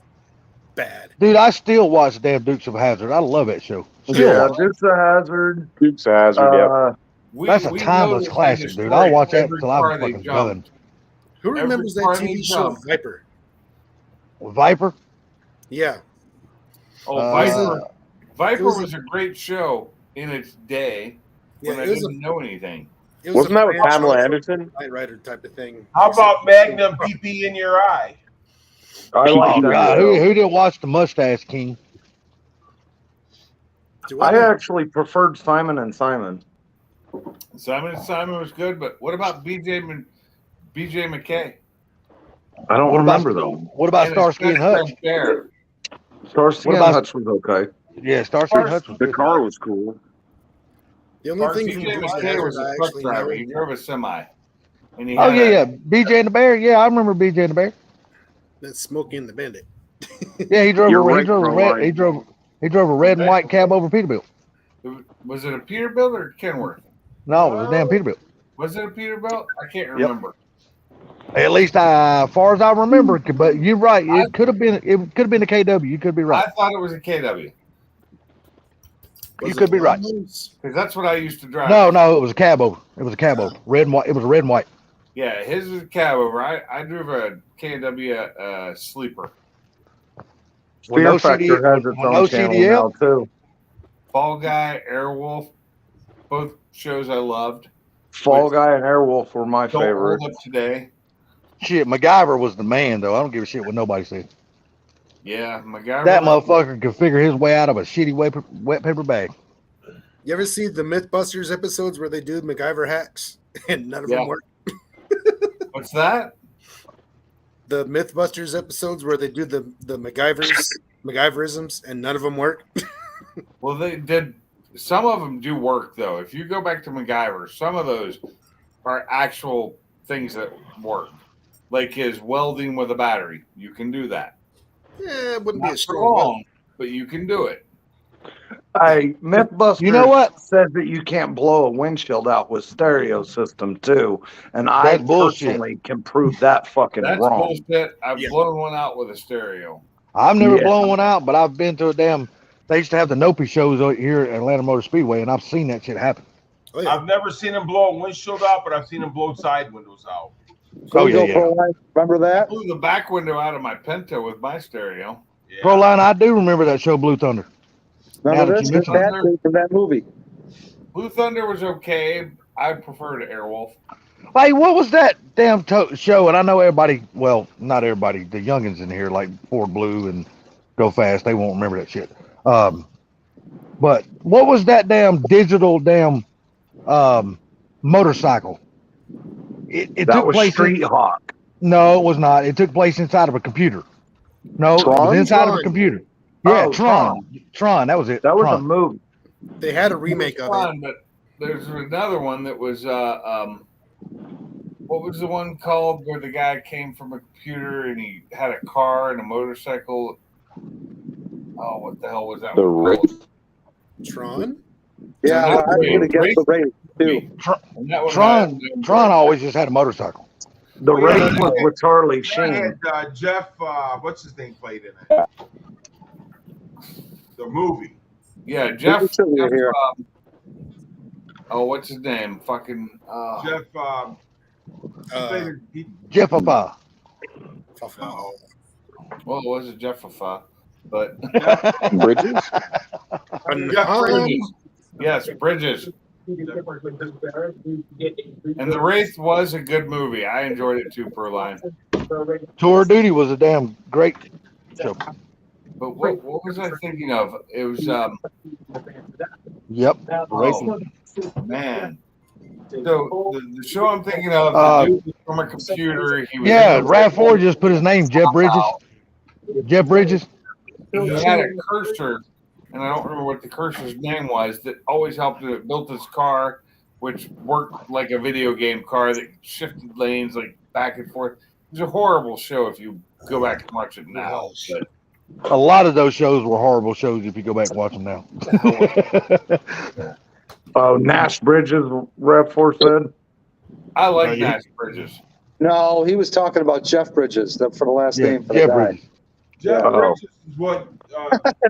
bad. Dude, I still watch damn Dukes of Hazzard. I love that show. Still Yeah, watch it. Dukes of Hazzard. Dukes of Hazzard, yeah. That's a We timeless know the classic, kind of dude. story I'll watch that every till I'm car they fucking jump. done. Who Every remembers that car they TV show jump. Viper? Viper? Yeah. Oh, Uh, Viper was was a great show in its day when Yeah, I it was didn't know anything. It Wasn't a that with franchise Pamela for Anderson? Knight Rider type of thing. How about Magnum PP in your eye? I like Oh that God, show. who didn't watch the Mustache King? Do I I actually preferred Simon and Simon. Simon was good, but what about BJ McKay? I don't What about- remember though. What about And Starsky and Hutch? There. Starsky What and about- Hutch was okay. Yeah, Starsky and Hutch was The good. car was cool. The only thing BJ from Dukes of McKay was Hazzard I a truck actually driver. know. He drove a semi. And he Oh had yeah, a- yeah. BJ and the Bear. Yeah, I remember BJ and the Bear. That's Smokey and the Bandit. Yeah, he drove You're a right, he drove a Caroline. red he drove a red and white cab over Peterbilt. Was it a Peterbilt or Kenworth? No, it was a damn Peterbilt. Was it a Peterbilt? I can't remember. At least, as far as I remember, but you're right. It could have been. It could have been a KW. You could be right. I thought it was a KW. You could be right. Because that's what I used to drive. No, it was a cab over. It was a cab over. Red and white. It was a red and white. Yeah, his was a cab over. I drove a KW sleeper. With Fear no Factor CD, has its with own no channel CDL. now too. Fall Guy, Airwolf, both shows I loved. Fall Guy and Airwolf were my Don't favorite. hold up today. Shit, MacGyver was the man, though. I don't give a shit what nobody said. Yeah, MacGyver. That motherfucker could figure his way out of a shitty wet paper bag. You ever see the MythBusters episodes where they do MacGyver hacks and none of them work? What's that? The MythBusters episodes where they do the MacGyverisms and none of them work. Well, they did. Some of them do work though. If you go back to MacGyver, some of those are actual things that work, like his welding with a battery. You can do that. Yeah, it wouldn't be Not as for strong. long, but you can do it. MythBusters You know what? says that you can't blow a windshield out with stereo system too, and I That's bullshit. personally can prove that fucking That's wrong. bullshit. I've blown one out with a stereo. I've never Yeah. blown one out, but I've been to a damn. They used to have the Nopi shows out here at Atlanta Motor Speedway, and I've seen that shit happen. Oh, yeah. I've never seen him blow a windshield out, but I've seen him blow side windows out. Oh yeah, yeah. Remember I that? blew the back window out of my Pinto with my stereo. Yeah. Proline, I do remember that show, Blue Thunder. Remember Now that this? you This mention bad thing from that movie. Blue Thunder was okay. I preferred Airwolf. Hey, what was that damn show? And I know everybody, well, not everybody, the youngins in here, like Ford Blue and Go Fast, they won't remember that shit. But what was that damn digital motorcycle? It That took was place Street Hawk. No, it was not. It took place inside of a computer. No, it was Tron? inside of a computer. Yeah, Oh, Tron. That was it. That was a Tron. movie. They had a remake of it. Fun, but there's another one that was what was the one called where the guy came from a computer and he had a car and a motorcycle? Oh, what the hell was that? The one called? Wraith. Tron? Yeah, So well, that I'm was gonna guess the race too. And that one Tron always just had a motorcycle. The Oh, yeah, race that was had- with Charlie That Sheen. had Jeff, what's his name, played in it? The movie. Yeah, Jeff. Who's sitting here? Oh, what's his name? Fucking. Jeff, Jeff Papa. Oh, Well, it wasn't Jeff Fafa, but Bridges? Jeff Bridges. yes, Bridges. And The Wraith was a good movie. I enjoyed it too, Perline. Tour of Duty was a damn great show. But what was I thinking of? It was Yep. oh, man. So the show I'm thinking of, the dude was from a computer. He was Yeah, in the- Rav4 just put his name, Jeff Bridges. Jeff Bridges. He had a cursor, and I don't remember what the cursor's name was, that always helped him. It built his car, which worked like a video game car that shifted lanes like back and forth. It was a horrible show if you go back and watch it now. But A lot of those shows were horrible shows if you go back and watch them now. Oh, Nash Bridges, Rev 4 said. I like you- Nash Bridges. No, he was talking about Jeff Bridges for the last Yeah, name for Jeff the guy. Bridges. Jeff Uh-oh. Bridges is what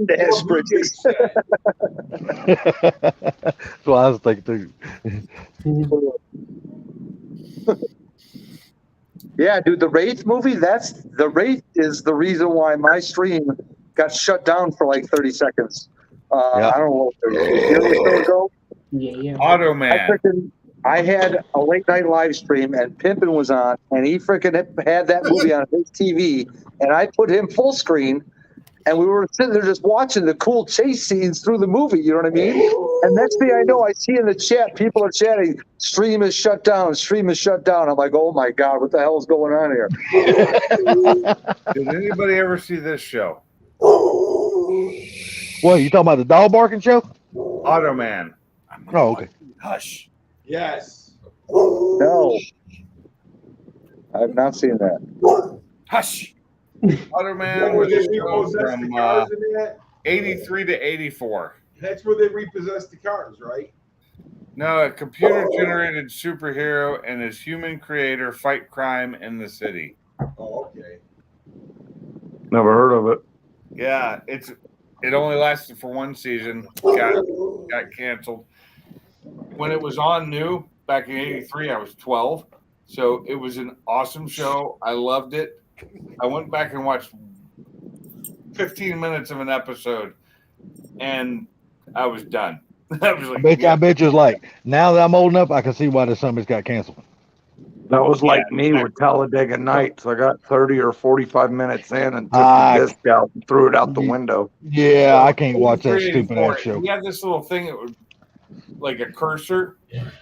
Nash Bridges. said. That's what I was thinking too. Yeah, dude, the Wraith movie, the Wraith is the reason why my stream got shut down for like 30 seconds. Yeah. I don't know, 30 seconds, a year or so ago. Yeah. Automan. I had a late night live stream and Pimpin was on and he freaking had that movie on his TV and I put him full screen and we were sitting there just watching the cool chase scenes through the movie, you know what I mean? And next thing I know, I see in the chat, people are chatting, stream is shut down, stream is shut down. I'm like, oh my God, what the hell is going on here? Did anybody ever see this show? What, you talking about the dog barking show? Automan. Oh, okay. Hush. Yes. No. I've not seen that. Hush. Automan was They a show repossess the from cars in that. 83 to 84. That's where they repossessed the cars, right? No, a computer-generated superhero and his human creator fight crime in the city. Oh, okay. Never heard of it. Yeah, it only lasted for one season. Got canceled. When it was on new back in '83, I was 12, so it was an awesome show. I loved it. I went back and watched 15 minutes of an episode, and I was done. I was like, I bet you it's like, now that I'm old enough, I can see why this something's got canceled. That was like me with Talladega Nights. I got 30 or 45 minutes in and took the disc out and threw it out the window. Yeah, I can't watch that stupid ass show. He had this little thing that would like a cursor,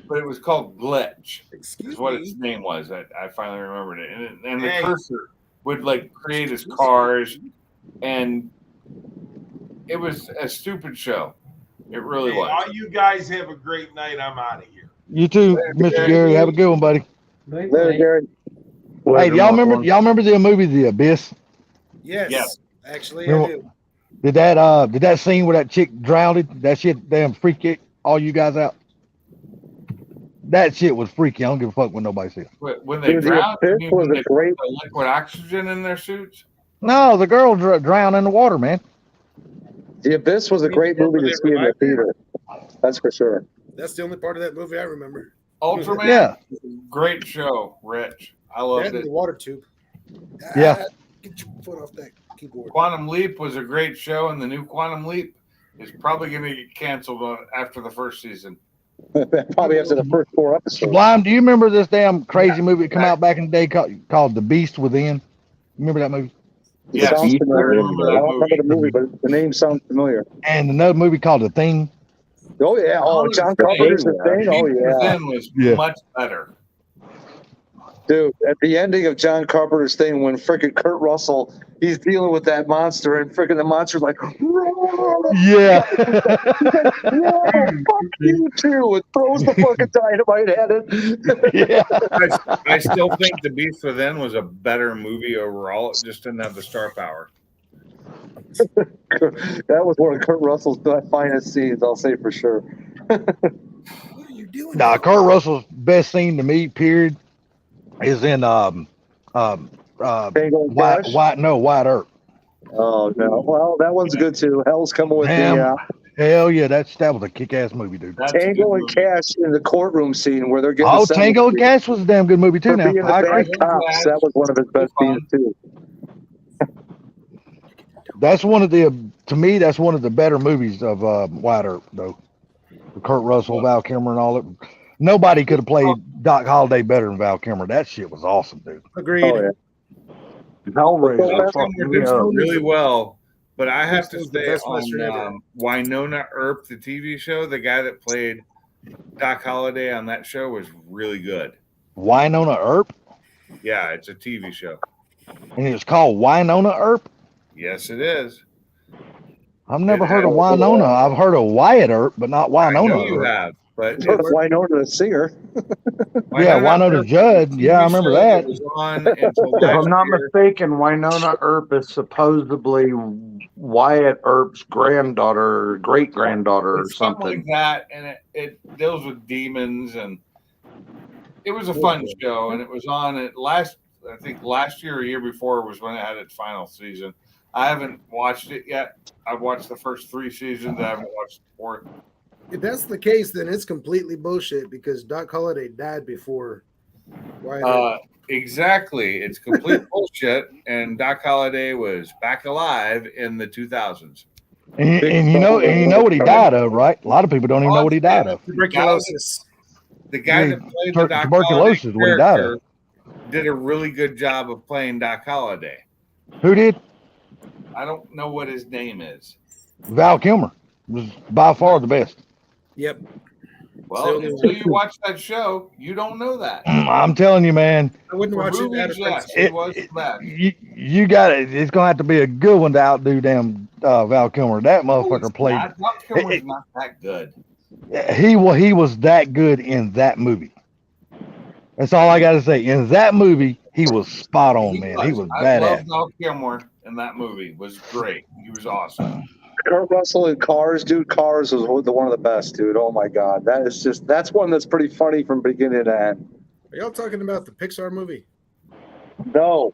but it was called Glitch. Is what its name was. I finally remembered it. And the cursor would like create his cars, and it was a stupid show. It really was. All you guys have a great night. I'm out of here. You too, Mr. Gary. Have a good one, buddy. Later, Gary. Hey, y'all remember the movie The Abyss? Yes. Actually, Remember, I do. Did that scene where that chick drowned? That shit damn freaked all you guys out. That shit was freaky. I don't give a fuck when nobody says. When they drowned, you mean they put the liquid oxygen in their suits? No, the girl drowned in the water, man. The Abyss was a great movie to see in the theater. That's for sure. That's the only part of that movie I remember. Ultraman, yeah, great show, Rich. I loved And it. the water tube. Yeah. Get your foot off that keyboard. Quantum Leap was a great show, and the new Quantum Leap is probably going to get canceled after the first season. Probably after the first 4 episodes. Sublime, do you remember this damn crazy movie that came out back in the day called The Beast Within? Remember that movie? Yes, Sounds I familiar. remember I that don't remember the movie, but the name sounds familiar. And another movie called The Thing. Oh yeah, John Carpenter's The Thing. Oh yeah, Within was much better. Dude, at the ending of John Carpenter's Thing, when freaking Kurt Russell, he's dealing with that monster, and freaking the monster's like, yeah, fuck you too, and throws the fucking dynamite at it. Yeah, I still think The Beast Within was a better movie overall. It just didn't have the star power. That was one of Kurt Russell's finest scenes, I'll say for sure. What are you doing? Nah, Kurt Russell's best scene to me, period, is in White Earth. Oh no, well that one's good too. Hell's Coming with Damn. Me. Hell yeah, that was a kick-ass movie, dude. Tango and Cash in the courtroom scene where they're getting. Oh, Tango and Cash was a damn good movie too. For Now being the I bad agree. cops, that was one of his best scenes too. That's one of the better movies of White Earth, though. Kurt Russell, Val Kilmer, and all that. Nobody could have played Doc Holliday better than Val Kilmer. That shit was awesome, dude. Agreed. Oh, yeah. Hellraiser. Did really well, but I have to say best Western ever. on Winona Earp, the TV show, the guy that played Doc Holliday on that show was really good. Winona Earp? Yeah, it's a TV show. And it's called Winona Earp? Yes, it is. I've never heard of Winona. I've heard of Wyatt Earp, but not I Winona know you Earp. have, but So Winona the singer. Yeah, Winona Judd. Yeah, I remember that. Was on until If last I'm not year. mistaken, Winona Earp is supposedly Wyatt Earp's granddaughter, great granddaughter, or It's something something. like that, and it deals with demons, and it was a fun show, and it was on it last year or year before was when it had its final season. I haven't watched it yet. I've watched the first 3 seasons. I haven't watched the 4th. If that's the case, then it's completely bullshit because Doc Holliday died before. Exactly. It's complete bullshit, and Doc Holliday was back alive in the 2000s. And you know what he died of, right? A lot of people don't even know what he died of. Tuberculosis. The guy that played the Doc Tuberculosis Holliday is what he died of. character did a really good job of playing Doc Holliday. Who did? I don't know what his name is. Val Kilmer was by far the best. Yep. Well, until you watch that show, you don't know that. I'm telling you, man. I wouldn't watch it. Out of Yes, principle. he was the best. You got it. It's gonna have to be a good one to outdo damn Val Kilmer. That motherfucker played. Doc Kilmer's not that good. He was that good in that movie. That's all I got to say. In that movie, he was spot on, man. He was I badass. love Val Kilmer in that movie. Was great. He was awesome. Kurt Russell in Cars, dude. Cars was one of the best, dude. Oh my god, that's one that's pretty funny from beginning to end. Are y'all talking about the Pixar movie? No,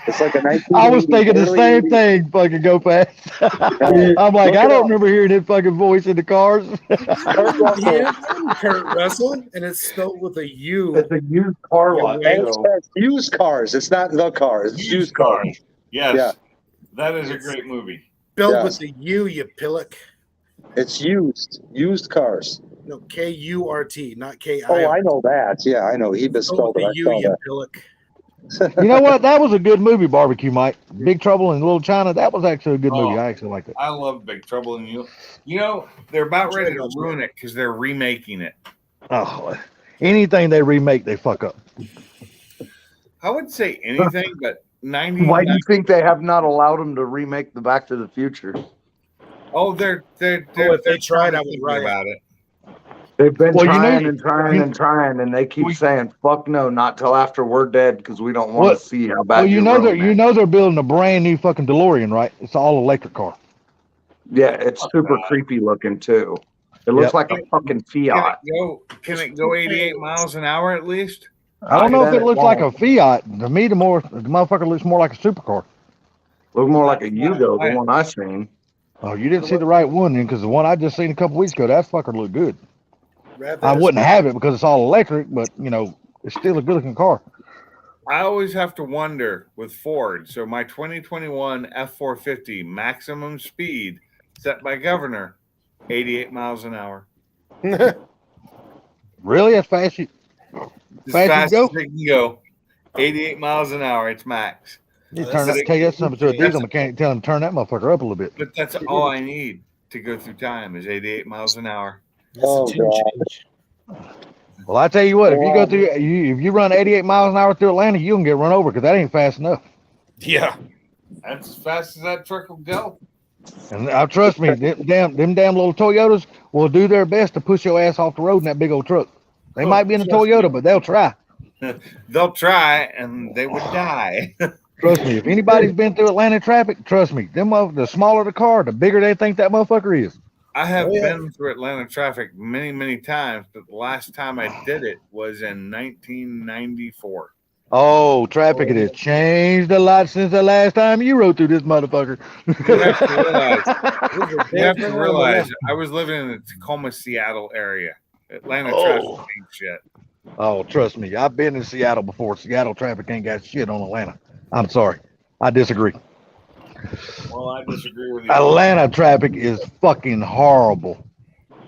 it's like a 1980s. I was thinking the same thing. Fucking go fast. I'm like, I don't remember hearing his fucking voice in the Cars. Kurt Russell. Yeah, Kurt Russell, and it's spelled with a U. It's a used car lot. It's used cars. It's not the cars. It's used cars. Yes. Yeah. That is a great movie. Spelled with the U, you pillock. It's used cars. No, K-U-R-T, not K-I. Oh, I know that. Yeah, I know. He misspelled it. I U, saw you that. pillock. You know what? That was a good movie, Barbecue Mike. Big Trouble in Little China. That was actually a good movie. I actually liked it. I love Big Trouble in You. You know, they're about ready to ruin it because they're remaking it. Oh, anything they remake, they fuck up. I wouldn't say anything, but 90. Why do you think they have not allowed them to remake the Back to the Future? Oh, they're if they tried, I would write about it. They've been Well, you know- trying and trying, and they keep saying, "Fuck no, not till after we're dead," because we don't want to see how bad. Well, you you're know ruining it. they're building a brand new fucking DeLorean, right? It's all electric car. Yeah, it's super creepy looking too. It looks like a fucking Fiat. Can it go 88 miles an hour at least? I don't know if it looks like a Fiat. To me, the motherfucker looks more like a supercar. Look more like a Yugo, the one I seen. Oh, you didn't see the right one then, because the one I just seen a couple weeks ago, that fucker looked good. Rather I wouldn't have it because it's all electric, but it's still a good looking car. I always have to wonder with Ford. So my 2021 F450 maximum speed set by governor, 88 miles an hour. Really? As fast as As fast fast you as go? it can go. 88 miles an hour. It's max. You tell that something to a diesel mechanic, tell him to turn that motherfucker up a little bit. But that's all I need to go through time is 88 miles an hour. Oh, God. Well, I tell you what, if you go through, if you run 88 miles an hour through Atlanta, you can get run over because that ain't fast enough. Yeah, that's as fast as that truck will go. And trust me, them damn little Toyotas will do their best to push your ass off the road in that big old truck. They might be in a Toyota, but they'll try. They'll try, and they would die. Trust me, if anybody's been through Atlanta traffic, trust me, the smaller the car, the bigger they think that motherfucker is. I have been through Atlanta traffic many, many times, but the last time I did it was in 1994. Oh, traffic it has changed a lot since the last time you rode through this motherfucker. You have to realize I was living in the Tacoma, Seattle area. Atlanta traffic ain't shit. Oh, trust me, I've been in Seattle before. Seattle traffic ain't got shit on Atlanta. I'm sorry. I disagree. Well, I disagree with you. Atlanta traffic is fucking horrible.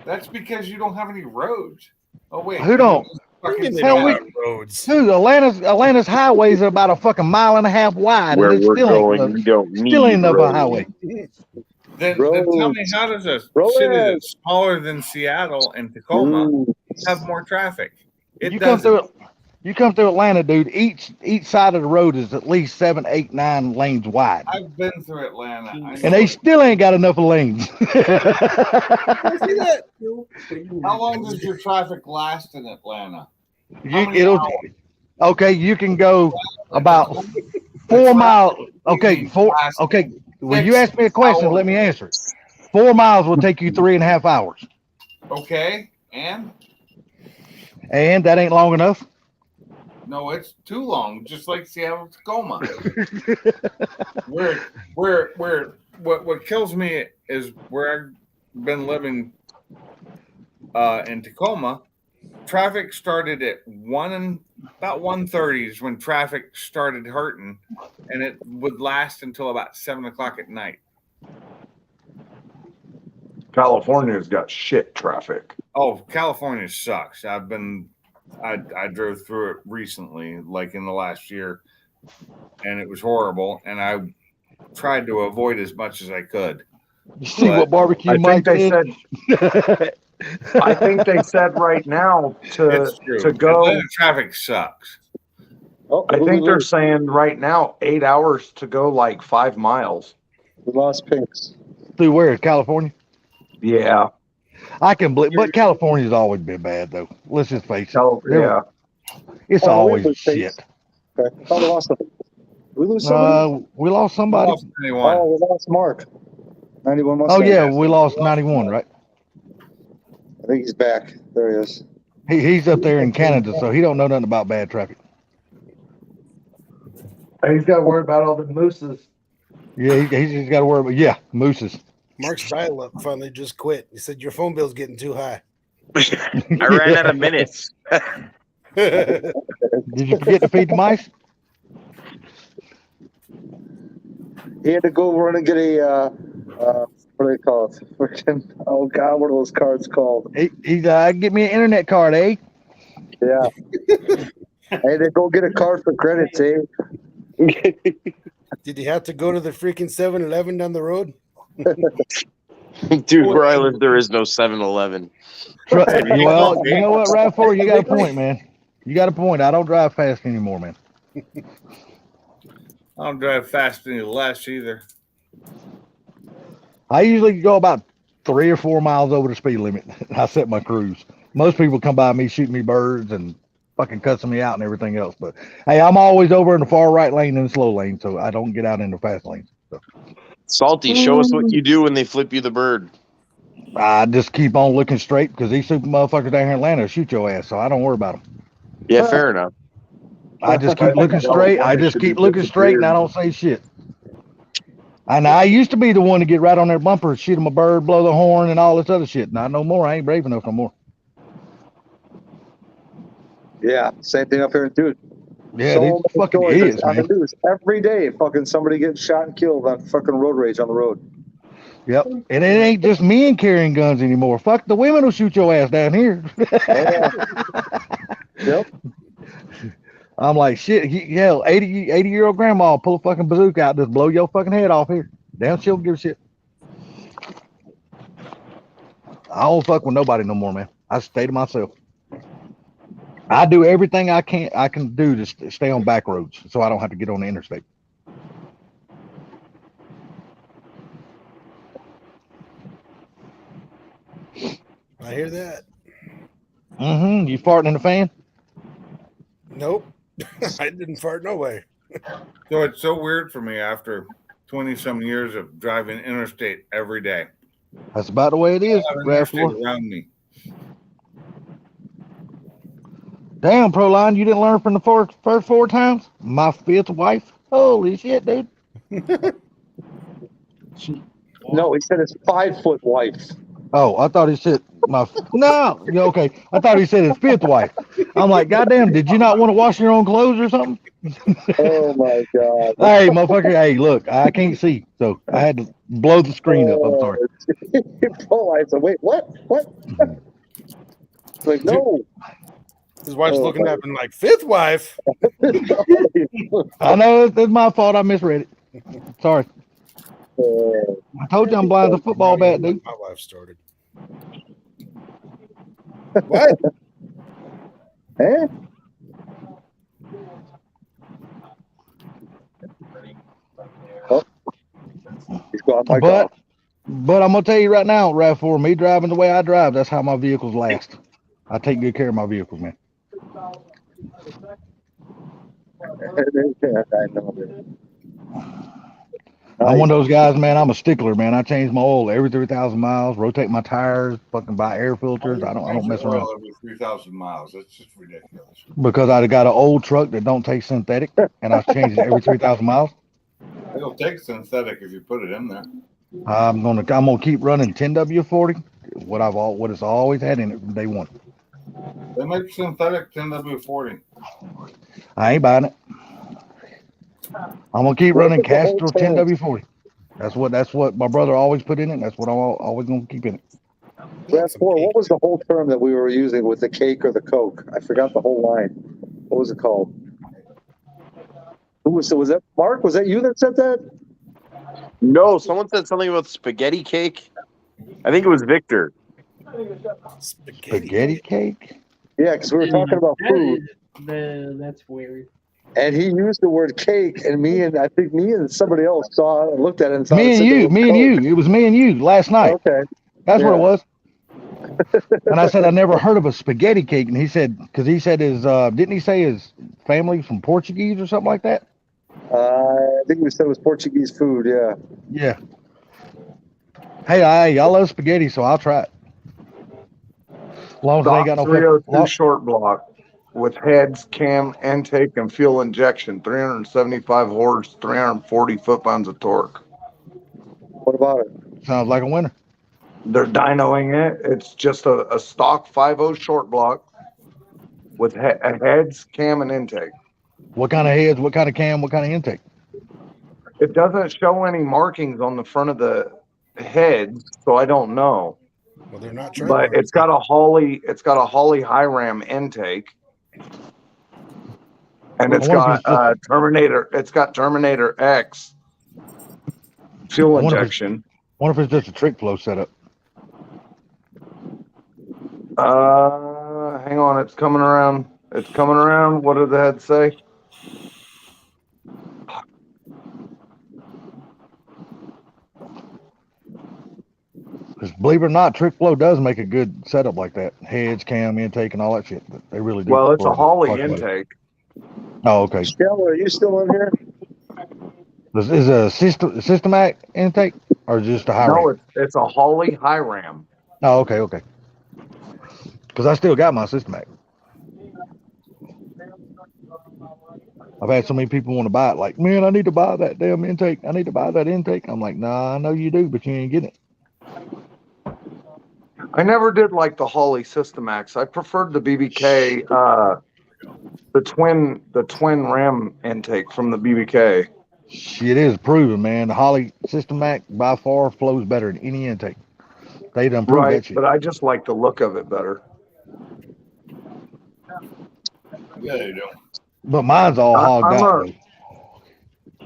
That's because you don't have any roads. Oh, wait. Who don't? roads. Dude, Atlanta's highways are about a fucking mile and a half wide. Where and it we're still going, ain't, we don't need still ain't enough of a roads. highway. Then tell me, how does a city that's smaller than Seattle and Tacoma have more traffic? It doesn't. You come through Atlanta, dude. Each side of the road is at least 7, 8, 9 lanes wide, I've been through Atlanta. and they still ain't got enough of lanes. How long does your traffic last in Atlanta? You can go about 4 miles. Okay, when you ask me a question, let me answer it. 4 miles will take you 3.5 hours. Okay, and that ain't long enough. no, it's too long. Just like Seattle, Tacoma. What kills me is where I've been living in Tacoma. Traffic started at about 1:30 is when traffic started hurting, and it would last until about 7 o'clock at night. California's got shit traffic. Oh, California sucks. I drove through it recently, like in the last year, and it was horrible. And I tried to avoid as much as I could. You see what barbecue Mike did? I think they said right now to go. Atlanta traffic sucks. I think they're saying right now 8 hours to go, like 5 miles. We lost Pinks. Through where? California? Yeah. I can believe, but California's always been bad though. Let's just face it. Yeah. It's always shit. Okay. Oh, we lost somebody. We lose somebody. We lost somebody. Oh, we lost Mark. 91 Oh Mustang. yeah, we lost 91, right? I think he's back. There he is. He's up there in Canada, so he don't know nothing about bad traffic. He's got to worry about all the mooses. Yeah, he's just got to worry about mooses. Mark's dial-up finally just quit. He said your phone bill's getting too high. I ran out of minutes. Did you forget to feed the mice? He had to go run and get a what do they call it? Freaking, oh God, what are those cards called? He's get me an internet card, eh? Yeah. Hey, they go get a card for credits, eh? Did you have to go to the freaking 7-Eleven down the road? Dude, where I live, there is no 7-Eleven. Well, you know what, RAV4, you got a point, man. You got a point. I don't drive fast anymore, man. I don't drive fast any less either. I usually go about 3 or 4 miles over the speed limit. I set my cruise. Most people come by me shooting me birds and fucking cussing me out and everything else. But hey, I'm always over in the far right lane and the slow lane, so I don't get out in the fast lane. So. Salty, show us what you do when they flip you the bird. I just keep on looking straight because these super motherfuckers down here in Atlanta shoot your ass, so I don't worry about them. Yeah, fair enough. I just keep looking straight. I just keep looking straight, and I don't say shit. And I used to be the one to get right on their bumper, shoot them a bird, blow the horn, and all this other shit. Not no more. I ain't brave enough no more. Yeah, same thing up here, dude. Yeah, these fucking idiots, on the man. news every day. Fucking somebody getting shot and killed on fucking road rage on the road. Yep, and it ain't just men carrying guns anymore. Fuck, the women will shoot your ass down here. Yep. I'm like, shit, hell, 80-year-old grandma will pull a fucking bazooka out, just blow your fucking head off here. Damn, she'll give a shit. I don't fuck with nobody no more, man. I stay to myself. I do everything I can do to stay on back roads, so I don't have to get on the interstate. I hear that. Mm-hmm. You farting in the fan? Nope. I didn't fart no way. So it's so weird for me after 20-some years of driving interstate every day. That's about the way it is. Around me. Damn, Proline, you didn't learn from the first 4 times? My 5th wife? Holy shit, dude. No, he said his 5-foot wife. Oh, I thought he said no. Yeah, okay. I thought he said his 5th wife. I'm like, goddamn, did you not want to wash your own clothes or something? Oh my God. Hey, motherfucker. Hey, look, I can't see, so I had to blow the screen up. I'm sorry. I said, wait, what? Like, no. His wife's looking at him like, 5th wife. I know it's my fault. I misread it. Sorry. I told you I'm blind as a football bat, dude. My wife started. What? Eh? Oh. He's got my car. But I'm gonna tell you right now, RAV4, me driving the way I drive, that's how my vehicles last. I take good care of my vehicles, man. I know. I'm one of those guys, man. I'm a stickler, man. I change my oil every 3,000 miles, rotate my tires, fucking buy air filters. I don't mess around. Every 3,000 miles. That's just ridiculous. Because I got an old truck that don't take synthetic, and I change it every 3,000 miles. It'll take synthetic if you put it in there. I'm gonna keep running 10W40, what it's always had in it from day one. They make synthetic 10W40. I ain't buying it. I'm gonna keep running Castrol 10W40. That's what my brother always put in it. That's what I'm always gonna keep in it. RAV4, what was the whole term that we were using with the cake or the Coke? I forgot the whole line. What was it called? Was that Mark? Was that you that said that? No, someone said something about spaghetti cake. I think it was Victor. Spaghetti cake? Yeah, because we were talking about food. That's weird. And he used the word cake, and I think me and somebody else saw it and looked at it and thought me and you. It was me and you last night. Okay. That's what it was. And I said, I never heard of a spaghetti cake. And he said, because he said didn't he say his family from Portuguese or something like that? I think we said it was Portuguese food, yeah. Yeah. Hey, I love spaghetti, so I'll try it. As long as they ain't Stock got no 302 short block with heads, cam, intake, and fuel injection. 375 horse, 340 foot-pounds of torque. What about it? Sounds like a winner. They're dynoing it. It's just a stock 5.0 short block with heads, cam, and intake. What kind of heads? What kind of cam? What kind of intake? It doesn't show any markings on the front of the heads, so I don't know. Well, they're not trying. But it's got a Holly high ram intake, and it's got Terminator. It's got Terminator X fuel injection. Wonder if it's just a trick flow setup. Hang on, it's coming around. It's coming around. What did the head say? Because believe it or not, trick flow does make a good setup like that. Heads, cam, intake, and all that shit. They really do. Well, it's a Holly intake. Oh, okay. Shell, are you still in here? Is a Systematic intake or just a high ram? No, it's a Holly high ram. Oh, okay. Because I still got my Systematic. I've had so many people want to buy it. Like, man, I need to buy that damn intake. I need to buy that intake. I'm like, nah, I know you do, but you ain't getting it. I never did like the Holly Systemax. I preferred the BBK, the twin ram intake from the BBK. Shit is proven, man. The Holly Systematic by far flows better than any intake. They done proved that shit. But I just like the look of it better. Yeah, you do. But mine's all hogged out.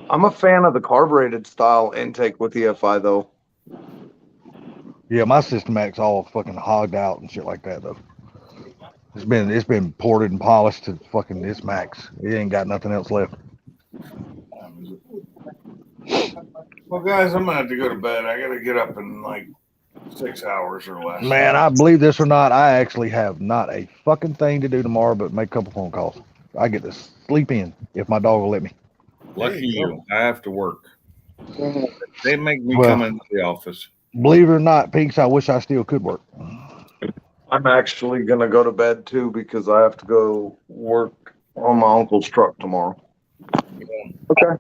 I'm a fan of the carbureted style intake with EFI though. Yeah, my Systematic's all fucking hogged out and shit like that though. It's been ported and polished to fucking its max. It ain't got nothing else left. Well, guys, I'm gonna have to go to bed. I gotta get up in like 6 hours or less. Man, I believe this or not, I actually have not a fucking thing to do tomorrow but make a couple phone calls. I get to sleep in if my dog will let me. Lucky you. I have to work. They make me come into the office. Believe it or not, Pinks, I wish I still could work. I'm actually gonna go to bed too because I have to go work on my uncle's truck tomorrow. Okay.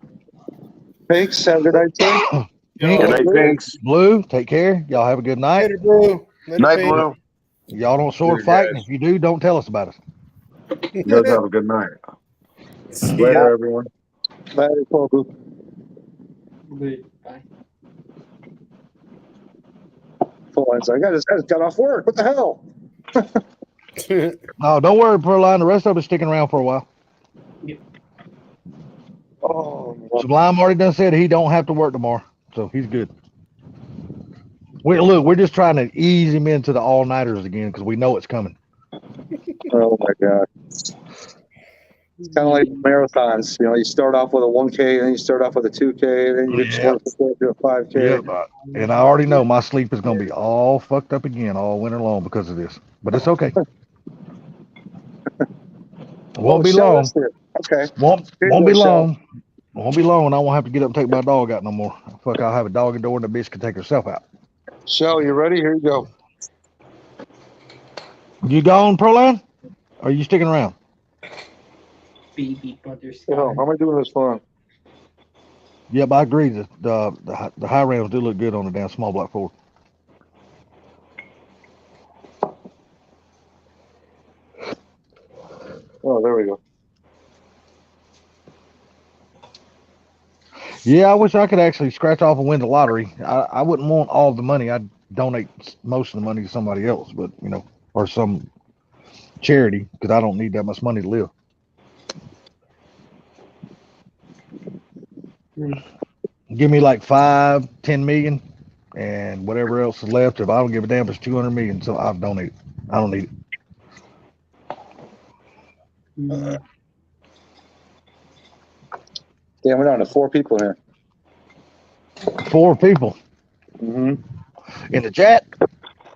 Pinks, have a good night, sir. Good night, Pinks. Blue, take care. Y'all have a good night. Later, Blue. Night, Blue. Y'all don't sword fight, and if you do, don't tell us about it. You guys have a good night. Later, everyone. Later, Blue. Bye. I just got off work. What the hell? No, don't worry, Pearline. The rest of us sticking around for a while. Yep. Oh, Sublime already done said he don't have to work tomorrow, so he's good. We're just trying to ease him into the all-nighters again because we know it's coming. Oh my God. It's kind of like marathons. You know, you start off with a 1K, then you start off with a 2K, then you get to a 5K. Yep. And I already know my sleep is going to be all fucked up again all winter long because of this. But it's okay. Won't be long. Okay. Won't be long. Won't be long. I won't have to get up and take my dog out no more. Fuck, I'll have a dog indoor and the bitch can take herself out. Shell, you ready? Here you go. You gone, Proline? Or are you sticking around? Baby butterscotch. How am I doing this for? Yep, I agree. The high rams do look good on the damn small block Ford. Oh, there we go. Yeah, I wish I could actually scratch off and win the lottery. I wouldn't want all the money. I'd donate most of the money to somebody else, but or some charity because I don't need that much money to live. Give me like 5-10 million and whatever else is left. If I don't give a damn, it's 200 million. So I'll donate it. I don't need it. Damn, we're down to 4 people here. 4 people. Mm-hmm. In the chat?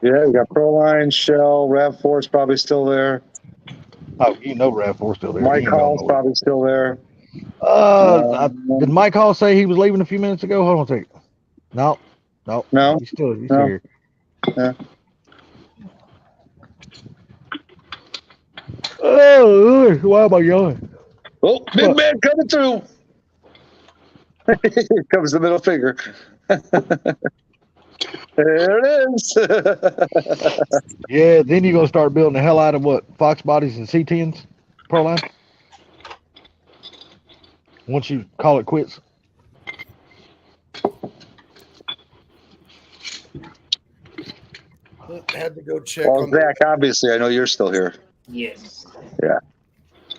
Yeah, we got Proline, Shell, RAV4's probably still there. Oh, RAV4's still there. Mike Hall's probably still there. Did Mike Hall say he was leaving a few minutes ago? Hold on a second. No. No, No? he's still No. here. Yeah. Oh, why am I yelling? Oh, big What? man coming through. Here comes the middle finger. There it is. Yeah, then you're gonna start building the hell out of what? Fox bodies and C10s, Proline. Once you call it quits. Had to go check Well, on Zach, obviously, I know you're still here. Yes. Yeah.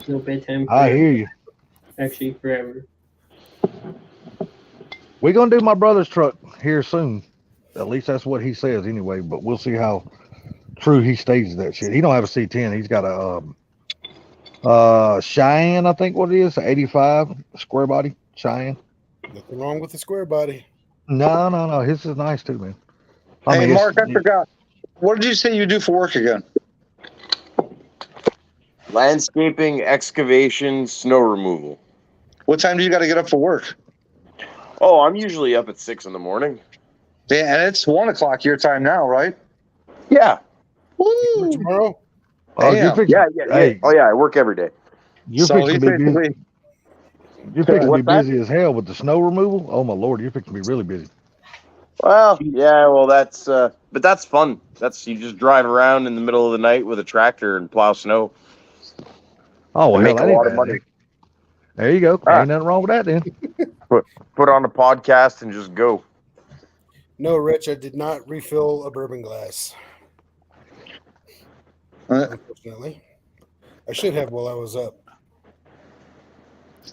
No bedtime. I forever. hear you. Actually, forever. We're gonna do my brother's truck here soon. At least that's what he says anyway. But we'll see how true he stays to that shit. He don't have a C10. He's got a Cheyenne, I think what it is, 85 square body Cheyenne. Nothing wrong with the square body. No. His is nice too, man. I Hey, mean, Mark, I forgot. What did you say you do for work again? Landscaping, excavation, snow removal. What time do you got to get up for work? Oh, I'm usually up at 6 in the morning. Yeah, and it's 1 o'clock your time now, right? Yeah. Woo! Tomorrow? Oh, you're Damn. fixing, Yeah. hey, Oh, yeah, I work every day. you're So fixing he's to be busy. basically You're fixing to be What's that? busy as hell with the snow removal. Oh my lord, you're fixing to be really busy. Well, yeah, well, that's, but that's fun. You just drive around in the middle of the night with a tractor and plow snow. Oh well, And hell, make that a ain't lot of bad. money. Then. There you go. Ah. Ain't nothing wrong with that then. Put on a podcast and just go. No, Rich, I did not refill a bourbon glass. Unfortunately. I should have while I was up.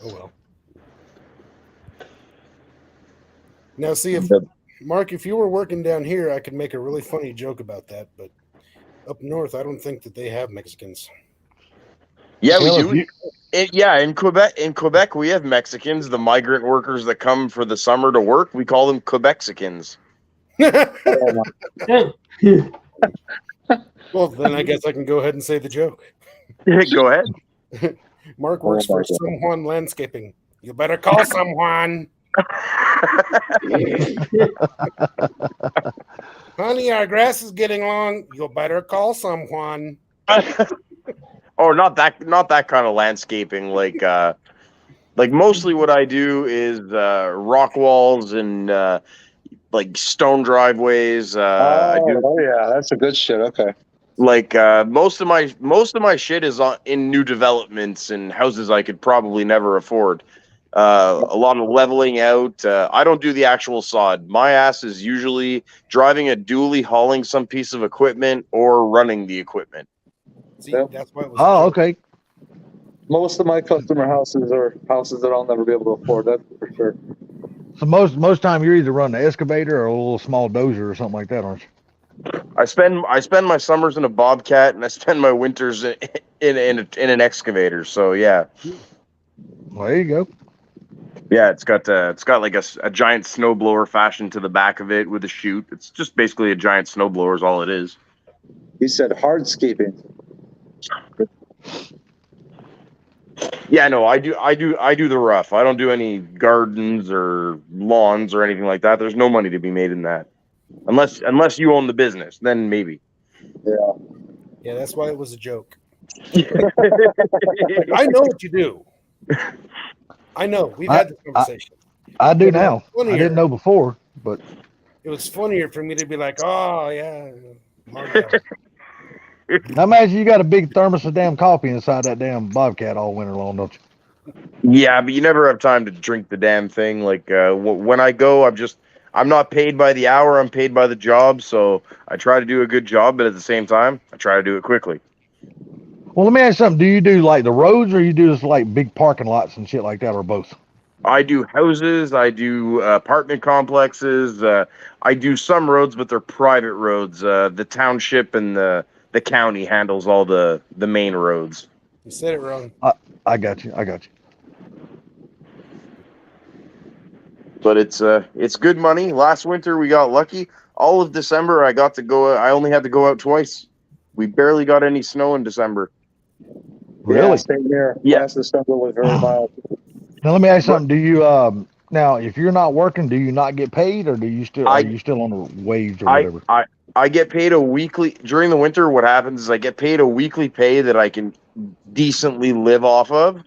Oh well. Now see if Mark, if you were working down here, I could make a really funny joke about that, but up north I don't think that they have Mexicans. Yeah, we Hell, do. In Quebec, we have Mexicans, the migrant workers that come for the summer to work. We call them Quebexicans. Well, then I guess I can go ahead and say the joke. Go ahead. Mark works for Someone Landscaping. You better call someone. Honey, our grass is getting long. You better call someone. Oh, not that kind of landscaping. Like mostly what I do is rock walls and like stone driveways. I do, yeah, that's a good shit. Okay. like most of my shit is in new developments and houses I could probably never afford. A lot of leveling out. I don't do the actual sod. My ass is usually driving a dually, hauling some piece of equipment, or running the equipment. See, that's why it was. Oh, okay. Most of my customer houses are houses that I'll never be able to afford. That's for sure. So most time you're either running the excavator or a little small dozer or something like that, aren't you? I spend my summers in a Bobcat and I spend my winters in an excavator. So yeah. Well, there you go. Yeah, it's got like a giant snowblower fashioned to the back of it with a chute. It's just basically a giant snowblower is all it is. He said hardscaping. Yeah, no, I do the rough. I don't do any gardens or lawns or anything like that. There's no money to be made in that. Unless you own the business, then maybe. Yeah, that's why it was a joke. I know what you do. I know. We've had this conversation. I do now. I didn't know before, but it was funnier for me to be like, oh yeah. I imagine you got a big thermos of damn coffee inside that damn Bobcat all winter long, don't you? Yeah, but you never have time to drink the damn thing. Like when I go, I'm not paid by the hour. I'm paid by the job. So I try to do a good job, but at the same time, I try to do it quickly. Well, let me ask you something. Do you do like the roads, or you do just like big parking lots and shit like that, or both? I do houses. I do apartment complexes. I do some roads, but they're private roads. The township and the county handles all the main roads. You said it wrong. I got you. But it's good money. Last winter we got lucky. All of December I got to go. I only had to go out twice. We barely got any snow in December. Really? Yeah, same here. Yeah. Last December was very mild. Now let me ask you something. Do you Now, if you're not working, do you not get paid, or are you still on a wage or whatever? I get paid a weekly during the winter. What happens is I get paid a weekly pay that I can decently live off of.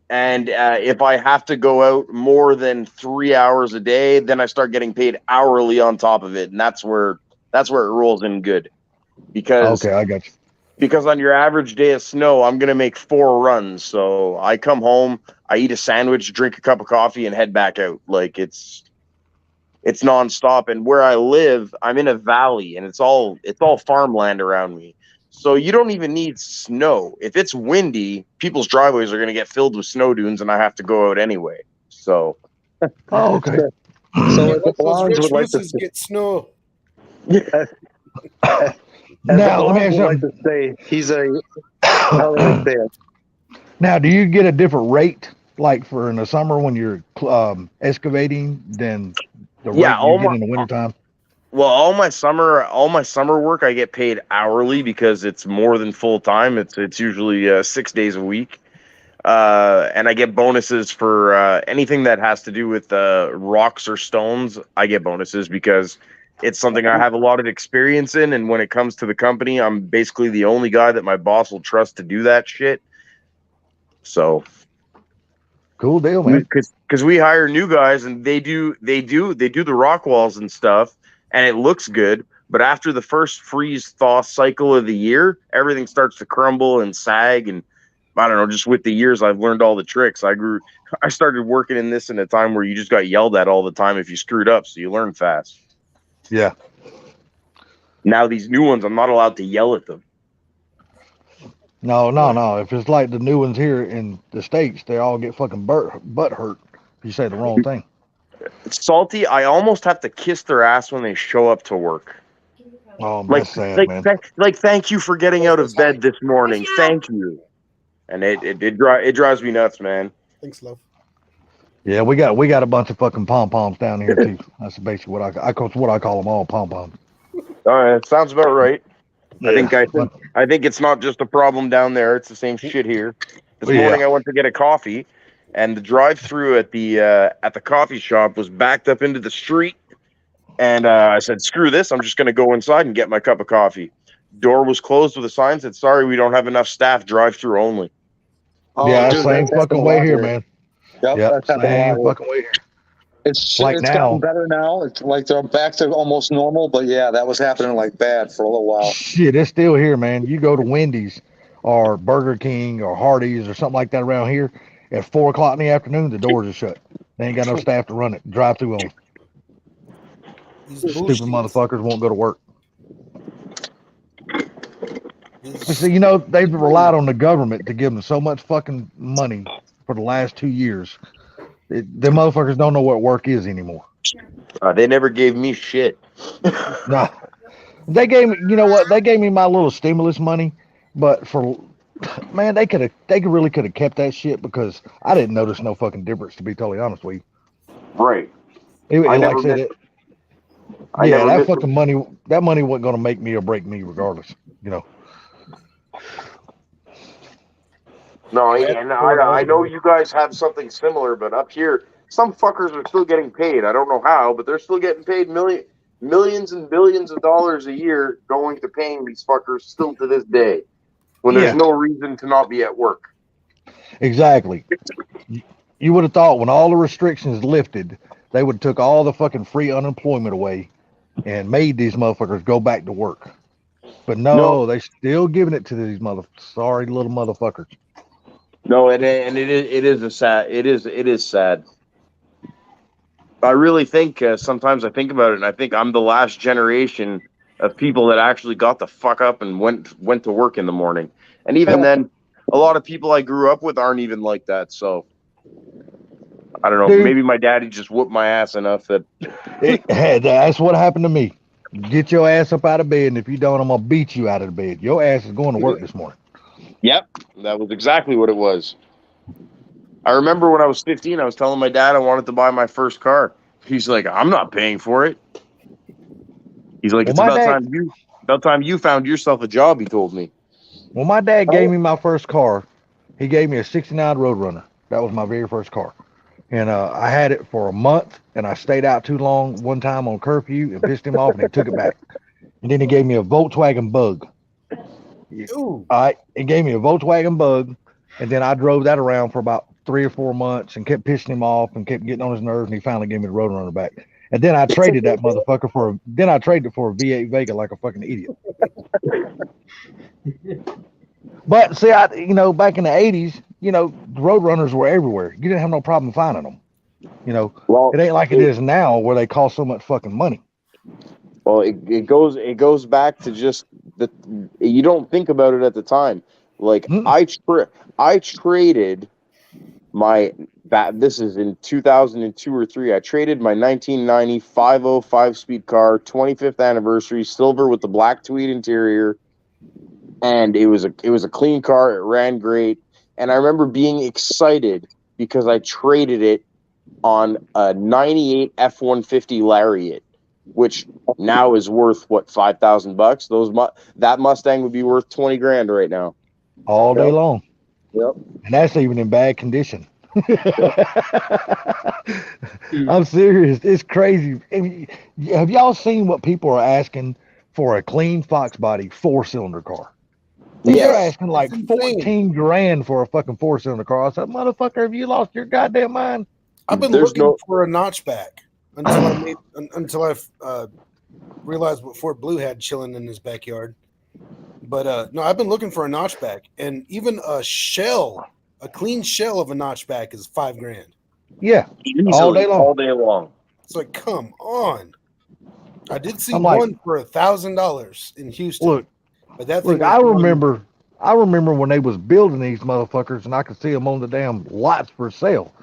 And if I have to go out more than 3 hours a day, then I start getting paid hourly on top of it, and that's where it rolls in good. Because Okay, I got you. Because on your average day of snow, I'm gonna make 4 runs. So I come home, I eat a sandwich, drink a cup of coffee, and head back out. Like it's nonstop. And where I live, I'm in a valley, and it's all farmland around me. So you don't even need snow. If it's windy, people's driveways are going to get filled with snow dunes, and I have to go out anyway. So, oh, okay. So Yeah, the let those Blondes rich would like to roosters get snow. as Now, the let me ask Blondes you would like to say, he's a LA fan. Now, do you get a different rate, like for in the summer when you're excavating, than the yeah, rate you get in the wintertime? Well, all my summer work, I get paid hourly because it's more than full time. It's usually 6 days a week, and I get bonuses for anything that has to do with rocks or stones. I get bonuses because it's something I have a lot of experience in, and when it comes to the company, I'm basically the only guy that my boss will trust to do that shit. So cool deal, man. Because we hire new guys and they do the rock walls and stuff, and it looks good. But after the first freeze thaw cycle of the year, everything starts to crumble and sag. And I don't know, just with the years, I've learned all the tricks. I started working in this in a time where you just got yelled at all the time if you screwed up, so you learn fast. Yeah. Now these new ones, I'm not allowed to yell at them. No. If it's like the new ones here in the States, they all get fucking butt hurt if you say the wrong thing. Salty, I almost have to kiss their ass when they show up to work. Oh, that's sad, man. Thank you for getting out of bed this morning. Thank you. And it drives me nuts, man. Thanks, love. Yeah, we got a bunch of fucking pom poms down here too. That's basically what I call them all, pom poms. All right, sounds about right. Yeah. I think it's not just a problem down there; it's the same shit here. This morning, I went to get a coffee, and the drive-through at the coffee shop was backed up into the street. And I said, "Screw this! I'm just going to go inside and get my cup of coffee." Door was closed with a sign that said, "Sorry, we don't have enough staff. Drive-through only." Oh, yeah, dude, same fucking way here, man. Yep, that's happened a lot same fucking way here. It's like it's now. gotten better now. It's like they're back to almost normal, but yeah, that was happening like bad for a little while. Shit, it's still here, man. You go to Wendy's or Burger King or Hardee's or something like that around here at 4 o'clock in the afternoon, the doors are shut. They ain't got no staff to run it. Drive through on. Stupid motherfuckers won't go to work. So, they've relied on the government to give them so much fucking money for the last 2 years. The motherfuckers don't know what work is anymore. They never gave me shit. No, they gave me. You know what? They gave me my little stimulus money, but man, they really could have kept that shit because I didn't notice no fucking difference, to be totally honest with you. Right. That fucking money. That money wasn't gonna make me or break me, regardless. No, I know you guys have something similar, but up here, some fuckers are still getting paid. I don't know how, but they're still getting paid millions and billions of dollars a year going to paying these fuckers still to this day when there's no reason to not be at work. Exactly. You would have thought when all the restrictions lifted, they would have took all the fucking free unemployment away and made these motherfuckers go back to work. But no, they still giving it to these sorry little motherfuckers. No, it is sad. I really think sometimes I think about it and I think I'm the last generation of people that actually got the fuck up and went to work in the morning. And even then, a lot of people I grew up with aren't even like that. So I don't know. Dude, maybe my daddy just whooped my ass enough that that's what happened to me. Get your ass up out of bed, and if you don't, I'm gonna beat you out of the bed. Your ass is going to work this morning. Yep, that was exactly what it was. I remember when I was 15, I was telling my dad I wanted to buy my first car. He's like, "I'm not paying for it." He's like, "It's about time you found yourself a job." He told me. When my dad gave me my first car, he gave me a '69 Roadrunner. That was my very first car. And I had it for a month, and I stayed out too long one time on curfew and pissed him off, and he took it back. And then he gave me a Volkswagen Bug. Ooh. It gave me a Volkswagen Bug, and then I drove that around for about 3 or 4 months and kept pissing him off and kept getting on his nerves, and he finally gave me the Roadrunner back. And then I traded that motherfucker for a V8 Vega like a fucking idiot. But see, back in the 80s, Roadrunners were everywhere. You didn't have no problem finding them. Well, it ain't like it is now where they cost so much fucking money. Well, it goes back to just you don't think about it at the time. Like I traded this is in 2002 or 3. I traded my 1990 505 speed car, 25th anniversary, silver with the black tweed interior, and it was a clean car. It ran great, and I remember being excited because I traded it on a 98 F-150 Lariat, which now is worth what, $5,000. That Mustang would be worth $20,000 right now, all day long. Yep, and that's even in bad condition. I'm serious. It's crazy. Have y'all seen what people are asking for a clean Fox body 4-cylinder car? They're asking like $14,000 for a fucking 4-cylinder car. I said, motherfucker, have you lost your goddamn mind? I've been looking for a notchback until I realized what Fort Blue had chilling in his backyard. But no, I've been looking for a notchback, and even a clean shell of a notchback is $5,000. Yeah, easily, all day long. It's like, come on. I did see one for $1,000 in Houston. Look, but that thing I remember when they was building these motherfuckers, and I could see them on the damn lots for sale.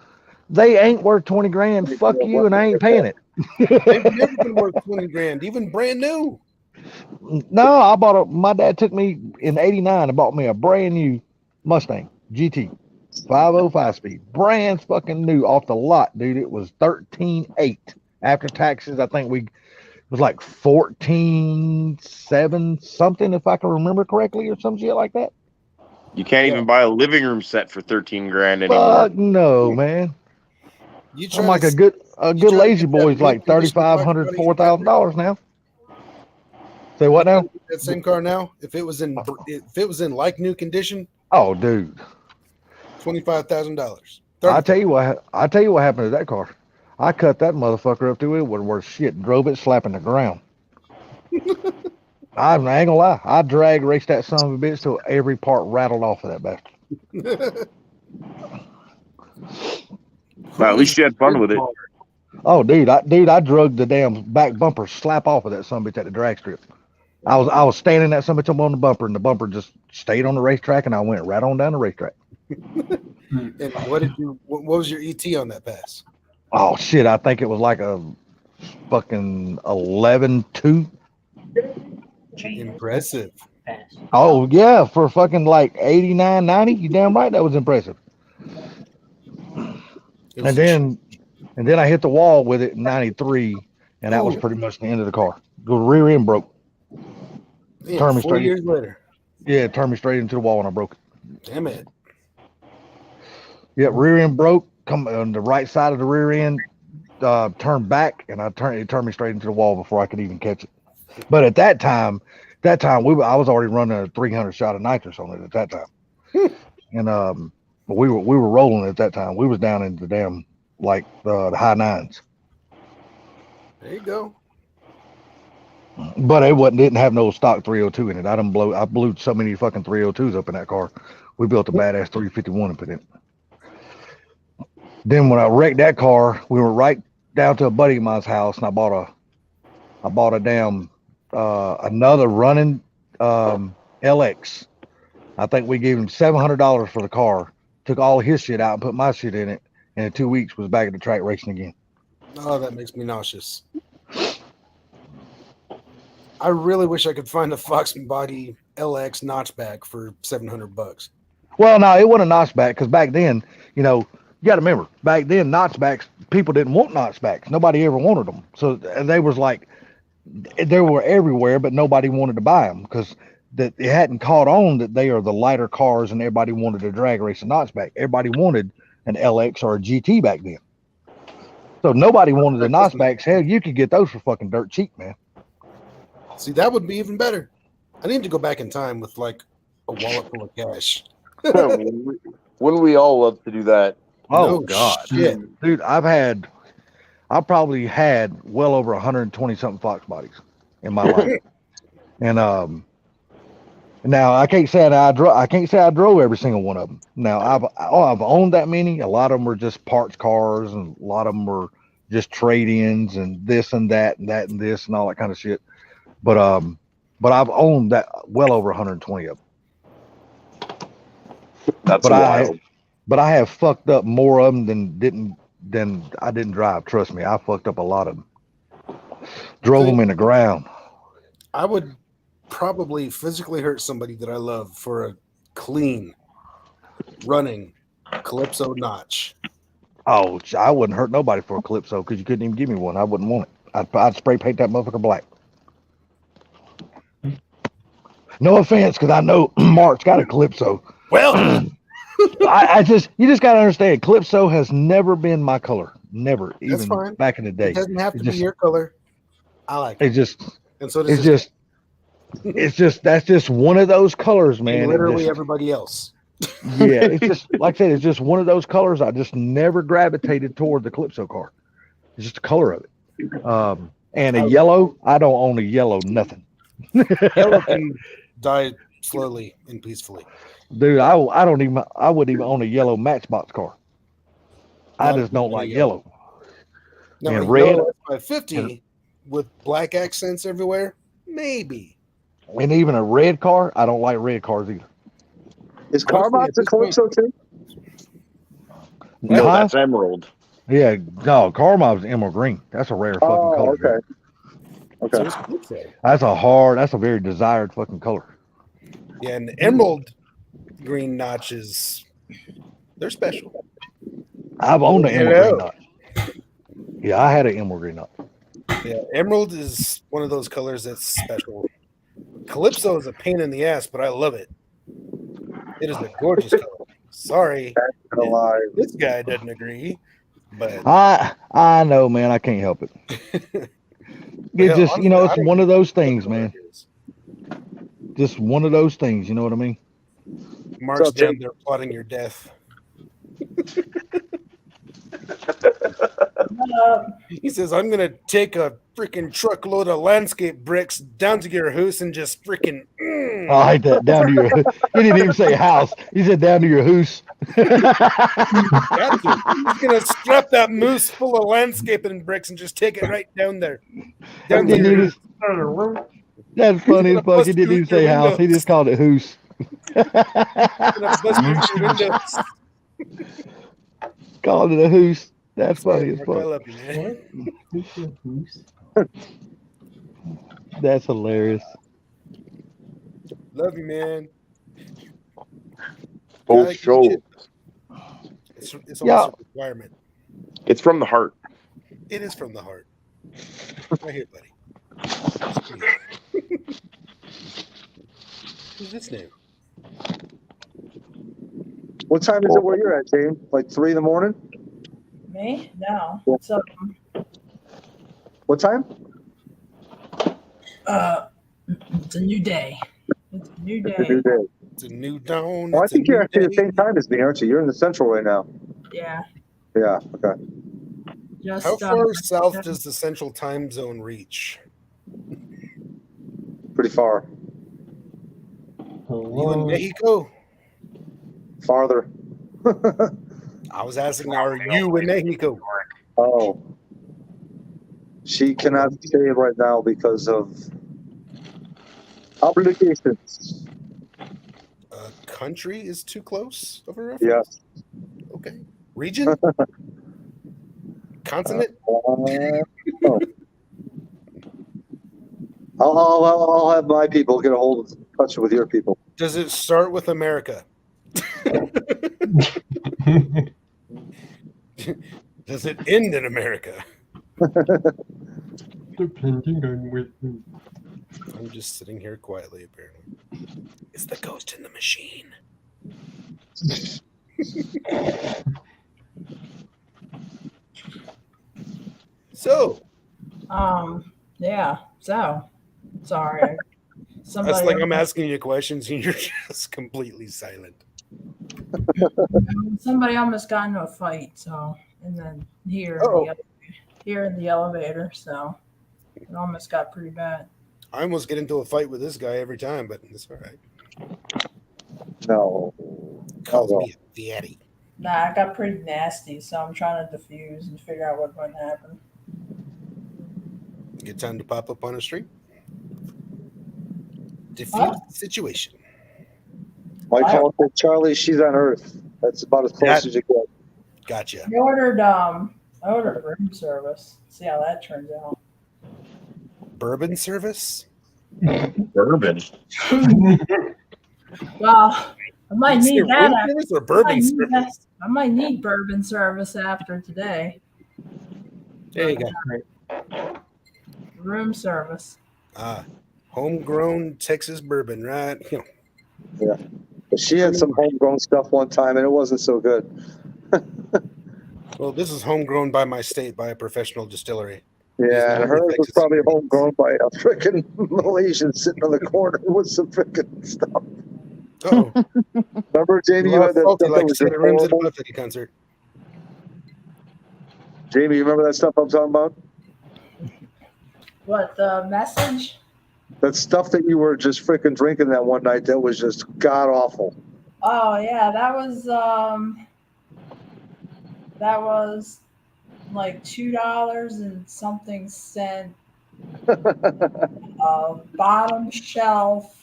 They ain't worth $20,000. Fuck you, and I ain't paying it. They've never been worth $20,000, even brand new. No, my dad took me in '89 and bought me a brand new Mustang GT 505 speed, brand fucking new off the lot, dude. It was $13,800 after taxes. I think it was like $14,700 something, if I can remember correctly, or some shit like that. You can't even buy a living room set for $13,000 anymore. Fuck no, man. I'm like a good lazy boy is like $3,500, $4,000 now. Say what now? That same car now, if it was in like new condition. Oh, dude. $25,000. I tell you what happened to that car. I cut that motherfucker up to it wasn't worth shit. Drove it slapping the ground. I ain't gonna lie. I drag raced that son of a bitch till every part rattled off of that bastard. Well, at least you had fun with it. Oh, dude, I drug the damn back bumper slap off of that son of a bitch at the drag strip. I was standing that son of a bitch on the bumper, and the bumper just stayed on the racetrack, and I went right on down the racetrack. And what was your ET on that pass? Oh shit, I think it was like a fucking 11.2. Impressive. Oh yeah, for fucking like 89, 90. You damn right that was impressive. And then I hit the wall with it in 93, and that was pretty much the end of the car. The rear end broke. Damn, turned me 4 straight. years later. Yeah, it turned me straight into the wall, and I broke it. Damn it. Yeah, rear end broke. Come on the right side of the rear end, turned back, and it turned me straight into the wall before I could even catch it. But at that time, I was already running a 300 shot of nitrous on it at that time, and we were rolling at that time. We was down in the damn the high 9s. There you go. But it didn't have no stock 302 in it. I blew so many fucking 302s up in that car. We built a badass 351 and put in it. Then when I wrecked that car, we went right down to a buddy of mine's house, and I bought a damn another running LX. I think we gave him $700 for the car. Took all his shit out and put my shit in it, and in 2 weeks was back at the track racing again. Oh, that makes me nauseous. I really wish I could find a Fox body LX notchback for $700. Well, no, it wasn't a notchback because back then, you got to remember, back then notchbacks, people didn't want notchbacks. Nobody ever wanted them. So they was like, they were everywhere, but nobody wanted to buy them because it hadn't caught on that they are the lighter cars, and everybody wanted a drag race and notchback. Everybody wanted an LX or a GT back then. So nobody wanted the notchbacks. Hell, you could get those for fucking dirt cheap, man. See, that would be even better. I need to go back in time with like a wallet full of cash. Wouldn't we all love to do that? Oh No God, shit. dude, I probably had well over 120 something Fox bodies in my life, and now I can't say that I can't say I drove every single one of them. Now I've owned that many. A lot of them were just parts cars, and a lot of them were just trade-ins and this and that and that and this and all that kind of shit. But I've owned that well over 120 of them. That's But wild. I have fucked up more of them than I didn't drive. Trust me, I fucked up a lot of them. Drove them in the ground. I would probably physically hurt somebody that I love for a clean running Calypso notch. Oh, I wouldn't hurt nobody for a Calypso because you couldn't even give me one. I wouldn't want it. I'd spray paint that motherfucker black. No offense, because I know Mark's got a Calypso. Well, I just you just gotta understand, Calypso has never been my color. Never, that's even fine. back in the day. It doesn't have to It be just- your color. I like It it. just And so does it's this just that's just one of those colors, and man. It literally just- everybody else. yeah, it's just like I said, it's just one of those colors. I just never gravitated toward the Calypso car. It's just the color of it. And a yellow, I don't own a yellow nothing. Yellow can die slowly and peacefully. Dude, I wouldn't even own a yellow Matchbox car. I just don't like yellow. Now, And a red, yellow F550 with black accents everywhere, maybe. and even a red car, I don't like red cars either. Is Carbox a Calypso too? No, Huh? that's emerald. Yeah, no, Carmob's emerald green. That's a rare fucking color. Okay. Okay. So it's Calypso. That's a very desired fucking color. Yeah, and emerald green notches, they're special. I've owned an emerald Hello. green notch. Yeah, I had an emerald green notch. Yeah, emerald is one of those colors that's special. Calypso is a pain in the ass, but I love it. It is a gorgeous color. Sorry, this guy doesn't agree, but I know, man. I can't help it. It's hell, just, honestly, you know, I it's don't one of know those what things, color man. it is. Just one of those things. You know what I mean? Mark's So, down Jake- there plotting your death. He says, I'm going to take a freaking truckload of landscape bricks down to your house and just freaking. I like that. Down to your. He didn't even say house. He said down to your hoose. Got to. He's going to strap that moose full of landscaping bricks and just take it right down there. Down to Didn't your even- That's funny as fuck. He didn't even say house. He just called it hoose. gonna bust through your windows. Called it a hoose. That's Sorry, funny as Mark, I fuck. love you, man. That's hilarious. Love you, man. Oh, Gotta show. get It's almost Yeah. a requirement. It's from the heart. It is from the heart. Right here, buddy. Who's this new? What time is it where you're at, Jane? Like 3 in the morning? Me? No. So, What time? it's a new day. It's a new It's a day. new day. It's a new dawn. Oh, I It's a think you're new actually the day. same time as me, aren't you? You're in the central right now. Yeah. Yeah. Okay. Just How far south does the central time zone reach? Pretty far. You in Mexico? Farther. I was asking, are you in Mexico? Oh. She cannot say it right now because of obligations. Country is too close of a reference? Yes. Okay. Region? Continent? Oh. I'll have my people get a hold of touch with your people. Does it start with America? Does it end in America? Depending on with who. I'm just sitting here quietly, apparently. It's the ghost in the machine. So Yeah. So sorry. that's Somebody like I'm almost, asking you questions and you're just completely silent. somebody almost got into a fight. So and then Oh, here in the elevator. So it almost got pretty bad. I almost get into a fight with this guy every time, but it's all right. No. Calls Oh, me a daddy. Nah, it got pretty nasty. So I'm trying to diffuse and figure out what might happen. Good time to pop up on a street. Diffuse Oh. the situation. My phone said, Charlie, she's on Earth. That's about as close as you get. Gotcha. I ordered room service. See how that turns out. Bourbon service? Bourbon. Well, I might Did you need say that. room After, service or bourbon service? I might need bourbon service after today. There you go. Room service. Homegrown Texas bourbon, right? Yeah. But she had some homegrown stuff one time, and it wasn't so good. Well, this is homegrown by my state, by a professional distillery. Yeah, and hers was probably homegrown by a freaking Malaysian sitting on the corner with some freaking stuff. Oh, remember, Jamie, you had that faulty, stuff like that was Santa just Rims at a horrible? Buffett concert. Jamie, you remember that stuff I'm talking about? What, the message? That stuff that you were just freaking drinking that one night that was just god awful. Oh yeah, that was like $2 and something cent. Bottom shelf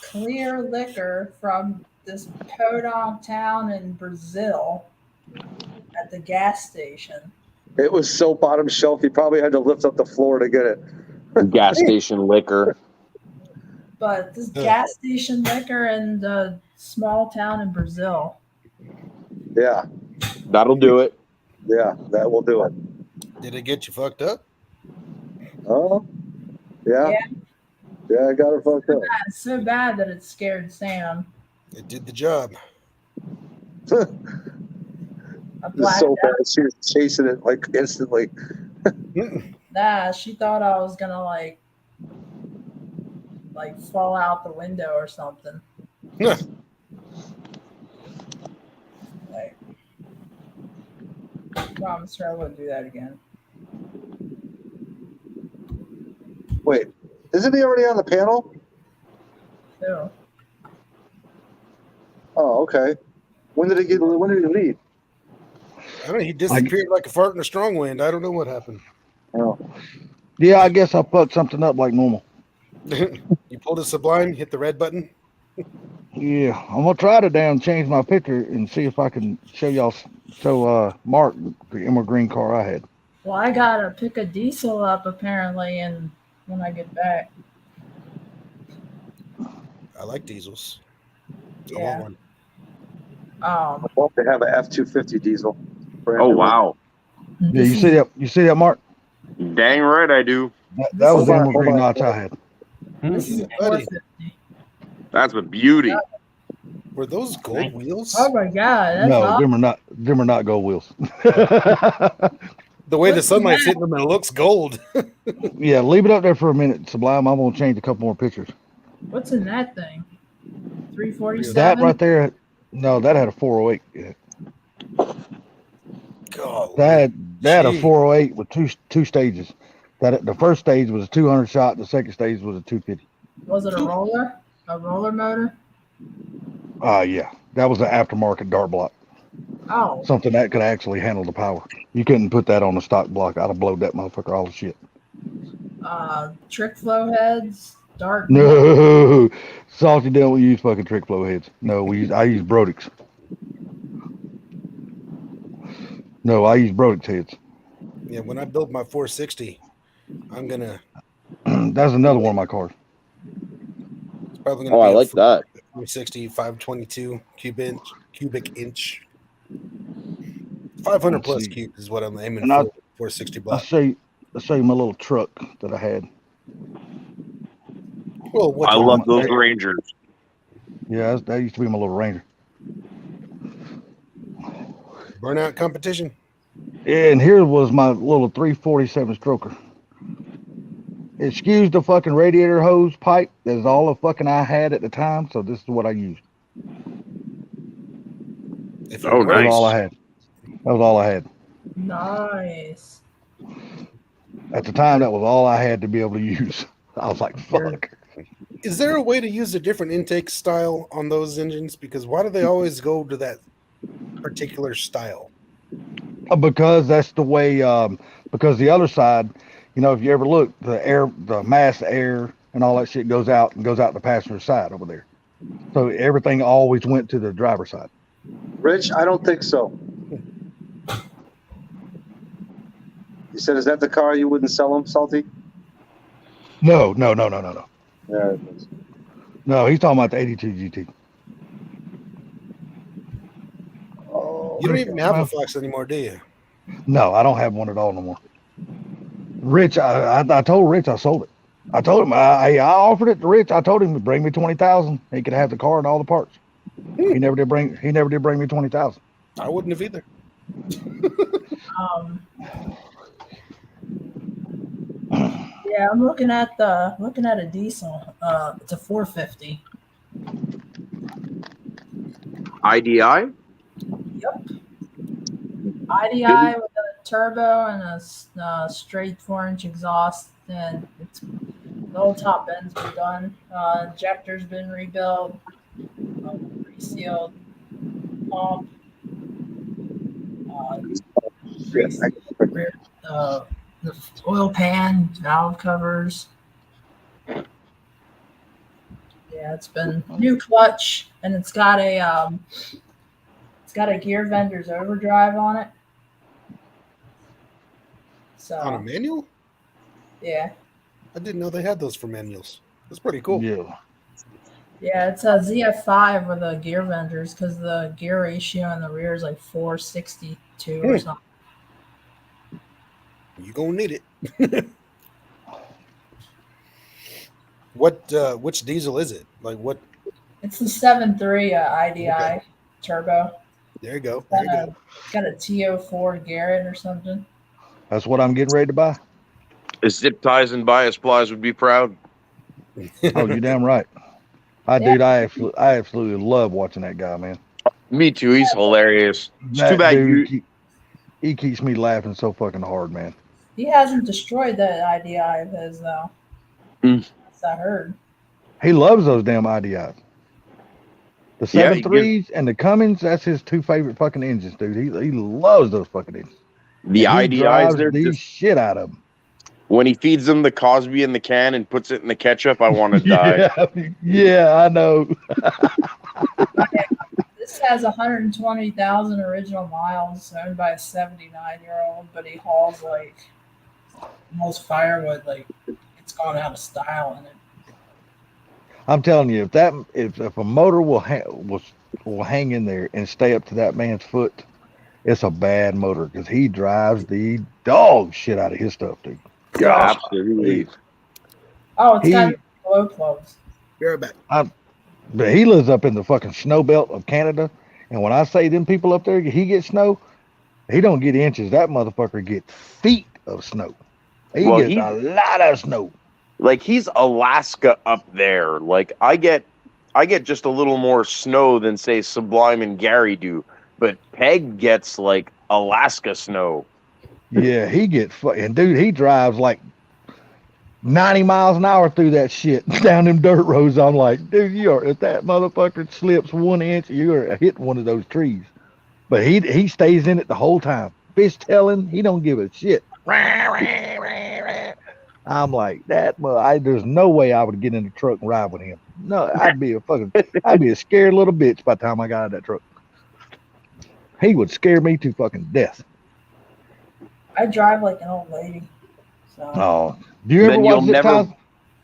clear liquor from this podunk town in Brazil at the gas station. It was so bottom shelf, you probably had to lift up the floor to get it. Gas station liquor. But this gas station liquor in the small town in Brazil. Yeah. That'll do it. Yeah, that will do it. Did it get you fucked up? Oh, yeah. Yeah, I got her fucked up. It's so bad that it scared Sam. It did the job. It's so bad. She was chasing it like instantly. Nah, she thought I was gonna like fall out the window or something. Promise her I wouldn't do that again. Wait, isn't he already on the panel? Who? Oh, okay. When did he leave? I don't know. He disappeared like a fart in a strong wind. I don't know what happened. Oh. Yeah, I guess I fucked something up like normal. You pulled a Sublime, hit the red button. Yeah, I'm gonna try to change my picture and see if I can show Mark the emerald green car I had. Well, I gotta pick a diesel up apparently, and when I get back. I like diesels. Yeah. I want one. I'd love to have an F-250 diesel. Oh wow! Yeah, you see that, Mark? Dang right I do. That was the emerald green notch I had. This is 450. That's a beauty. Were those gold wheels? Oh my god! That's No, awesome. them are not gold wheels. The way the sunlight's hitting them, it looks gold. Yeah, leave it up there for a minute, Sublime. I'm gonna change a couple more pictures. What's in that thing? 347. That right there. No, that had a 408. Yeah. God. That had a 408 with two stages. The first stage was a 200 shot. The second stage was a 250. Was it a roller? A roller motor? Yeah, that was an aftermarket dart block. Oh. Something that could actually handle the power. You couldn't put that on the stock block. I'd have blowed that motherfucker all the shit. Trick flow heads, dart. No, Salty don't use fucking trick flow heads. No, I use Brodix. No, I use Brodix heads. Yeah, when I build my 460, I'm gonna. That's another one of my cars. It's probably gonna Oh, be I like that. 460, 522 cubic inch. 500 plus cubes is what I'm aiming And for. 460 block. I'll show you my little truck that I had. Well, I love those Rangers. Yeah, that used to be my little Ranger. Burnout competition. And here was my little 347 stroker. Excuse the fucking radiator hose pipe. That's all the fucking I had at the time. So this is what I used. If Oh, That was nice. all I had. That was all I had. Nice. At the time, that was all I had to be able to use. I was like, fuck. Is there a way to use a different intake style on those engines? Because why do they always go to that particular style? Because that's the way, because the other side, you know, if you ever look, the mass air and all that shit goes out the passenger side over there. So everything always went to the driver's side. Rich, I don't think so. You said, is that the car you wouldn't sell him, Salty? No. Yeah. No, he's talking about the 82 GT. Oh, You don't even have a Fox anymore, do you? No, I don't have one at all no more. Rich, I told Rich I sold it. I told him I offered it to Rich. I told him to bring me 20,000. He could have the car and all the parts. He never did bring me 20,000. I wouldn't have either. Yeah, I'm looking at a diesel. It's a 450. IDI? Yep. IDI with a turbo and a straight 4-inch exhaust, and it's the whole top end's been done. Injector's been rebuilt, resealed, pump, the oil pan, valve covers. Yeah, it's been new clutch, and it's got a gear vendor's overdrive on it. So On a manual? yeah. I didn't know they had those for manuals. That's pretty cool. Yeah. Yeah, it's a ZF5 with a gear vendors because the gear ratio in the rear is like 462 or something. You're gonna need it. Which diesel is it? Like what? It's the 7.3 IDI turbo. There you go. It's got a TO4 Garrett or something. That's what I'm getting ready to buy. Zip ties and bias plies would be proud. Oh, you're damn right. Dude, I absolutely love watching that guy, man. Me too. He's hilarious. It's That too bad dude, he keeps me laughing so fucking hard, man. He hasn't destroyed that IDI of his though. That's I heard. He loves those damn IDIs. The 7.3s and the Cummins, that's his two favorite fucking engines, dude. He loves those fucking engines. The IDIs, they're the shit out of them. When he feeds them the Cosby in the can and puts it in the ketchup, I want to die. Yeah, I know. This has 120,000 original miles, owned by a 79-year-old, but he hauls like most firewood, like it's gone out of style in it. I'm telling you, if a motor will hang in there and stay up to that man's foot, it's a bad motor because he drives the dog shit out of his stuff, dude. God. Absolutely. Oh, it's got glow plugs. Be right back. But he lives up in the fucking snow belt of Canada, and when I say them people up there, he gets snow, he don't get inches. That motherfucker gets feet of snow. He gets a lot of snow. Like he's Alaska up there. Like I get just a little more snow than say Sublime and Gary do, but Peg gets like Alaska snow. Yeah, he gets and dude, he drives like 90 miles an hour through that shit down them dirt roads. I'm like, dude, if that motherfucker slips 1 inch, you're hitting one of those trees. But he stays in it the whole time. Fish telling, he don't give a shit. I'm like, there's no way I would get in the truck and ride with him. No, I'd be a scared little bitch by the time I got out of that truck. He would scare me to fucking death. I drive like an old lady. So. Oh, do you ever watch Zip Ties?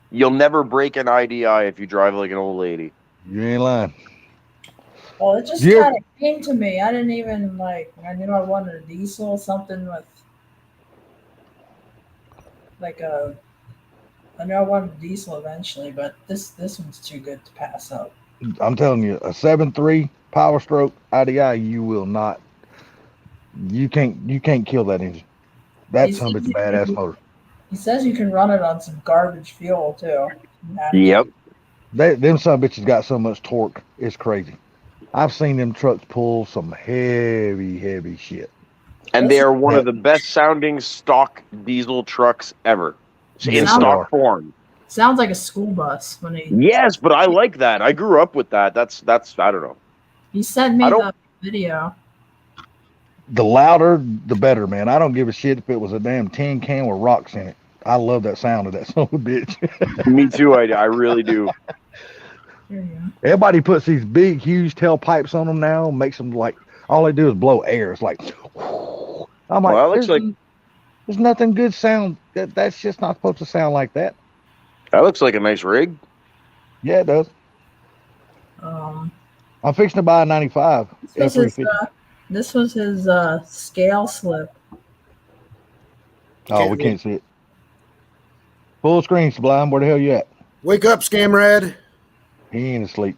You'll never break an IDI if you drive like an old lady. You ain't lying. Well, it just kind of came to me. I didn't even I knew I wanted a diesel, something with I know I wanted a diesel eventually, but this one's too good to pass up. I'm telling you, a 7.3 Power Stroke IDI, you will not. You can't kill that engine. That He son of a says you badass can- motor. He says you can run it on some garbage fuel too. Yep. Them son of bitches got so much torque, it's crazy. I've seen them trucks pull some heavy shit. And they are one of the best sounding stock diesel trucks ever. In Yes, they stock are. form. Sounds like a school bus when he. Yes, but I like that. I grew up with that. That's I don't know. He sent me I don't- the video. The louder, the better, man. I don't give a shit if it was a damn tin can with rocks in it. I love that sound of that son of a bitch. Me too. I really do. There you go. Everybody puts these big, huge tailpipes on them now, makes them like all they do is blow air. It's like, I'm like, Well, that looks there's nothing good sound. That's just not supposed to sound like that. That looks like a nice rig. Yeah, it does. I'm fixing to buy a 95 F350. This was his scale slip. Oh, we can't see it. Full screen, Sublime. Where the hell you at? Wake up, Scamrad. He ain't asleep.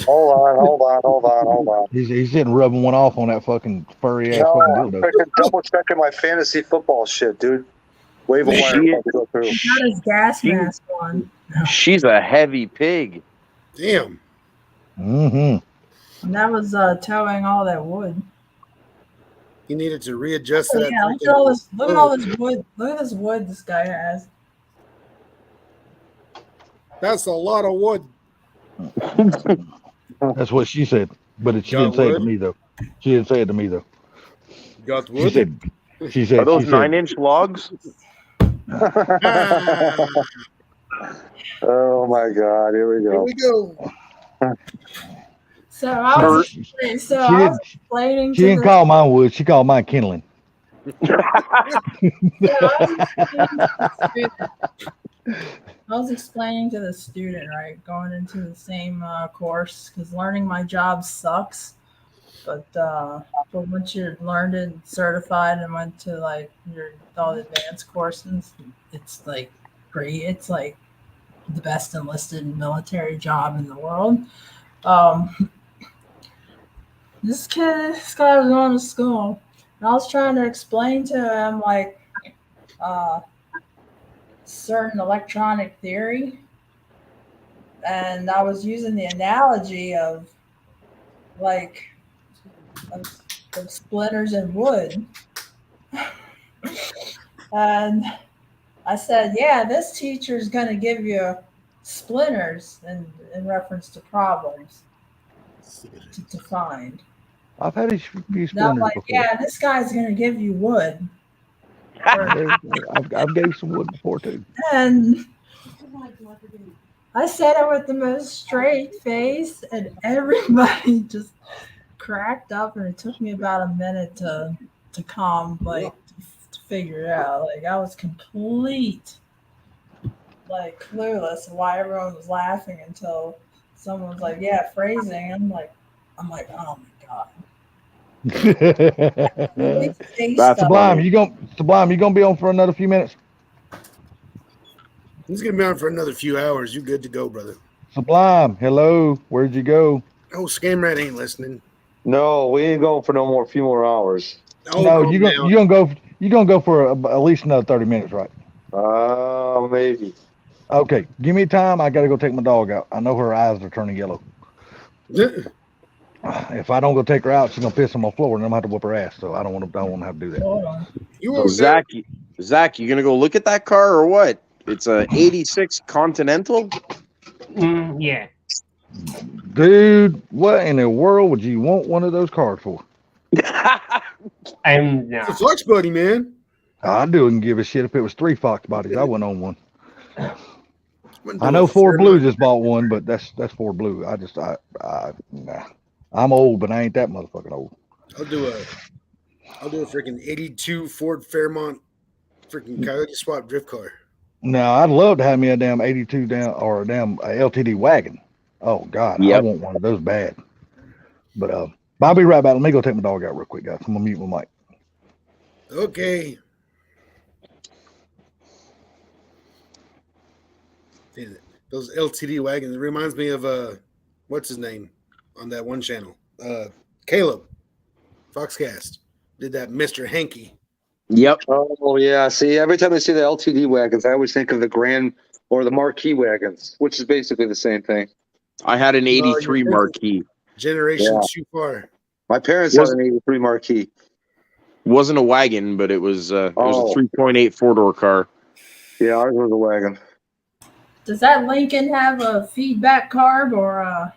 Hold on. He's sitting rubbing one off on that fucking furry ass No, fucking I'm dildo. freaking double checking my fantasy football shit, dude. Wave a wire. She- Go through. He got his gas She- mask on. She's a heavy pig. Damn. Mm-hmm. And that was towing all that wood. He needed to readjust Oh, that. yeah, look at all this. Look at all this wood. Look at this wood this guy has. That's a lot of wood. That's what she said, but she Got didn't say it to wood? me though. She didn't say it to me though. Got She wood? said. She said. Are those she said, 9-inch logs? Oh my God! Here we Here go. we go. So I was explaining She to didn't the call mine wood. She called mine kindling. I was explaining to the student, right, going into the same course, because learning my job sucks. But once you're learned and certified and went to like your all the advanced courses, it's like great. It's like the best enlisted military job in the world. This guy was going to school, and I was trying to explain to him like certain electronic theory, and I was using the analogy of like of splinters in wood. And I said, yeah, this teacher is going to give you splinters in reference to problems to find. I've had a few Now I'm splinters like, before. yeah, this guy's going to give you wood. I've gave some wood before too. And I said it with the most straight face, and everybody just cracked up, and it took me about a minute to calm, like to figure it out. Like I was complete, like clueless why everyone was laughing until someone was like, "Yeah, phrasing." I'm like, oh my god. That's Sublime. You gonna be on for another few minutes? He's gonna be on for another few hours. You good to go, brother? Sublime. Hello. Where'd you go? Oh, Scamrat ain't listening. No, we ain't going for few more hours. Oh, No, calm you down. gonna go for at least another 30 minutes, right? Maybe. Okay, give me time. I gotta go take my dog out. I know her eyes are turning yellow. If I don't go take her out, she's gonna piss on my floor, and I'm gonna have to whoop her ass. So I don't want to have to do that. Hold on. So Zach, you gonna go look at that car or what? It's a '86 Continental. Yeah. Dude, what in the world would you want one of those cars for? I'm not. It's a Flex Buddy, man. I wouldn't give a shit if it was 3 Fox bodies. I wouldn't own one. Wouldn't I do know it for Ford a Blue month. just bought one, but that's Ford Blue. Nah. I'm old, but I ain't that motherfucking old. I'll do a freaking 82 Ford Fairmont freaking Coyote swap drift car. Now I'd love to have me a damn 82 or a damn LTD wagon. Oh God, I Yep. want one of those bad. But I'll be right back. Let me go take my dog out real quick, guys. I'm gonna mute my mic. Okay. Damn it. Those LTD wagons. It reminds me of what's his name on that one channel? Caleb Foxcast. did that Mr. Hanky. Yep. Oh yeah. See, every time I see the LTD wagons, I always think of the Grand or the Marquee wagons, which is basically the same thing. I had an you're 83 thinking Marquee. Generation Yeah. too far. My parents had an 83 Marquee. Wasn't a wagon, but it was a Oh. 3.8 four-door car. Yeah, ours was a wagon. Does that Lincoln have a feedback carb or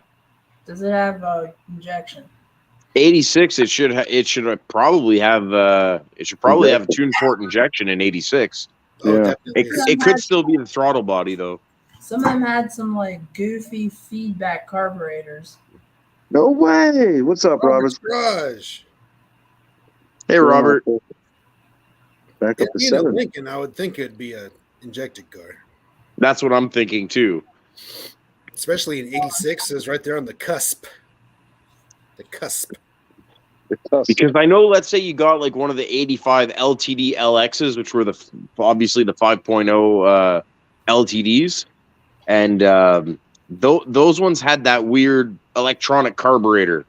does it have a injection? 86. It should probably have a tune port injection in 86. Oh, Yeah. definitely. It could still be the throttle body though. Some of them had some like goofy feedback carburetors. No way. What's up, Robert? Raj. Hey, Robert. Back It up to being a 7. Lincoln, I would think it'd be a injected car. That's what I'm thinking too. Especially in 86, is right there on the cusp. The cusp. Because I know, let's say you got like one of the 85 LTD LXs, which were obviously the 5.0 LTDs, and those ones had that weird electronic carburetor.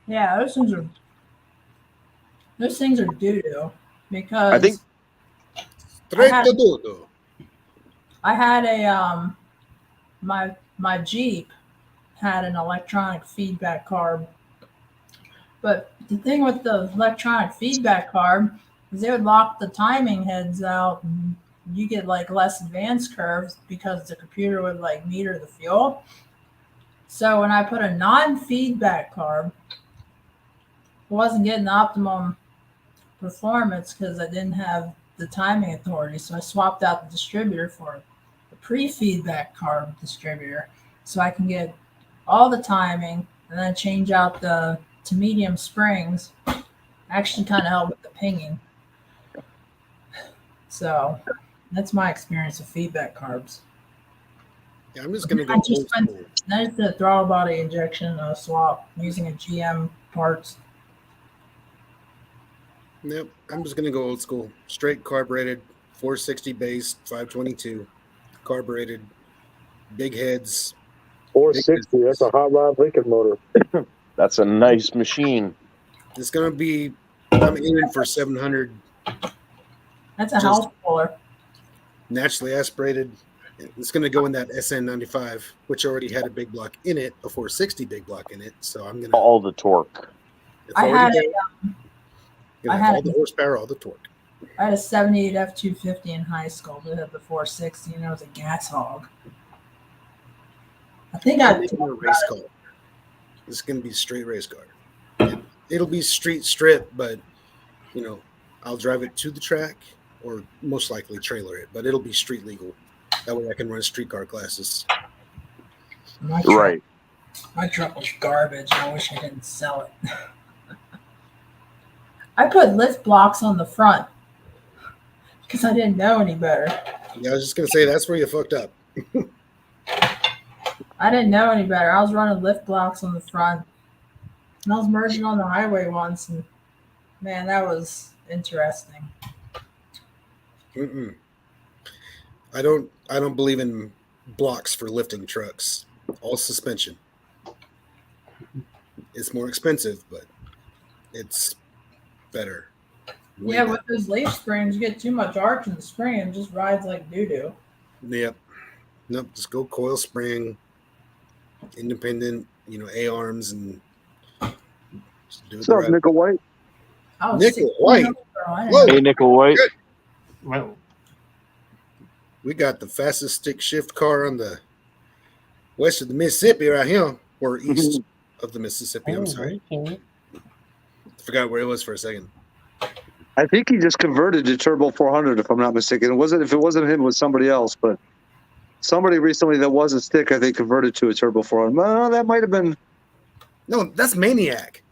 Yeah, those things are doo doo because I think I had a my Jeep had an electronic feedback carb. But the thing with the electronic feedback carb is they would lock the timing heads out and you get like less advanced curves because the computer would like meter the fuel. So when I put a non-feedback carb, I wasn't getting optimum performance because I didn't have the timing authority. So I swapped out the distributor for the pre-feedback carb distributor so I can get all the timing and then change out to medium springs. Actually kind of helped with the pinging. So that's my experience with feedback carbs. Yeah, I'm just gonna go. I just did a throttle body injection swap using a GM parts. Yep, I'm just gonna go old school. Straight carbureted, 460 base, 522, carbureted, big heads. 460. That's a hot rod Lincoln motor. That's a nice machine. It's gonna be. I'm aiming for 700. That's a house puller. Naturally aspirated. It's going to go in that SN95, which already had a big block in it, a 460 big block in it. So I'm going to all the torque. I had all the horsepower, all the torque. I had a 78 F250 in high school that had the 460, and it was a gas hog. I think I'm making a race car. It's going to be a straight race car. It'll be street strip, but I'll drive it to the track or most likely trailer it, but it'll be street legal. That way I can run streetcar classes. My truck was garbage. I wish I didn't sell it. I put lift blocks on the front because I didn't know any better. Yeah, I was just going to say that's where you fucked up. I didn't know any better. I was running lift blocks on the front. And I was merging on the highway once, and man, that was interesting. I don't believe in blocks for lifting trucks. All suspension. It's more expensive, but it's better. Yeah, with those leaf springs, you get too much arch in the spring and it just rides like doo-doo. Yep. Nope, just go coil spring, independent, A-arms, and just do it. What's up, Nickel White? Nickel White. Whoa. Hey, Nickel White. Good. Well, we got the fastest stick shift car on the west of the Mississippi right here, or east of the Mississippi. I'm sorry. Forgot where it was for a second. I think he just converted to Turbo 400, if I'm not mistaken. If it wasn't him, it was somebody else. But somebody recently that wasn't stick, I think, converted to a Turbo 400. No, that might have been. No, that's Maniac.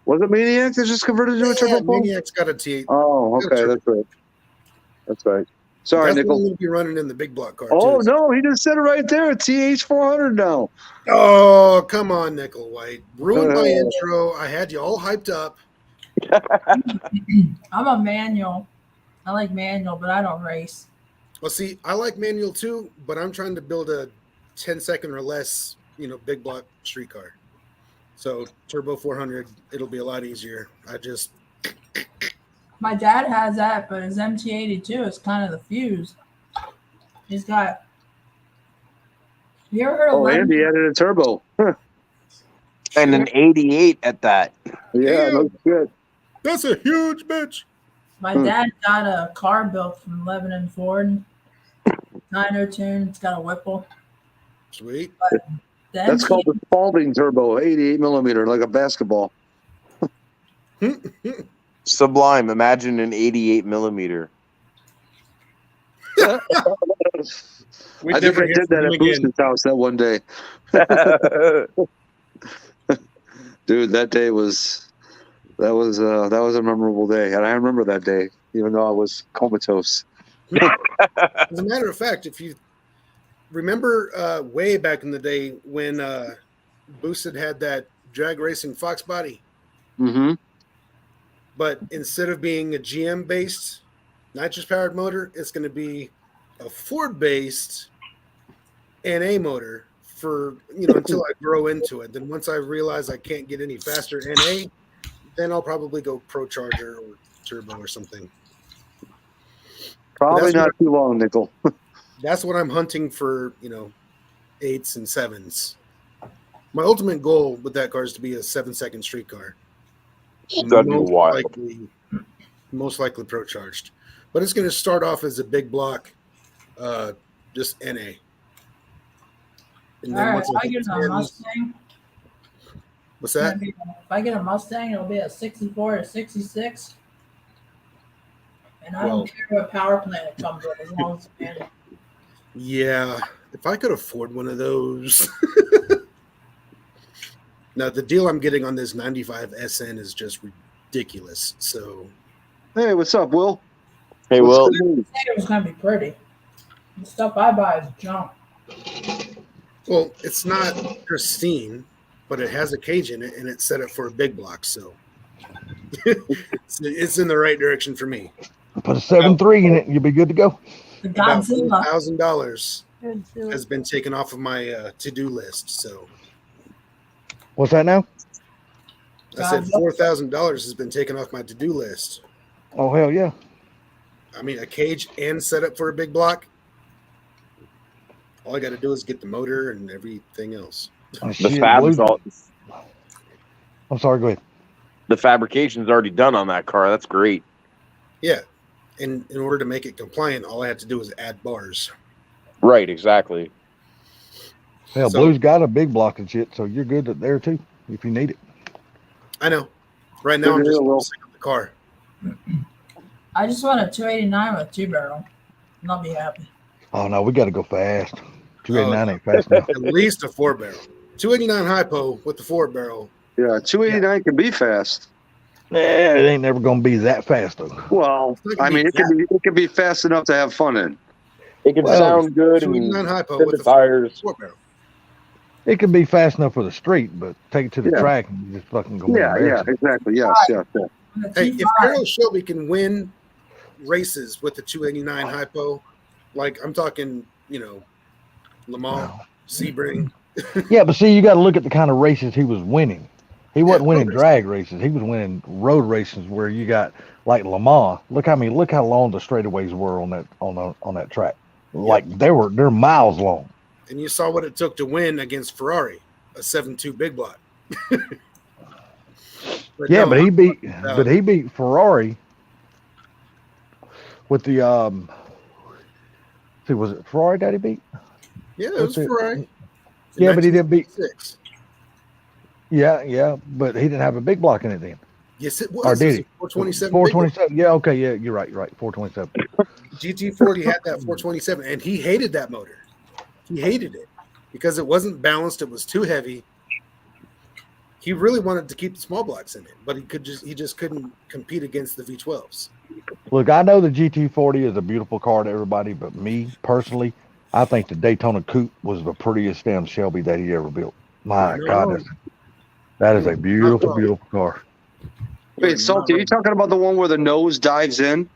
Was it Maniac that just converted to a Turbo 400? Maniac's got a T8. Oh, okay, that's right. That's right. Sorry, That's Nickel. We'll be running in the big block car. Oh too. no, he just said it right there. TH 400 now. Oh, come on, Nickel White. Ruined my intro. I had you all hyped up. I'm a manual. I like manual, but I don't race. Well, see, I like manual too, but I'm trying to build a 10-second or less, big block street car. So Turbo 400, it'll be a lot easier. I just My dad has that, but his MT82 is kind of the fuse. He's got. You ever heard of Oh, Andy added a turbo. Huh. And an 88 at that. Yeah, no shit. That's a huge bitch. My dad got a car built from Lebanon Ford. 902. It's got a Whipple. Sweet. But That's called the Spalding turbo, 88 millimeter, like a basketball. Sublime. Imagine an 88 millimeter. I think I did that at Boost's house that one day. Dude, that day was a memorable day, and I remember that day, even though I was comatose. As a matter of fact, if you remember way back in the day when Boosted had that drag racing Fox body, Mm-hmm. but instead of being a GM based nitrous powered motor, it's going to be a Ford based NA motor for until I grow into it. Then once I realize I can't get any faster NA, then I'll probably go Pro Charger or turbo or something. Probably not too long, Nickel. That's what I'm hunting for, 8s and 7s. My ultimate goal with that car is to be a 7-second street car. That'd be wild. Most likely Pro Charged. But it's going to start off as a big block, just NA. And All right, once if I get a Mustang, what's that? if I get a Mustang, it'll be a 64 or 66. And I don't care what power plant it comes with, as long as it's manual. Yeah, if I could afford one of those. Now, the deal I'm getting on this 95 SN is just ridiculous. So, hey, what's up, Will? Hey, Will. I didn't say it was going to be pretty. The stuff I buy is junk. Well, it's not pristine, but it has a cage in it, and it's set up for a big block. So, it's in the right direction for me. Put a 7.3 in it, and you'll be good to go. The About Godzilla. $1,000 has been taken off of my to-do list. So, What's that now? I said $4,000 has been taken off my to-do list. Oh, hell yeah. I mean, a cage and set up for a big block. All I got to do is get the motor and everything else. Oh, The shit, fab Blue- is all. I'm sorry, go ahead. The fabrication's already done on that car. That's great. Yeah. And in order to make it compliant, all I had to do was add bars. Right, exactly. Hell, So- Blue's got a big block and shit, so you're good there too if you need it. I know. Right now, I'm just sick of the car. I just want a 289 with 2-barrel. And I'll be happy. Oh no, we got to go fast. 289 ain't fast enough. At least a 4-barrel. 289 hypo with the 4-barrel. Yeah, 289 can be fast. Yeah, it ain't never gonna be that fast though. Well, I mean, it can be fast enough to have fun in. It can Well, sound good 289 and hypo fit with the the tires. 4-barrel. It can be fast enough for the street, but take it to the Yeah. track and you just fucking go. Yeah, embarrassing. exactly. Yes, yeah. And the Hey, if 25 Carol Shelby can win races with the 289 hypo, like I'm talking, Le Mans, Sebring. Yeah, but see, you got to look at the kind of races he was winning. He wasn't winning road drag races. He was winning road races where you got like Le Mans. Look how long the straightaways were on that track. Like they're miles long. And you saw what it took to win against Ferrari, a 7.2 big block. Yeah, no, but he beat Ferrari with the see, was it Ferrari that he beat? Yeah, it was Ferrari. Yeah, but he didn't beat. 1966. Yeah, but he didn't have a big block in it then. Yes, it was. Or did he? 427. 427. Yeah, okay, yeah, you're right. 427. GT40 had that 427, and he hated that motor. He hated it because it wasn't balanced. It was too heavy. He really wanted to keep the small blocks in it, but he just couldn't compete against the V12s. Look, I know the GT40 is a beautiful car to everybody, but me personally, I think the Daytona Coupe was the prettiest damn Shelby that he ever built. My God, that is a beautiful, beautiful car. Wait, Salty, are you talking about the one where the nose dives in?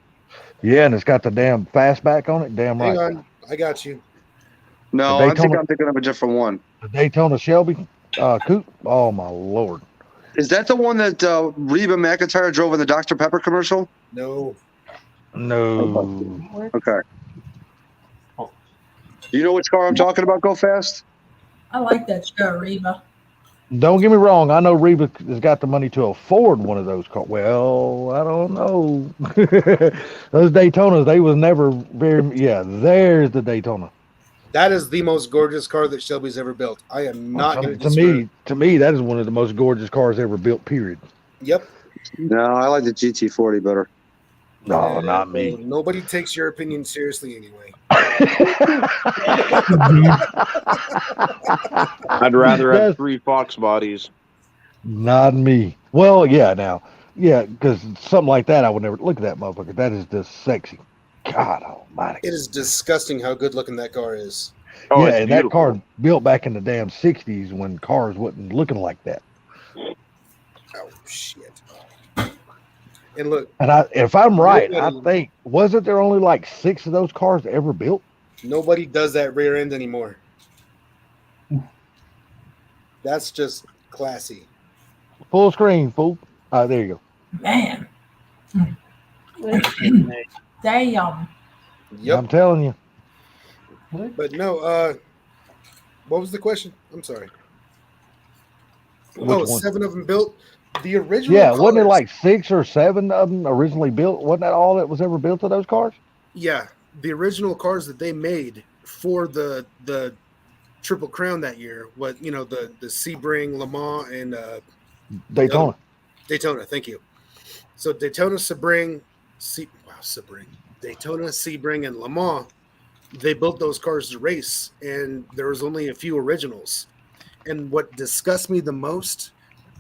Yeah, and it's got the damn fastback on it. Damn right. Hang on, I got you. No, I think I'm thinking of a different one. The Daytona Shelby Coupe. Oh my Lord. Is that the one that Reba McEntire drove in the Dr. Pepper commercial? No. No. Okay. Do you know which car I'm talking about? Go fast. I like that show, Reba. Don't get me wrong. I know Reba has got the money to afford one of those cars. Well, I don't know. Those Daytonas, they was never very. Yeah, there's the Daytona. That is the most gorgeous car that Shelby's ever built. I am not going to disagree. To me, that is one of the most gorgeous cars ever built. Period. Yep. No, I like the GT40 better. No, not me. Well, nobody takes your opinion seriously anyway. I'd rather have 3 Fox bodies. Not me. Well, yeah, now, yeah, because something like that, I would never look at that motherfucker. That is just sexy. God almighty. It is disgusting how good looking that car is. Oh, yeah, and that car built back in the damn 60s when cars wasn't looking like that. Oh, shit. And look. And if I'm right, I think, wasn't there only like 6 of those cars ever built? Nobody does that rear end anymore. That's just classy. Full screen, fool. There you go. Man. Damn. Yep. I'm telling you. But no, what was the question? I'm sorry. Which one? 7 of them built. The original Yeah, wasn't it cars- like 6 or 7 of them originally built? Wasn't that all that was ever built of those cars? Yeah, the original cars that they made for the Triple Crown that year, the Sebring, Le Mans, and Daytona. Daytona, thank you. So Daytona, Sebring, Daytona, Sebring, and Le Mans, they built those cars to race, and there was only a few originals. And what disgusts me the most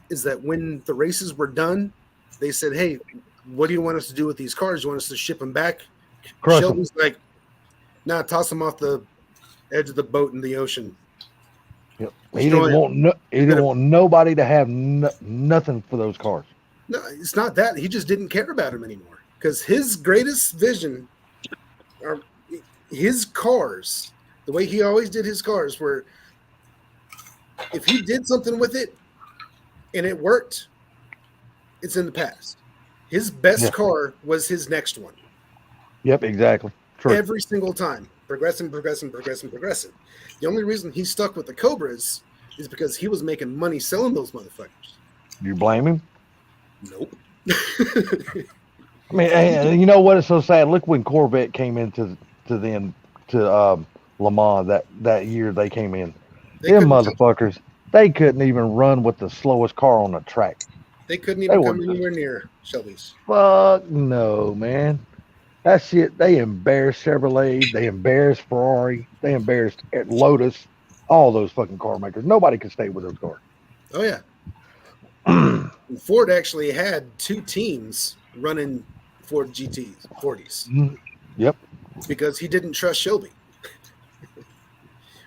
is that when the races were done, they said, "Hey, what do you want us to do with these cars? You want us to ship them back?" Crush Shelby's like, "Nah, toss them off the edge of the boat in the ocean." Yep. He didn't want nobody to have nothing for those cars. No, it's not that. He just didn't care about them anymore. Because his greatest vision, or his cars, the way he always did his cars, were if he did something with it and it worked, it's in the past. His best car was his next one. Yep, exactly. True. Every single time. Progressing. The only reason he stuck with the Cobras is because he was making money selling those motherfuckers. You blame him? Nope. I mean, and you know what is so sad? Look when Corvette came into Le Mans that year they came in. Them motherfuckers, they couldn't even run with the slowest car on the track. They couldn't even come anywhere near Shelby's. Fuck no, man. That shit, they embarrassed Chevrolet, they embarrassed Ferrari, they embarrassed Lotus, all those fucking car makers. Nobody could stay with those cars. Oh, yeah. And Ford actually had 2 teams running Ford GTs, 40s. Yep. Because he didn't trust Shelby,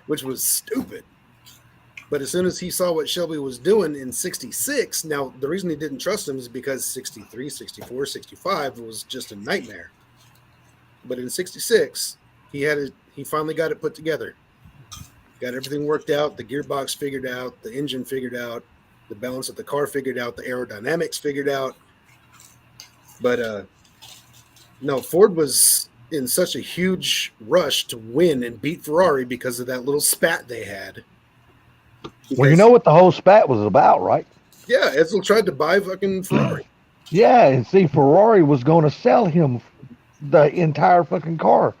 which was stupid. But as soon as he saw what Shelby was doing in 66, now the reason he didn't trust him is because 63, 64, 65 was just a nightmare. But in 66, he finally got it put together. Got everything worked out, the gearbox figured out, the engine figured out, the balance of the car figured out, the aerodynamics figured out. But no, Ford was in such a huge rush to win and beat Ferrari because of that little spat they had. Well, you know what the whole spat was about, right? Yeah, Edsel tried to buy fucking Ferrari. Yeah, and see, Ferrari was going to sell him the entire fucking car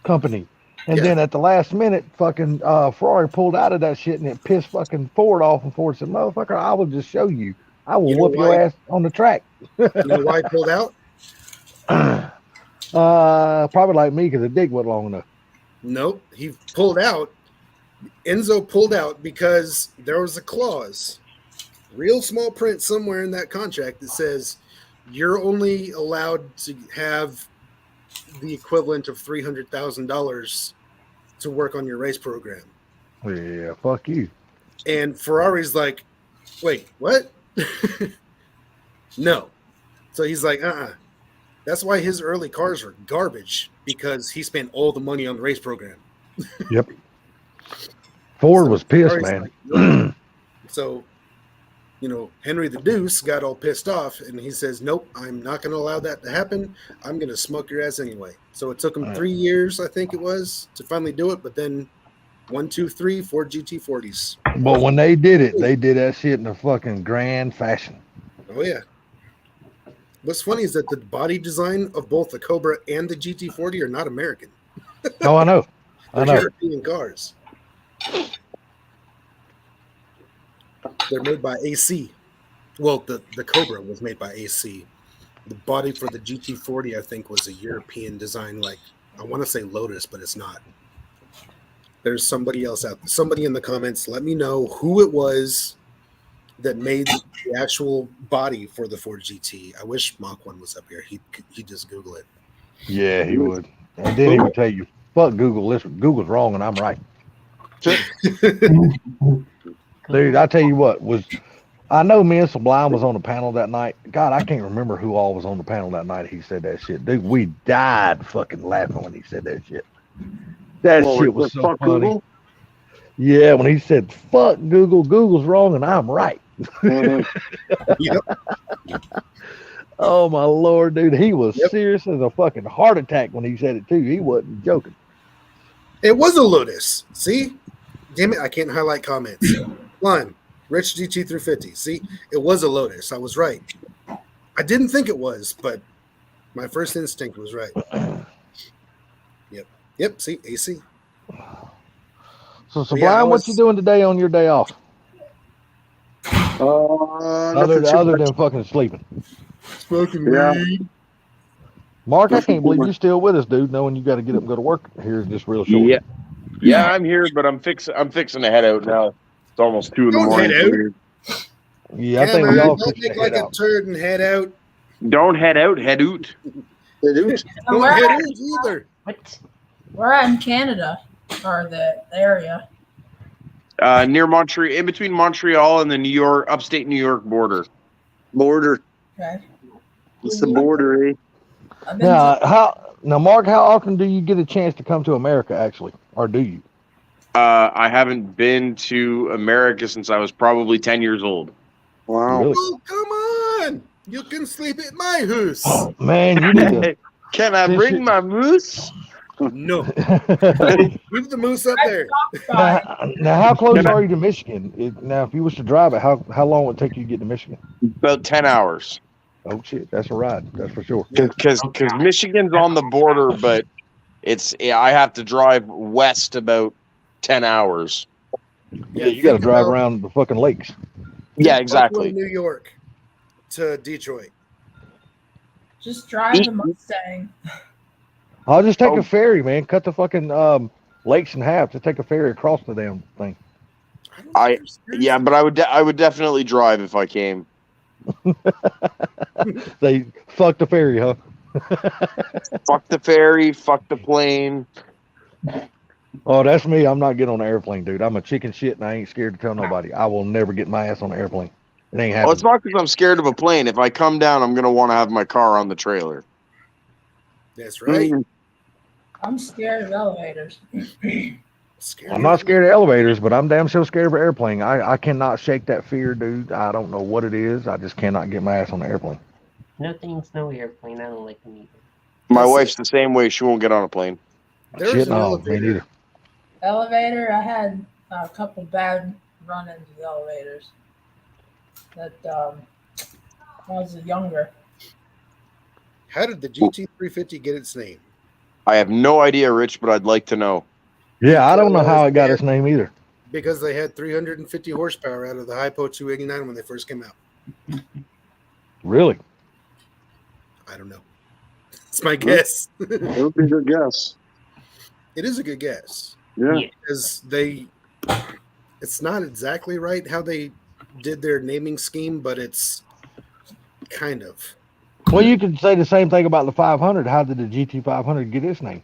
company. And then at the last minute, fucking Ferrari pulled out of that shit, and it pissed fucking Ford off. And Ford said, "Motherfucker, I will just show you. I will whoop your ass on the track." You know why he pulled out? Probably like me, because the dick wasn't long enough. Nope, he pulled out. Enzo pulled out because there was a clause, real small print somewhere in that contract that says you're only allowed to have the equivalent of $300,000 to work on your race program. Yeah, fuck you. And Ferrari's like, wait, what? No. So he's like, That's why his early cars were garbage, because he spent all the money on the race program. Yep. Ford was pissed, man. So Henry the Deuce got all pissed off, and he says, "Nope, I'm not going to allow that to happen. I'm going to smoke your ass anyway." So it took him 3 years, I think it was, to finally do it. But then 1, 2, 3, 4 GT40s. But when they did it, they did that shit in a fucking grand fashion. Oh yeah. What's funny is that the body design of both the Cobra and the GT40 are not American. Oh, I know. I They're know. European cars. They're made by AC. Well, the Cobra was made by AC. The body for the GT40, I think, was a European design, like I want to say Lotus, but it's not. There's somebody else out there. Somebody in the comments, let me know who it was that made the actual body for the Ford GT. I wish Mach 1 was up here. He'd just Google it. Yeah, he would. And then he would tell you, fuck Google. Listen, Google's wrong and I'm right. Dude, I tell you what, I know me and Sublime was on the panel that night. God, I can't remember who all was on the panel that night. He said that shit. Dude, we died fucking laughing when he said that shit. That shit was so funny. Google? Yeah, when he said, fuck Google, Google's wrong and I'm right. Yep. Oh my Lord, dude. He was serious as a fucking heart attack when he said it too. He wasn't joking. It was a Lotus. See? Damn it, I can't highlight comments. Lime, Rich GT 350. See? It was a Lotus. I was right. I didn't think it was, but my first instinct was right. Yep, see? AC. So Sublime, what you doing today on your day off? Other than fucking sleeping. Smoking weed. Mark, I can't believe you're still with us, dude, knowing you got to get up and go to work here just real short. Yeah, I'm here, but I'm fixing to head out now. It's almost 2 in the morning. Head out. Yeah, I think we all don't make like a turd and head out. Don't head out, head out. Head out. Don't head out either. What? We're at in Canada, or the area. Near Montreal, in between Montreal and the upstate New York border. Okay. It's the border, eh? Now, Mark, how often do you get a chance to come to America, actually, or do you? I haven't been to America since I was probably 10 years old. Wow. Really? Oh, come on! You can sleep at my house. Oh, man, you need to. Can I bring my moose? No. Leave the moose up there. Now, how close are you to Michigan? Now, if you was to drive it, how long would it take you to get to Michigan? About 10 hours. Oh shit, that's a ride. That's for sure. Because Michigan's on the border, but I have to drive west about 10 hours. Yeah, you got to drive around the fucking lakes. Yeah, exactly. New York to Detroit. Just drive the Mustang. I'll just take a ferry, man. Cut the fucking lakes in half. Just take a ferry across the damn thing. But I would definitely drive if I came. They fuck the ferry, huh? Fuck the ferry. Fuck the plane. Oh, that's me. I'm not getting on an airplane, dude. I'm a chicken shit, and I ain't scared to tell nobody. I will never get my ass on an airplane. It ain't happening. Well, it's not because I'm scared of a plane. If I come down, I'm gonna want to have my car on the trailer. That's right. I'm scared of elevators. I'm not scared of elevators, but I'm damn sure scared of an airplane. I cannot shake that fear, dude. I don't know what it is. I just cannot get my ass on an airplane. Nothing's no airplane. I don't like them either. My wife's the same way. She won't get on a plane. Shit, no, me neither. Elevator, I had a couple bad run-ins with elevators. That when I was younger. How did the GT350 get its name? I have no idea, Rich, but I'd like to know. Yeah, I don't know how it got its name either. Because they had 350 horsepower out of the Hypo 289 when they first came out. Really? I don't know. It's my guess. That would be a good guess. It is a good guess. Yeah. Because it's not exactly right how they did their naming scheme, but it's kind of. Well, you could say the same thing about the 500. How did the GT500 get its name?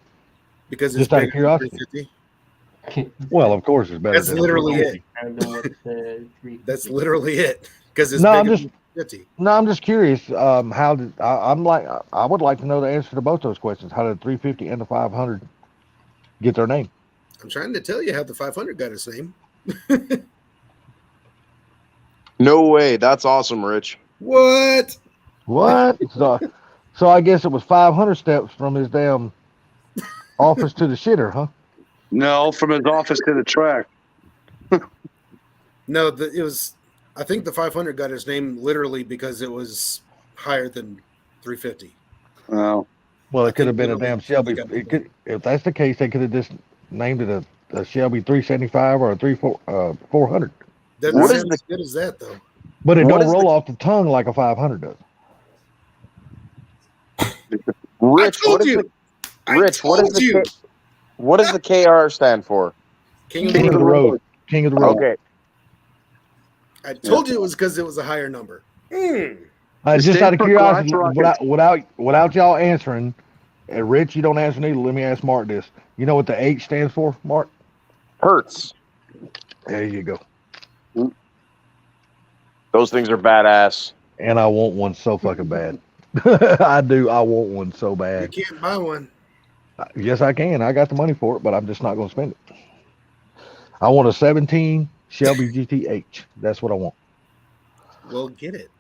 Because just out of curiosity. Well, of course, it's better. That's literally it. That's literally it. Because it's I'm just curious. How did I would like to know the answer to both those questions. How did the 350 and the 500 get their name? I'm trying to tell you how the 500 got its name. No way. That's awesome, Rich. What? What? So I guess it was 500 steps from his damn office to the shitter, huh? No, from his office to the track. No, it was. I think the 500 got its name literally because it was higher than 350. Oh. Well, I it could have think been a literally damn Shelby. they got It could, if that's the case, they could have just named it a Shelby 375 or a 400. Doesn't What is sound the as good as that though. But it What don't is roll the- off the tongue like a 500 does. Rich? I told What is you. the Rich? What is told you. what does the KR stand for? King of King of the road. King of the road. Okay. I told you it was because it was a higher number. The Just state out of for curiosity, crotch rockets. without y'all answering, Rich, you don't answer neither. Let me ask Mark this. You know what the H stands for, Mark? Hertz. There you go. Those things are badass. And I want one so fucking bad. I do. I want one so You bad. can't buy one. Yes, I can. I got the money for it, but I'm just not going to spend it. I want a 17 Shelby GTH. That's what I want. Well, get it.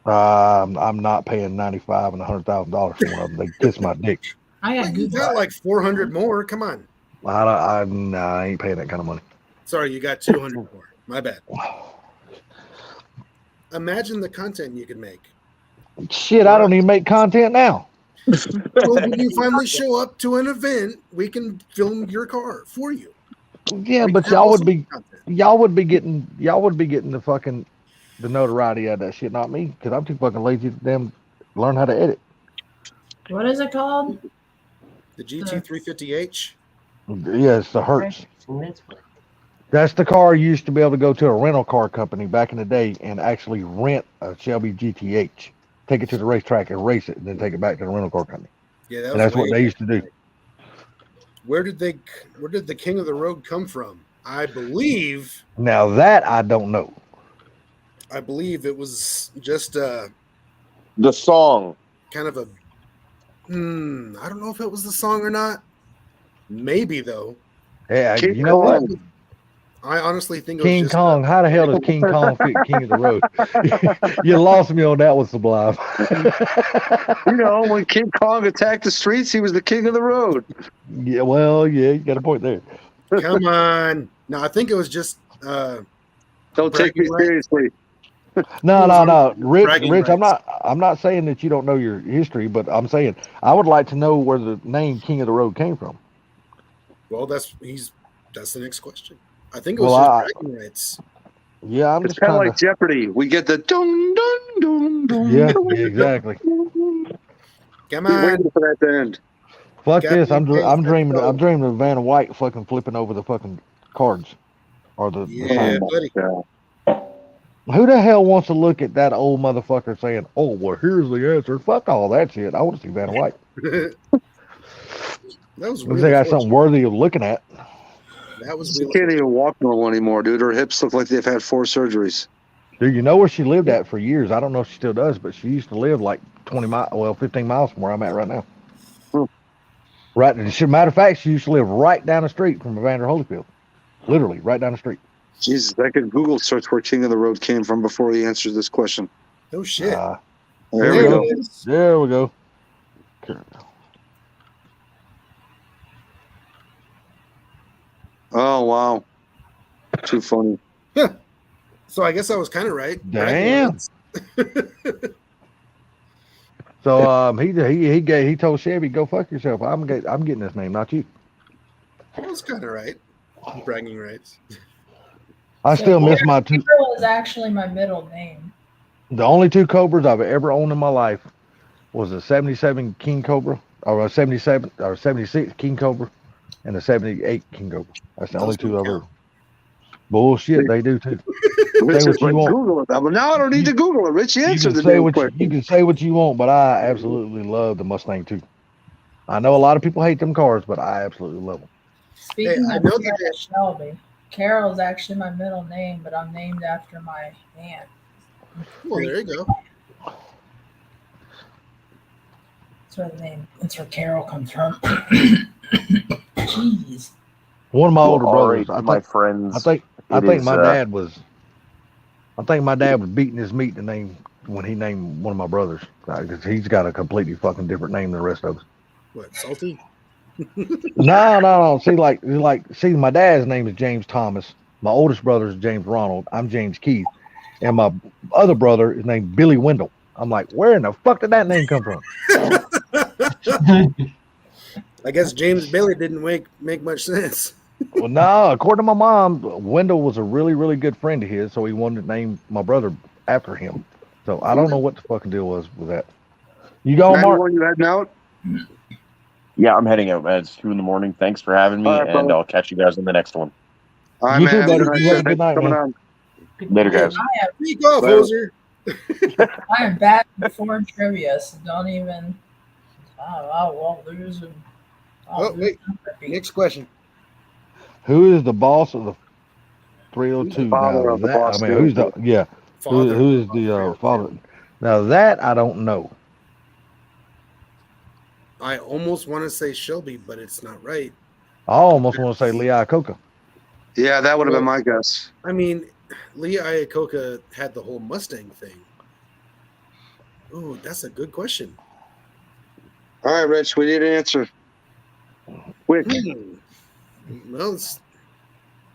I'm not paying $95,000 and $100,000 for one of them. They kiss my dick. I got You Google. got like 400 more. Come on. I ain't paying that kind of money. Sorry, you got 200 more. My bad. Imagine the content you could make. Shit, I don't even make content now. Well, when you finally show up to an event, we can film your car for you. Yeah, We but can have y'all would awesome be content. y'all would be getting the notoriety out of that shit, not me, because I'm too fucking lazy to damn learn how to edit. What is it called? The GT350H. Yeah, it's the Hertz. That's the car you used to be able to go to a rental car company back in the day and actually rent a Shelby GTH, take it to the racetrack and race it, and then take it back to the rental car company. Yeah, that And was that's what way they used to do. Where did the King of the Road come from? I believe Now that I don't know. it was just The song. kind of a I don't know if it was the song or not. Maybe though. Yeah, King you know what? Kong. I honestly think it was King just Kong. How the hell does King Kong fit King of the Road? You lost me on that one, Sublime. You know, when King Kong attacked the streets, he was the king of the road. Yeah, well, yeah, you got a point there. come on. No, I think it was just Don't take me bragging rights. seriously. No. Rich, Bragging I'm not saying that you don't know your history, but I'm saying I would like to know where the name King of the Road came from. Well, that's the next question. I think it was Well, just bragging rights. Yeah, I'm It's just kind of trying like Jeopardy. We get the dun dun dun dun. Yeah, dun, exactly. Come We're on. waiting for that to end. Fuck Got this. me I'm engaged. I'm Let's dreaming. go. I'm dreaming of Vanna White fucking flipping over the fucking cards or the Yeah, sign. buddy. Who the hell wants to look at that old motherfucker saying, "Oh, well, here's the answer"? Fuck all that shit. I want to see Vanna White. That was Looks like I got something worthy of looking at. That was She really can't even walk normal anymore, dude. Her hips look like they've had 4 surgeries. Dude, you know where she lived at for years? I don't know if she still does, but she used to live like 15 miles from where I'm at right now. Right. As a matter of fact, she used to live right down the street from Evander Holyfield. Literally, right down the street. Jesus, I could Google search where King of the Road came from before he answers this question. No shit. There we go. There we go. Oh, wow. Too funny. So I guess I was kind of right. Damn. So he told Chevy, "Go fuck yourself. I'm getting this name, not you." I was kind of right. Bragging rights. I still miss my two. April is actually my middle name. The only 2 Cobras I've ever owned in my life was a 77 King Cobra, or a 77 or 76 King Cobra, and a 78 King Cobra. That's the only 2 I've ever. Bullshit, they do too. Rich Say is what you like, want. Google it. Well, now I don't need to Google it. Rich You answered can the say damn what question. you can say what you want, but I absolutely love the Mustang too. I know a lot of people hate them cars, but I absolutely love them. Speaking I of know Sarah Shelby, Carol is actually my middle name, but I'm named after my aunt. Well, there you go. That's where the name. That's where Carol comes from. Jeez. One of my older All brothers, right, my friends. I think my dad was I think my dad was beating his meat to name when he named one of my brothers because he's got a completely fucking different name than the rest of us. What, Salty? No. See, my dad's name is James Thomas. My oldest brother is James Ronald. I'm James Keith, and my other brother is named Billy Wendell. I'm like, where in the fuck did that name come from? I guess James Bailey didn't make much sense. Well, no, according to my mom, Wendell was a really, really good friend of his, so he wanted to name my brother after him. So I don't know what the fucking deal was with that. You going, Mark? You heading out? Yeah, I'm heading out, man. It's 2 a.m. Thanks for having me, All right, and brother. I'll catch you guys in the next one. All right, You man. too, Have a buddy. good night. You have a good Thanks night, for coming man. on. Later, guys. Week off, Well- hoser. I am bad before trivia, so don't even. I won't lose. Oh, wait. Next question. Who is the boss of the 302 Father now? of the That, I boss mean, who's the Father who is the father? Now that I don't know. I almost want to say Shelby, but it's not right. I almost want to say Lee Iacocca. Yeah, that would have been my guess. I mean, Lee Iacocca had the whole Mustang thing. Oh, that's a good question. All right, Rich, we need an answer. Quick. Well,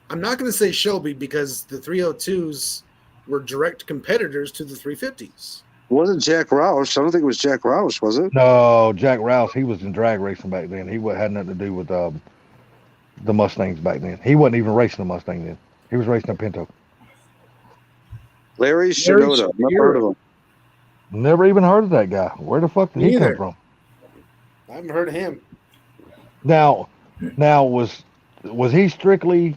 I'm not going to say Shelby because the 302s were direct competitors to the 350s. It wasn't Jack Roush. I don't think it was Jack Roush, was it? No, Jack Rouse. He was in drag racing back then. He had nothing to do with the Mustangs back then. He wasn't even racing a Mustang then. He was racing a Pinto. Larry Shinoda. Never heard of him. Never even heard of that guy. Where the fuck did he Neither. come from? I haven't heard of him. Now was he strictly?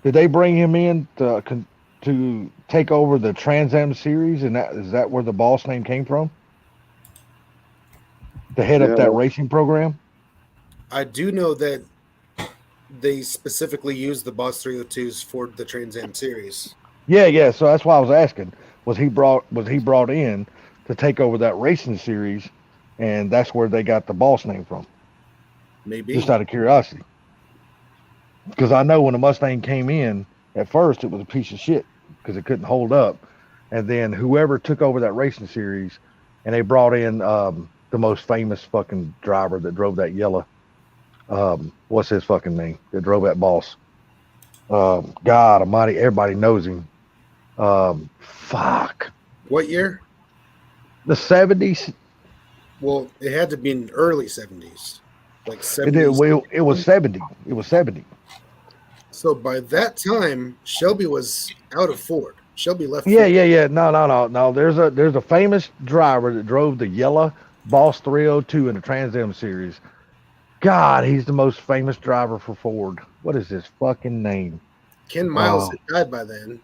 Did they bring him in to take over the Trans Am series, and is that where the boss name came from? To head up that racing program. I do know that they specifically used the Boss 302s for the Trans Am series. Yeah. So that's why I was asking. Was he brought in to take over that racing series, and that's where they got the boss name from? Maybe. Just out of curiosity. Because I know when the Mustang came in, at first it was a piece of shit because it couldn't hold up. And then whoever took over that racing series, and they brought in the most famous fucking driver that drove that yellow. What's his fucking name? That drove that boss. God almighty, everybody knows him. Fuck. What year? The 70s. Well, it had to be in early 70s. Like It 70s. was 70. It was 70. So by that time, Shelby was out of Ford. Shelby left Yeah. Ford. No. There's a famous driver that drove the yellow Boss 302 in the Trans Am series. God, he's the most famous driver for Ford. What is his fucking name? Ken Miles had died by then.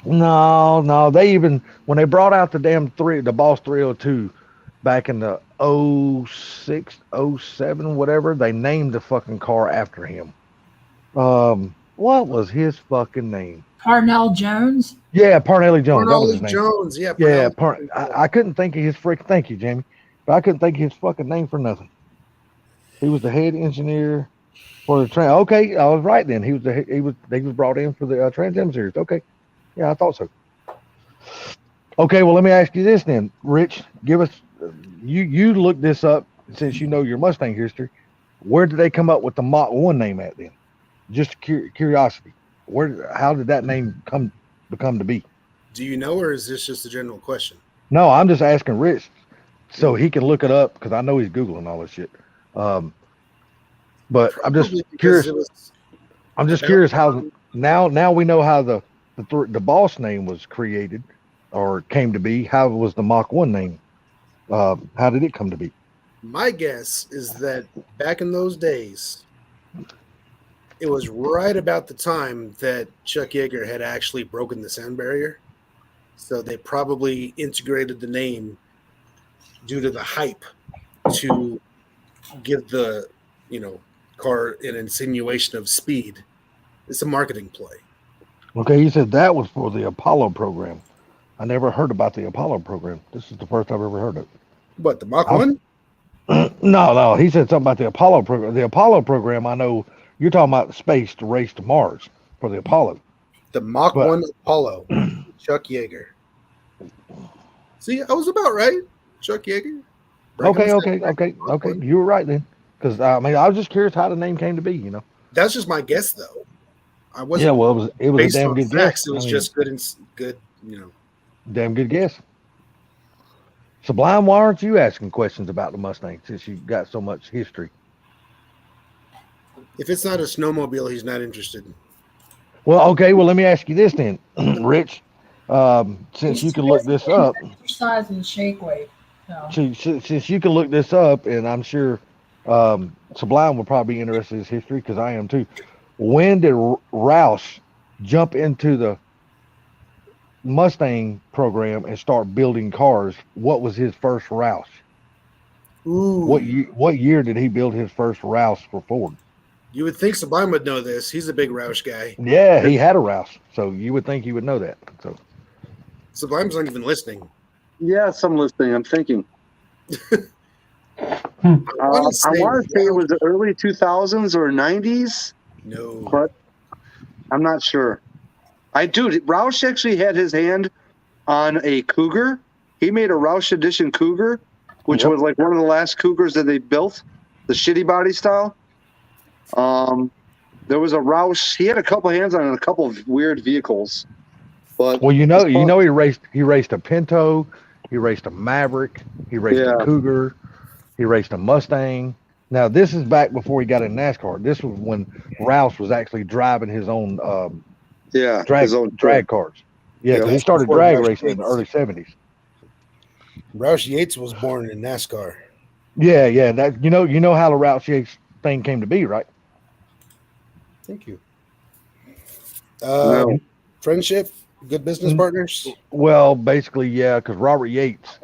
No. They even when they brought out the Boss 302 back in the 06, 07, whatever, they named the fucking car after him. What was his fucking name? Parnell Jones. Yeah, Parnelli Jones. That was his Parnelli name. Jones. Yeah. Yeah, Parnelli. I couldn't think of his freaking. Thank you, Jamie. But I couldn't think of his fucking name for nothing. He was the head engineer for the train. Okay, I was right then. He was brought in for the Trans Am series. Okay, yeah, I thought so. Okay, well, let me ask you this then, Rich. Give us you look this up since you know your Mustang history. Where did they come up with the Mach 1 name at then? Just curiosity. How did that name become to be? Do you know, or is this just a general question? No, I'm just asking Rich so he can look it up because I know he's Googling all this shit. But I'm just Probably because curious. it was- I'm just curious how now we know how the boss name was created or came to be. How was the Mach 1 name? How did it come to be? My guess is that back in those days, it was right about the time that Chuck Yeager had actually broken the sound barrier. So they probably integrated the name due to the hype to give the, car an insinuation of speed. It's a marketing play. Okay, he said that was for the Apollo program. I never heard about the Apollo program. This is the first I've ever heard of it. What, the Mach 1? No. He said something about the Apollo program. The Apollo program, I know you're talking about space to race to Mars for the Apollo. The Mach 1 Apollo Chuck Yeager. See, I was about right. Chuck Yeager. Okay. You were right then. Because I mean, I was just curious how the name came to be. You know. That's just my guess, though. I wasn't. Yeah. Well, it was a based damn on good facts. guess. It was I mean, just good and good. You know. damn good guess. Sublime, why aren't you asking questions about the Mustang since you got so much history? If it's not a snowmobile, he's not interested. Well, okay. Well, let me ask you this then, Rich. Since He's you too can look busy this getting up, exercise and shake weight. So. since you can look this up, and I'm sure Sublime will probably be interested in his history because I am too. When did Roush jump into the Mustang program and start building cars? What was his first Roush? Ooh. What year did he build his first Roush for Ford? You would think Sublime would know this. He's a big Roush guy. Yeah, he had a Roush, so you would think he would know that. So Sublime's not even listening. Yes, I'm listening. I'm thinking. I want to say it was the early 2000s or 90s. No, but I'm not sure. Roush actually had his hand on a Cougar. He made a Roush Edition Cougar, which was like one of the last Cougars that they built, the shitty body style. There was a Roush. He had a couple hands on a couple of weird vehicles. But well, you know, he raced a Pinto, he raced a Maverick, he raced a Cougar, he raced a Mustang. Now this is back before he got in NASCAR. This was when Roush was actually driving his own drag cars. Yeah, because he started drag racing in the early '70s. Roush Yates was born in NASCAR. Yeah. That you know how the Roush Yates thing came to be, right? Thank you. No. Friendship, good business partners. Well, basically, yeah, because Robert Yates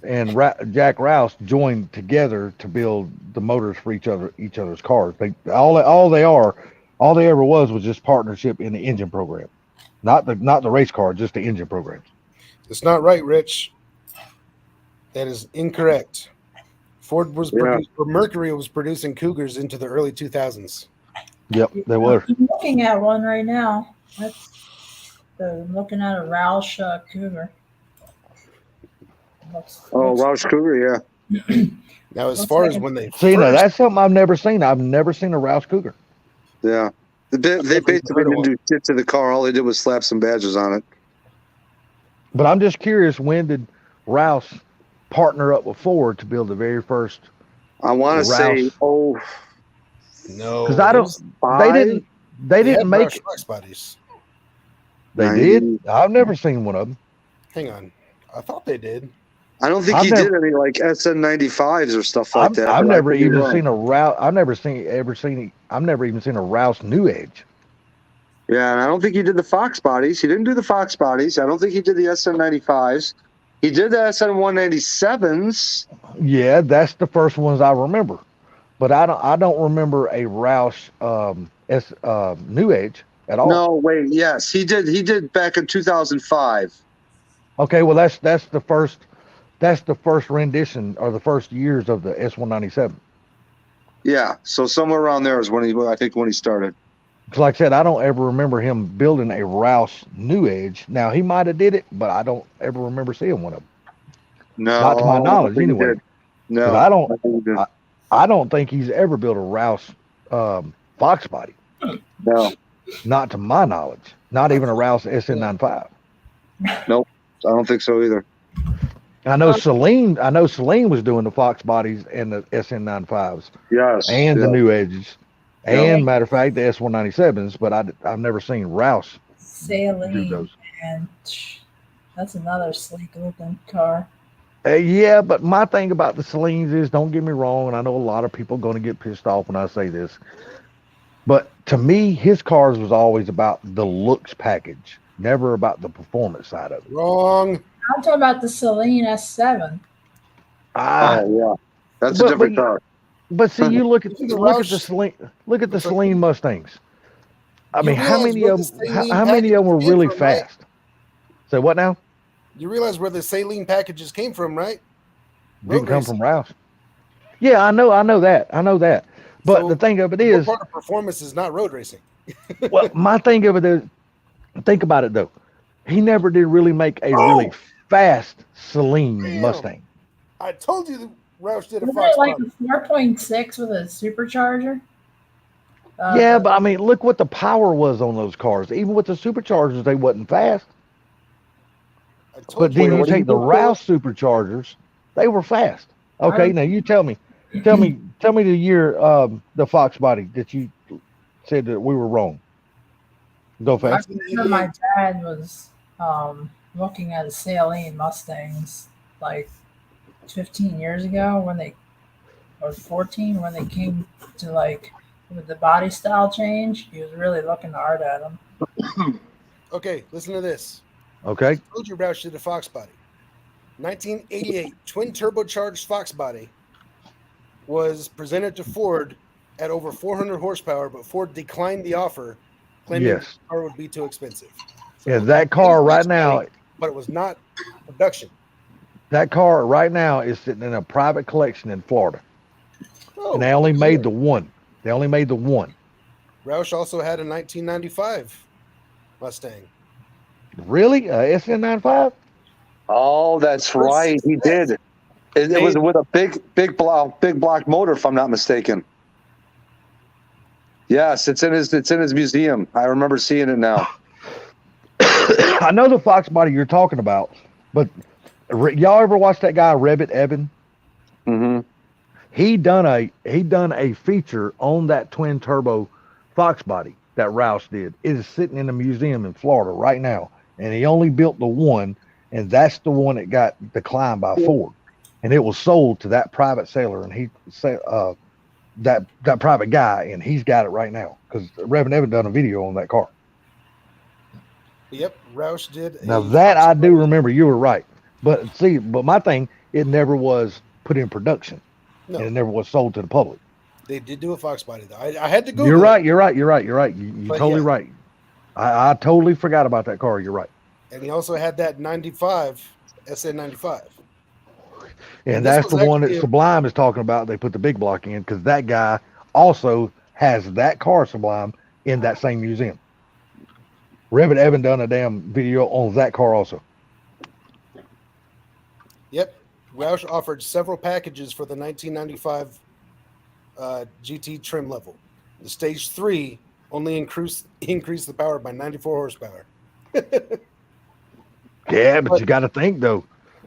and Jack Roush joined together to build the motors for each other's cars. All they ever was just partnership in the engine program, not the race car, just the engine programs. It's not right, Rich. That is incorrect. Mercury was producing Cougars into the early 2000s. Yep, they were. I'm looking at one right now. I'm looking at a Roush Cougar. Roush Cougar, yeah. Now, as far as when they now that's something I've never seen. I've never seen a Roush Cougar. Yeah, they basically didn't do shit to the car. All they did was slap some badges on it. But I'm just curious, when did Roush partner up with Ford to build the very first? I want to say, no, because I don't. They didn't make Roush bodies. They did. I've never seen one of them. Hang on, I thought they did. I don't think he did any like SN95s or stuff like that. I've never even seen a Roush. I've never even seen a Roush New Edge. Yeah, and I don't think he did the Fox bodies. He didn't do the Fox bodies. I don't think he did the SN95s. He did the SN197s. Yeah, that's the first ones I remember. But I don't remember a Roush New Edge at all. No, wait, yes, he did. He did back in 2005. Okay, well that's the first rendition or the first years of the S197. Yeah, so somewhere around there is when he started. Because like I said, I don't ever remember him building a Roush New Edge. Now he might have did it, but I don't ever remember seeing one of them. No, not to my knowledge, anyway. No, I don't think he's ever built a Roush Fox body. No, not to my knowledge. Not even a Roush SN95. Nope, I don't think so either. I know Celine was doing the Fox bodies and the SN95s. Yes, and the New Edges. And matter of fact, the S197s, but I've never seen Roush do those. And that's another sleek looking car. Yeah, but my thing about the Celines is, don't get me wrong, and I know a lot of people are going to get pissed off when I say this, but to me, his cars was always about the looks package, never about the performance side of it. Wrong. I'm talking about the Celine S7. Yeah, that's a different car. But see, you look at the Celine Mustangs. I mean, how many of them were really fast? So what now? You realize where the saline packages came from, right? Didn't come from Roush. Yeah, I know that. But the thing of it is, part of performance is not road racing. well, my thing of it is, think about it though. he never did really make a really fast Celine Damn. Mustang. I told you that Roush did a Wasn't Fox it like body. a 4.6 with a supercharger? Yeah, but I mean, look what the power was on those cars. Even with the superchargers, they wasn't fast. I told But then Wait, you what do you take the think, Philip? Roush superchargers, they were fast. Okay, now you tell me the year the Fox body that you said that we were wrong. Go I fast. remember my dad was looking at Saline Mustangs like 15 years ago when they, or 14 when they came to like with the body style change. He was really looking hard at them. Okay, listen to this. Okay. I told you Roush did a Fox body. 1988 twin turbocharged Fox body was presented to Ford at over 400 horsepower, but Ford declined the offer, claiming Yes. the car would be too expensive. Yeah, that car right now, But it was not production. that car right now is sitting in a private collection in Florida. Oh, And they only made the one. They only made the one. Roush also had a 1995 Mustang. Really? SN95? Oh, that's right. He did. It was with a big block motor, if I'm not mistaken. Yes, it's in his museum. I remember seeing it now. I know the Fox body you're talking about, but y'all ever watch that guy Rebbit Evan? Mm-hmm. He done a feature on that twin turbo Fox body that Roush did. It is sitting in a museum in Florida right now, and he only built the one, and that's the one that got declined by Ford, and it was sold to that private seller, and he said that private guy, and he's got it right now because Reverend Evan done a video on that car. Yep, Roush did. Now that I do remember, you were right, but my thing, it never was put in production, No. and it never was sold to the public. They did do a Fox body though. I had to go. You're right. You're right. You're But totally yeah. right. I totally forgot about that car. You're right. And he also had that 95 SN95. And this that's was the one actually that a- Sublime is talking about. They put the big block in because that guy also has that car Sublime in that same museum. Reverend Evan done a damn video on that car also. Yep. Roush offered several packages for the 1995 GT trim level. The stage 3 only increased the power by 94 horsepower. Yeah, but you got to think though,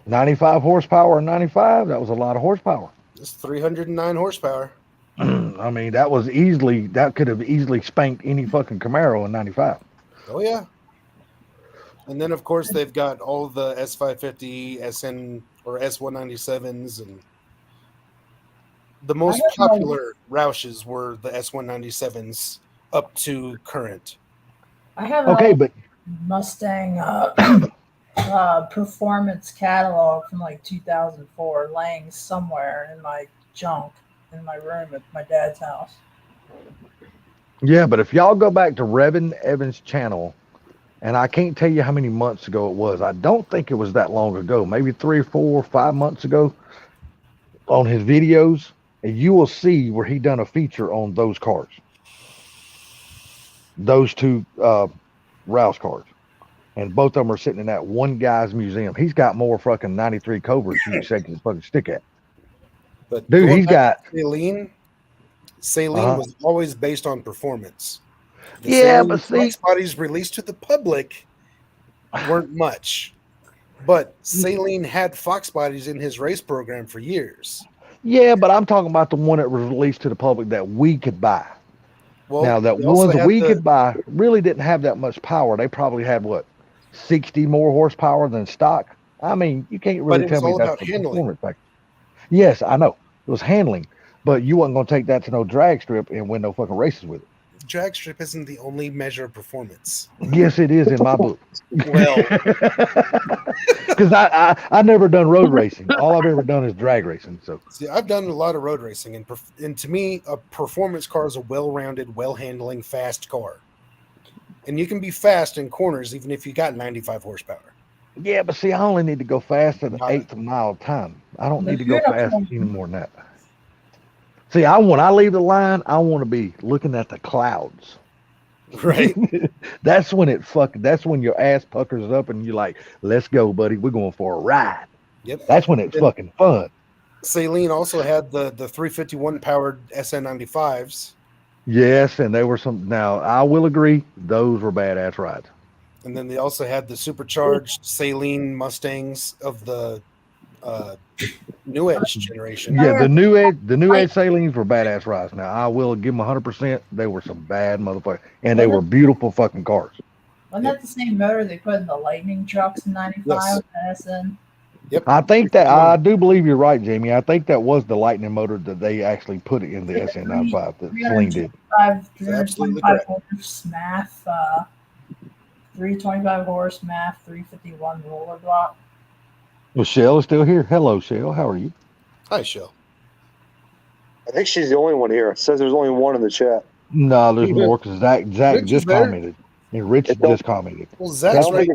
95 horsepower and 95, that was a lot of horsepower. It's 309 horsepower. I mean, that could have easily spanked any fucking Camaro in 95. Oh yeah. And then of course they've got all the S550, SN or S197s, and the most popular Roushes were the S197s up to current. I have Okay, a but Mustang performance catalog from like 2004 laying somewhere in my junk in my room at my dad's house. yeah, but if y'all go back to Reverend Evans' channel, and I can't tell you how many months ago it was. I don't think it was that long ago, maybe 3 or 4 or 5 months ago on his videos, and you will see where he done a feature on those cars. Those two Rouse cars. And both of them are sitting in that one guy's museum. He's got more fucking 93 Cobras you can shake his fucking stick at. But Dude, going he's back got... to Saline Uh-huh. was always based on performance. The Yeah, Saline but see... Fox bodies released to the public weren't much. But Saline had Fox bodies in his race program for years. Yeah, but I'm talking about the one that was released to the public that we could buy. Well, Now, that they also ones that had we the- could buy really didn't have that much power. They probably had, 60 more horsepower than stock? I mean, you can't But really it tell was me all that's about the handling. performance factor. Yes, I know. It was handling. But you wasn't going to take that to no drag strip and win no fucking races with it. Drag strip isn't the only measure of performance. Yes, it is in my book. Well, Because I never done road racing. All I've ever done is drag racing. So see, I've done a lot of road racing, and to me, a performance car is a well-rounded, well-handling, fast car. And you can be fast in corners even if you got 95 horsepower. yeah, but see, I only need to go fast at an eighth of a mile time. I don't need to go fast any more than that. See, when I leave the line, I want to be looking at the clouds. Right. That's when that's when your ass puckers up and you're like, let's go, buddy. We're going for a ride. Yep. That's when it's And fucking fun. Saline also had the 351 powered SN95s, Yes, and they were some. Now I will agree, those were badass rides. and then they also had the supercharged Saline Mustangs of the New Edge generation. Yeah, the new Edge Salines were badass rides. Now I will give them 100%. They were some bad motherfuckers, and they were beautiful fucking cars. Wasn't that the same motor they put in the Lightning trucks in '95 Yes. SN? Yep. I think that I do believe you're right, Jamie. I think that was the Lightning motor that they actually put in the SN95 that Celine did. 325 horse math, 325 horse math, 351 roller block. Well, Shell is still here. Hello, Shell. How are you? Hi, Shell. I think she's the only one here. It says there's only one in the chat. No, there's more because Zach Rich is just there. commented. And Rich just commented. Well, Zach's right.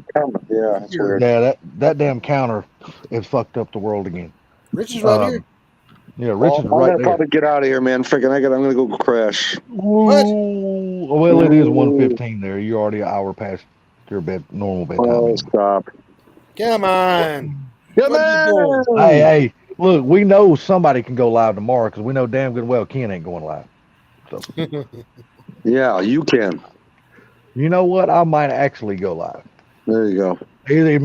Yeah, that's weird. Yeah, that damn counter has fucked up the world again. Rich is right here. Yeah, Rich is I'm right gonna there. probably get out of here, man. Freaking, I'm gonna go crash. Ooh, well, it is 1:15 there. You're already an hour past your normal bedtime. Oh, stop. Come on. Come What are you doing? Hey, look, we know somebody can go live tomorrow because we know damn good well Ken ain't going live. So, Yeah, you can. you know what? I might actually go live. There you go. Either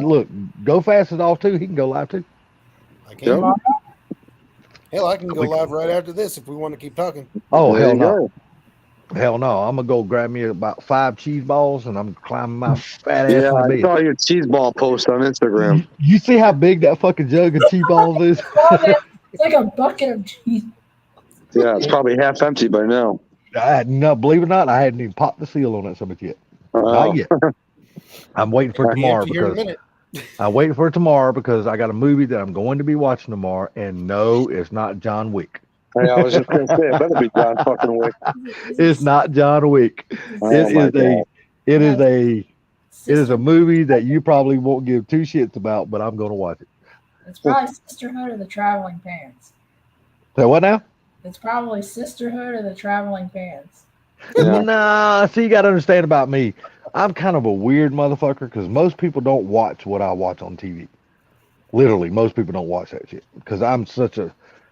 look, Go Fast is off too. He can go live too. I can. Hell, I can go live right after this if we want to keep talking. Oh, There hell you no. go. Hell no. I'm going to go grab me about 5 cheese balls and I'm climbing my fat ass Yeah, in I the saw bed. your cheese ball post on Instagram. You see how big that fucking jug of cheese balls is? It's like a bucket of cheese. Yeah, it's probably half empty by now. No, believe it or not, I hadn't even popped the seal on that summit yet. Not yet. I'm waiting for tomorrow because I'm waiting for tomorrow because I got a movie that I'm going to be watching tomorrow, and no, it's not John Wick. Hey, I was just gonna say, it better be John fucking Wick. It's not John Wick. Oh, It is a movie that you probably won't give 2 shits about, but I'm going to watch it. It's probably Sisterhood of the Traveling Pants. So what now? It's probably Sisterhood of the Traveling Pants. Yeah. Nah, see, you got to understand about me. I'm kind of a weird motherfucker because most people don't watch what I watch on TV. Literally, most people don't watch that shit because I'm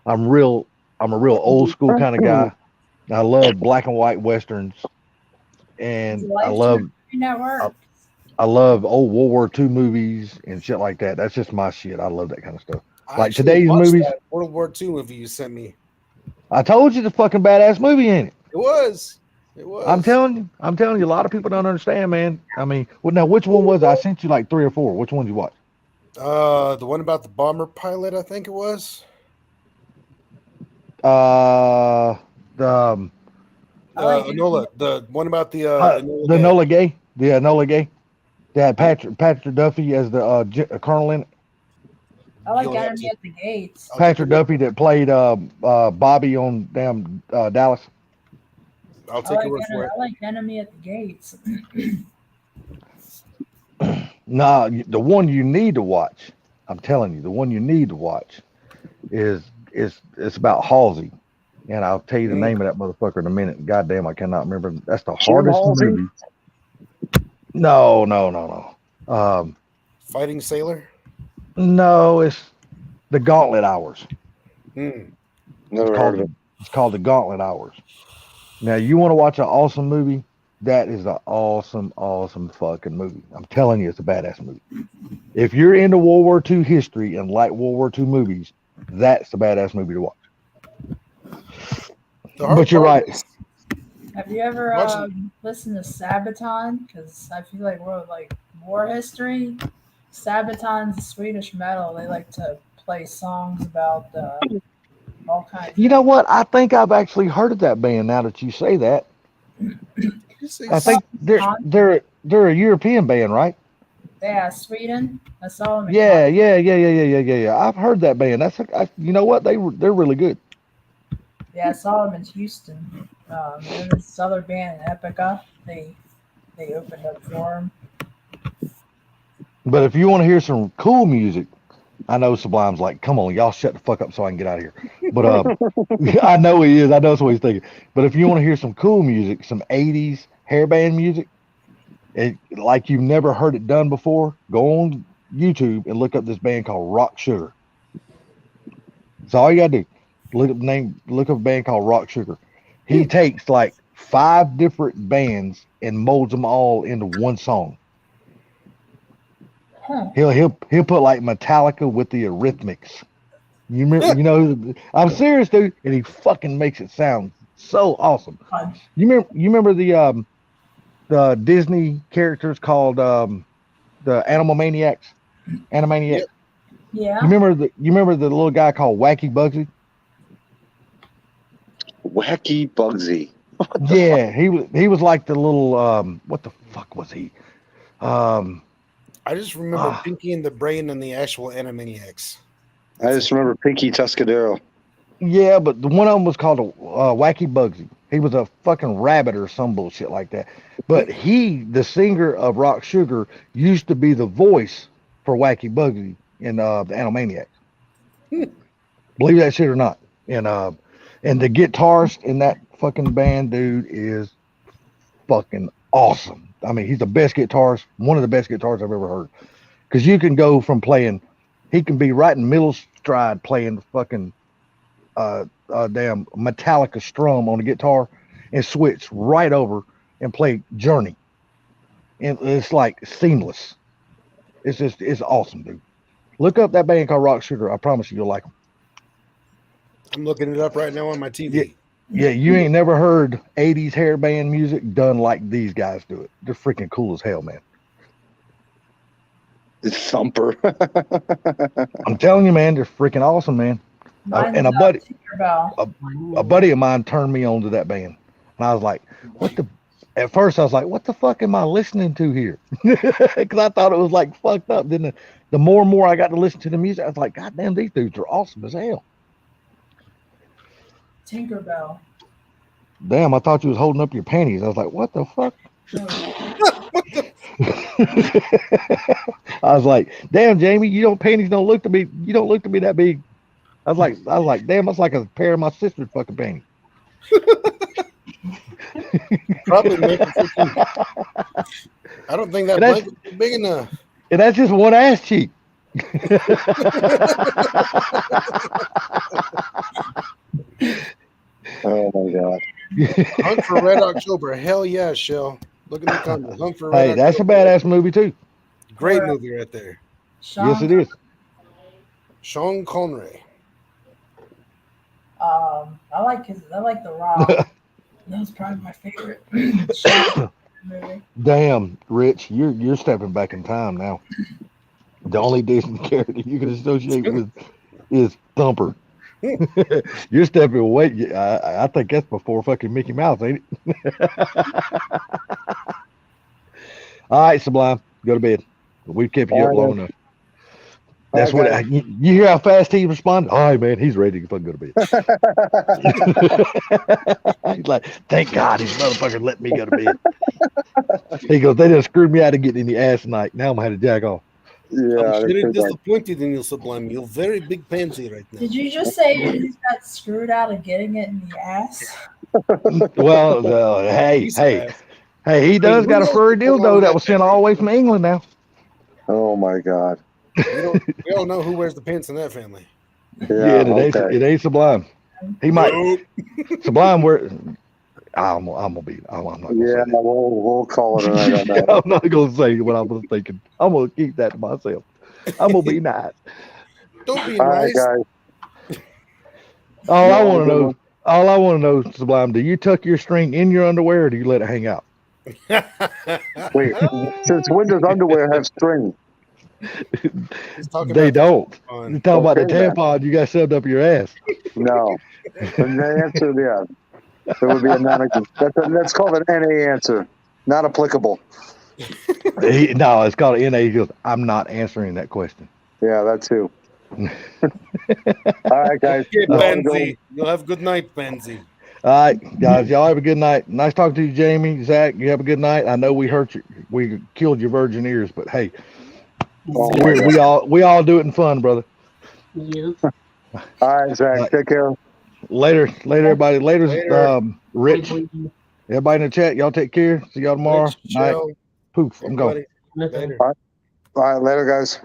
a real old school kind of guy. I love black and white westerns, and I love old World War II movies and shit like that. That's just my shit. I love that kind of stuff. I Like actually today's watched movies. that World War II movie you sent me. I told you the fucking badass movie ain't it. It was. It was. I'm telling you, a lot of people don't understand, man. I mean, well, now which one was it? I sent you like 3 or 4. Which one did you watch? The one about the bomber pilot, I think it was. Enola, The one about the Enola Gay. The Enola Gay. They had Patrick Duffy as the colonel in it. I like Enemy at the Gates. Patrick Duffy that played Bobby on damn Dallas. I'll take a word for it. I like Enemy at the Gates. Nah, the one you need to watch. I'm telling you, the one you need to watch is it's about Halsey, and I'll tell you the name of that motherfucker in a minute. Goddamn, I cannot remember. That's the hardest movie. No. Fighting Sailor. No, it's the Gauntlet Hours. Never heard of it. It's called the Gauntlet Hours. Now, you want to watch an awesome movie? That is an awesome fucking movie. I'm telling you, it's a badass movie. If you're into World War II history and like World War II movies, that's the badass movie to watch. But you're right. Have you ever listened to Sabaton? Because I feel like we're like war history. Sabaton's Swedish metal. They like to play songs about all kinds. You know what? I think I've actually heard of that band now that you say that. I think they're a European band, right? Yeah, Sweden. I saw them. Yeah. I've heard that band. You know what? They're really good. Yeah, I saw them in Houston. And this other band, Epica, they opened up for them. But if you want to hear some cool music, I know Sublime's like, come on, y'all shut the fuck up so I can get out of here. But I know he is. I know that's what he's thinking. But if you want to hear some cool music, some 80s, hairband music, like you've never heard it done before, go on YouTube and look up this band called Rock Sugar. That's all you gotta do. Look up a band called Rock Sugar. He takes like 5 different bands and molds them all into one song. He'll put like Metallica with the Eurythmics. You remember? You know, I'm serious, dude, and he fucking makes it sound so awesome. You remember the Disney characters called the Animaniacs? Yeah. You remember the little guy called Wacky Bugsy? Wacky Bugsy. Yeah, he was like the little what the fuck was he? I just remember Pinky and the Brain and the actual Animaniacs. I just remember Pinky Tuscadero. Yeah, but the one of them was called Wacky Bugsy. He was a fucking rabbit or some bullshit like that. But the singer of Rock Sugar, used to be the voice for Wacky Bugsy in the Animaniacs. Believe that shit or not. And the guitarist in that fucking band, dude, is fucking awesome. I mean, he's the best guitarist, one of the best guitarists I've ever heard. Because you can go from playing, he can be right in middle stride playing fucking damn Metallica strum on the guitar and switch right over and play Journey. And it's like seamless. It's awesome, dude. Look up that band called Rock Sugar. I promise you'll like them. I'm looking it up right now on my TV. Yeah, you ain't never heard 80s hair band music done like these guys do it. They're freaking cool as hell, man. Thumper. I'm telling you, man, they're freaking awesome, man. And a buddy of mine turned me on to that band. And I was like, at first I was like, what the fuck am I listening to here? Because I thought it was like fucked up. Then the more and more I got to listen to the music, I was like, God damn, these dudes are awesome as hell. Tinkerbell. Damn, I thought you was holding up your panties. I was like, what the fuck? I was like, damn, Jamie, panties don't look to me. You don't look to me that big. I was like, damn, that's like a pair of my sister's fucking panties. Probably maybe 15. I don't think that blanket is big enough. And that's just one ass cheek. Oh my god. Hunt for Red October. Hell yeah, Shell. Look at the comments. Hunt for Red That's October. a badass movie too. Great movie right there. Yes, it is. Sean Connery. I like The Rock. That was probably my favorite movie. Damn, Rich, you're stepping back in time now. The only Disney character you can associate with is Thumper. You're stepping away. I think that's before fucking Mickey Mouse, ain't it? All right, Sublime, go to bed. We've kept you up long enough. That's what you hear how fast he responded. All right, man, he's ready to fucking go to bed. He's like, thank God this motherfucker let me go to bed. He goes, they just screwed me out of getting in the ass tonight. Now I'm gonna have to jack off. Yeah, I'm very disappointed in you, Sublime. You're very big pansy right now. Did you just say you got screwed out of getting it in the ass? Well, hey, he does got a furry dildo that was sent all the way from England now. Oh my god. We don't know who wears the pants in that family. Yeah, it ain't Sublime. He might Sublime wear. I'm not gonna say we'll call it a night on that. I'm not gonna say what I was thinking. I'm gonna keep that to myself. I'm gonna be nice. Don't be All nice. right, guys. All I want to know, Sublime, do you tuck your string in your underwear or do you let it hang out? Wait, since when does underwear have string? They don't. You're talking about the tampon you got shoved up your ass. No. The answer, yeah. There would be a that's called an NA answer. Not applicable. No, it's called an NA. He goes, I'm not answering that question. Yeah, that too. All right, guys. Okay, Benzie. You'll have a good night, Benzie. All right, guys. Y'all have a good night. Nice talking to you, Jamie. Zach, you have a good night. I know we hurt you. We killed your virgin ears, but hey, we all do it in fun, brother. Yes. All right, Zach. Take care. Later, everybody. Later. Rich. Everybody in the chat, y'all take care. See y'all tomorrow Thanks, night. Joe. Poof, I'm gone. Everybody, later. All right, later, guys.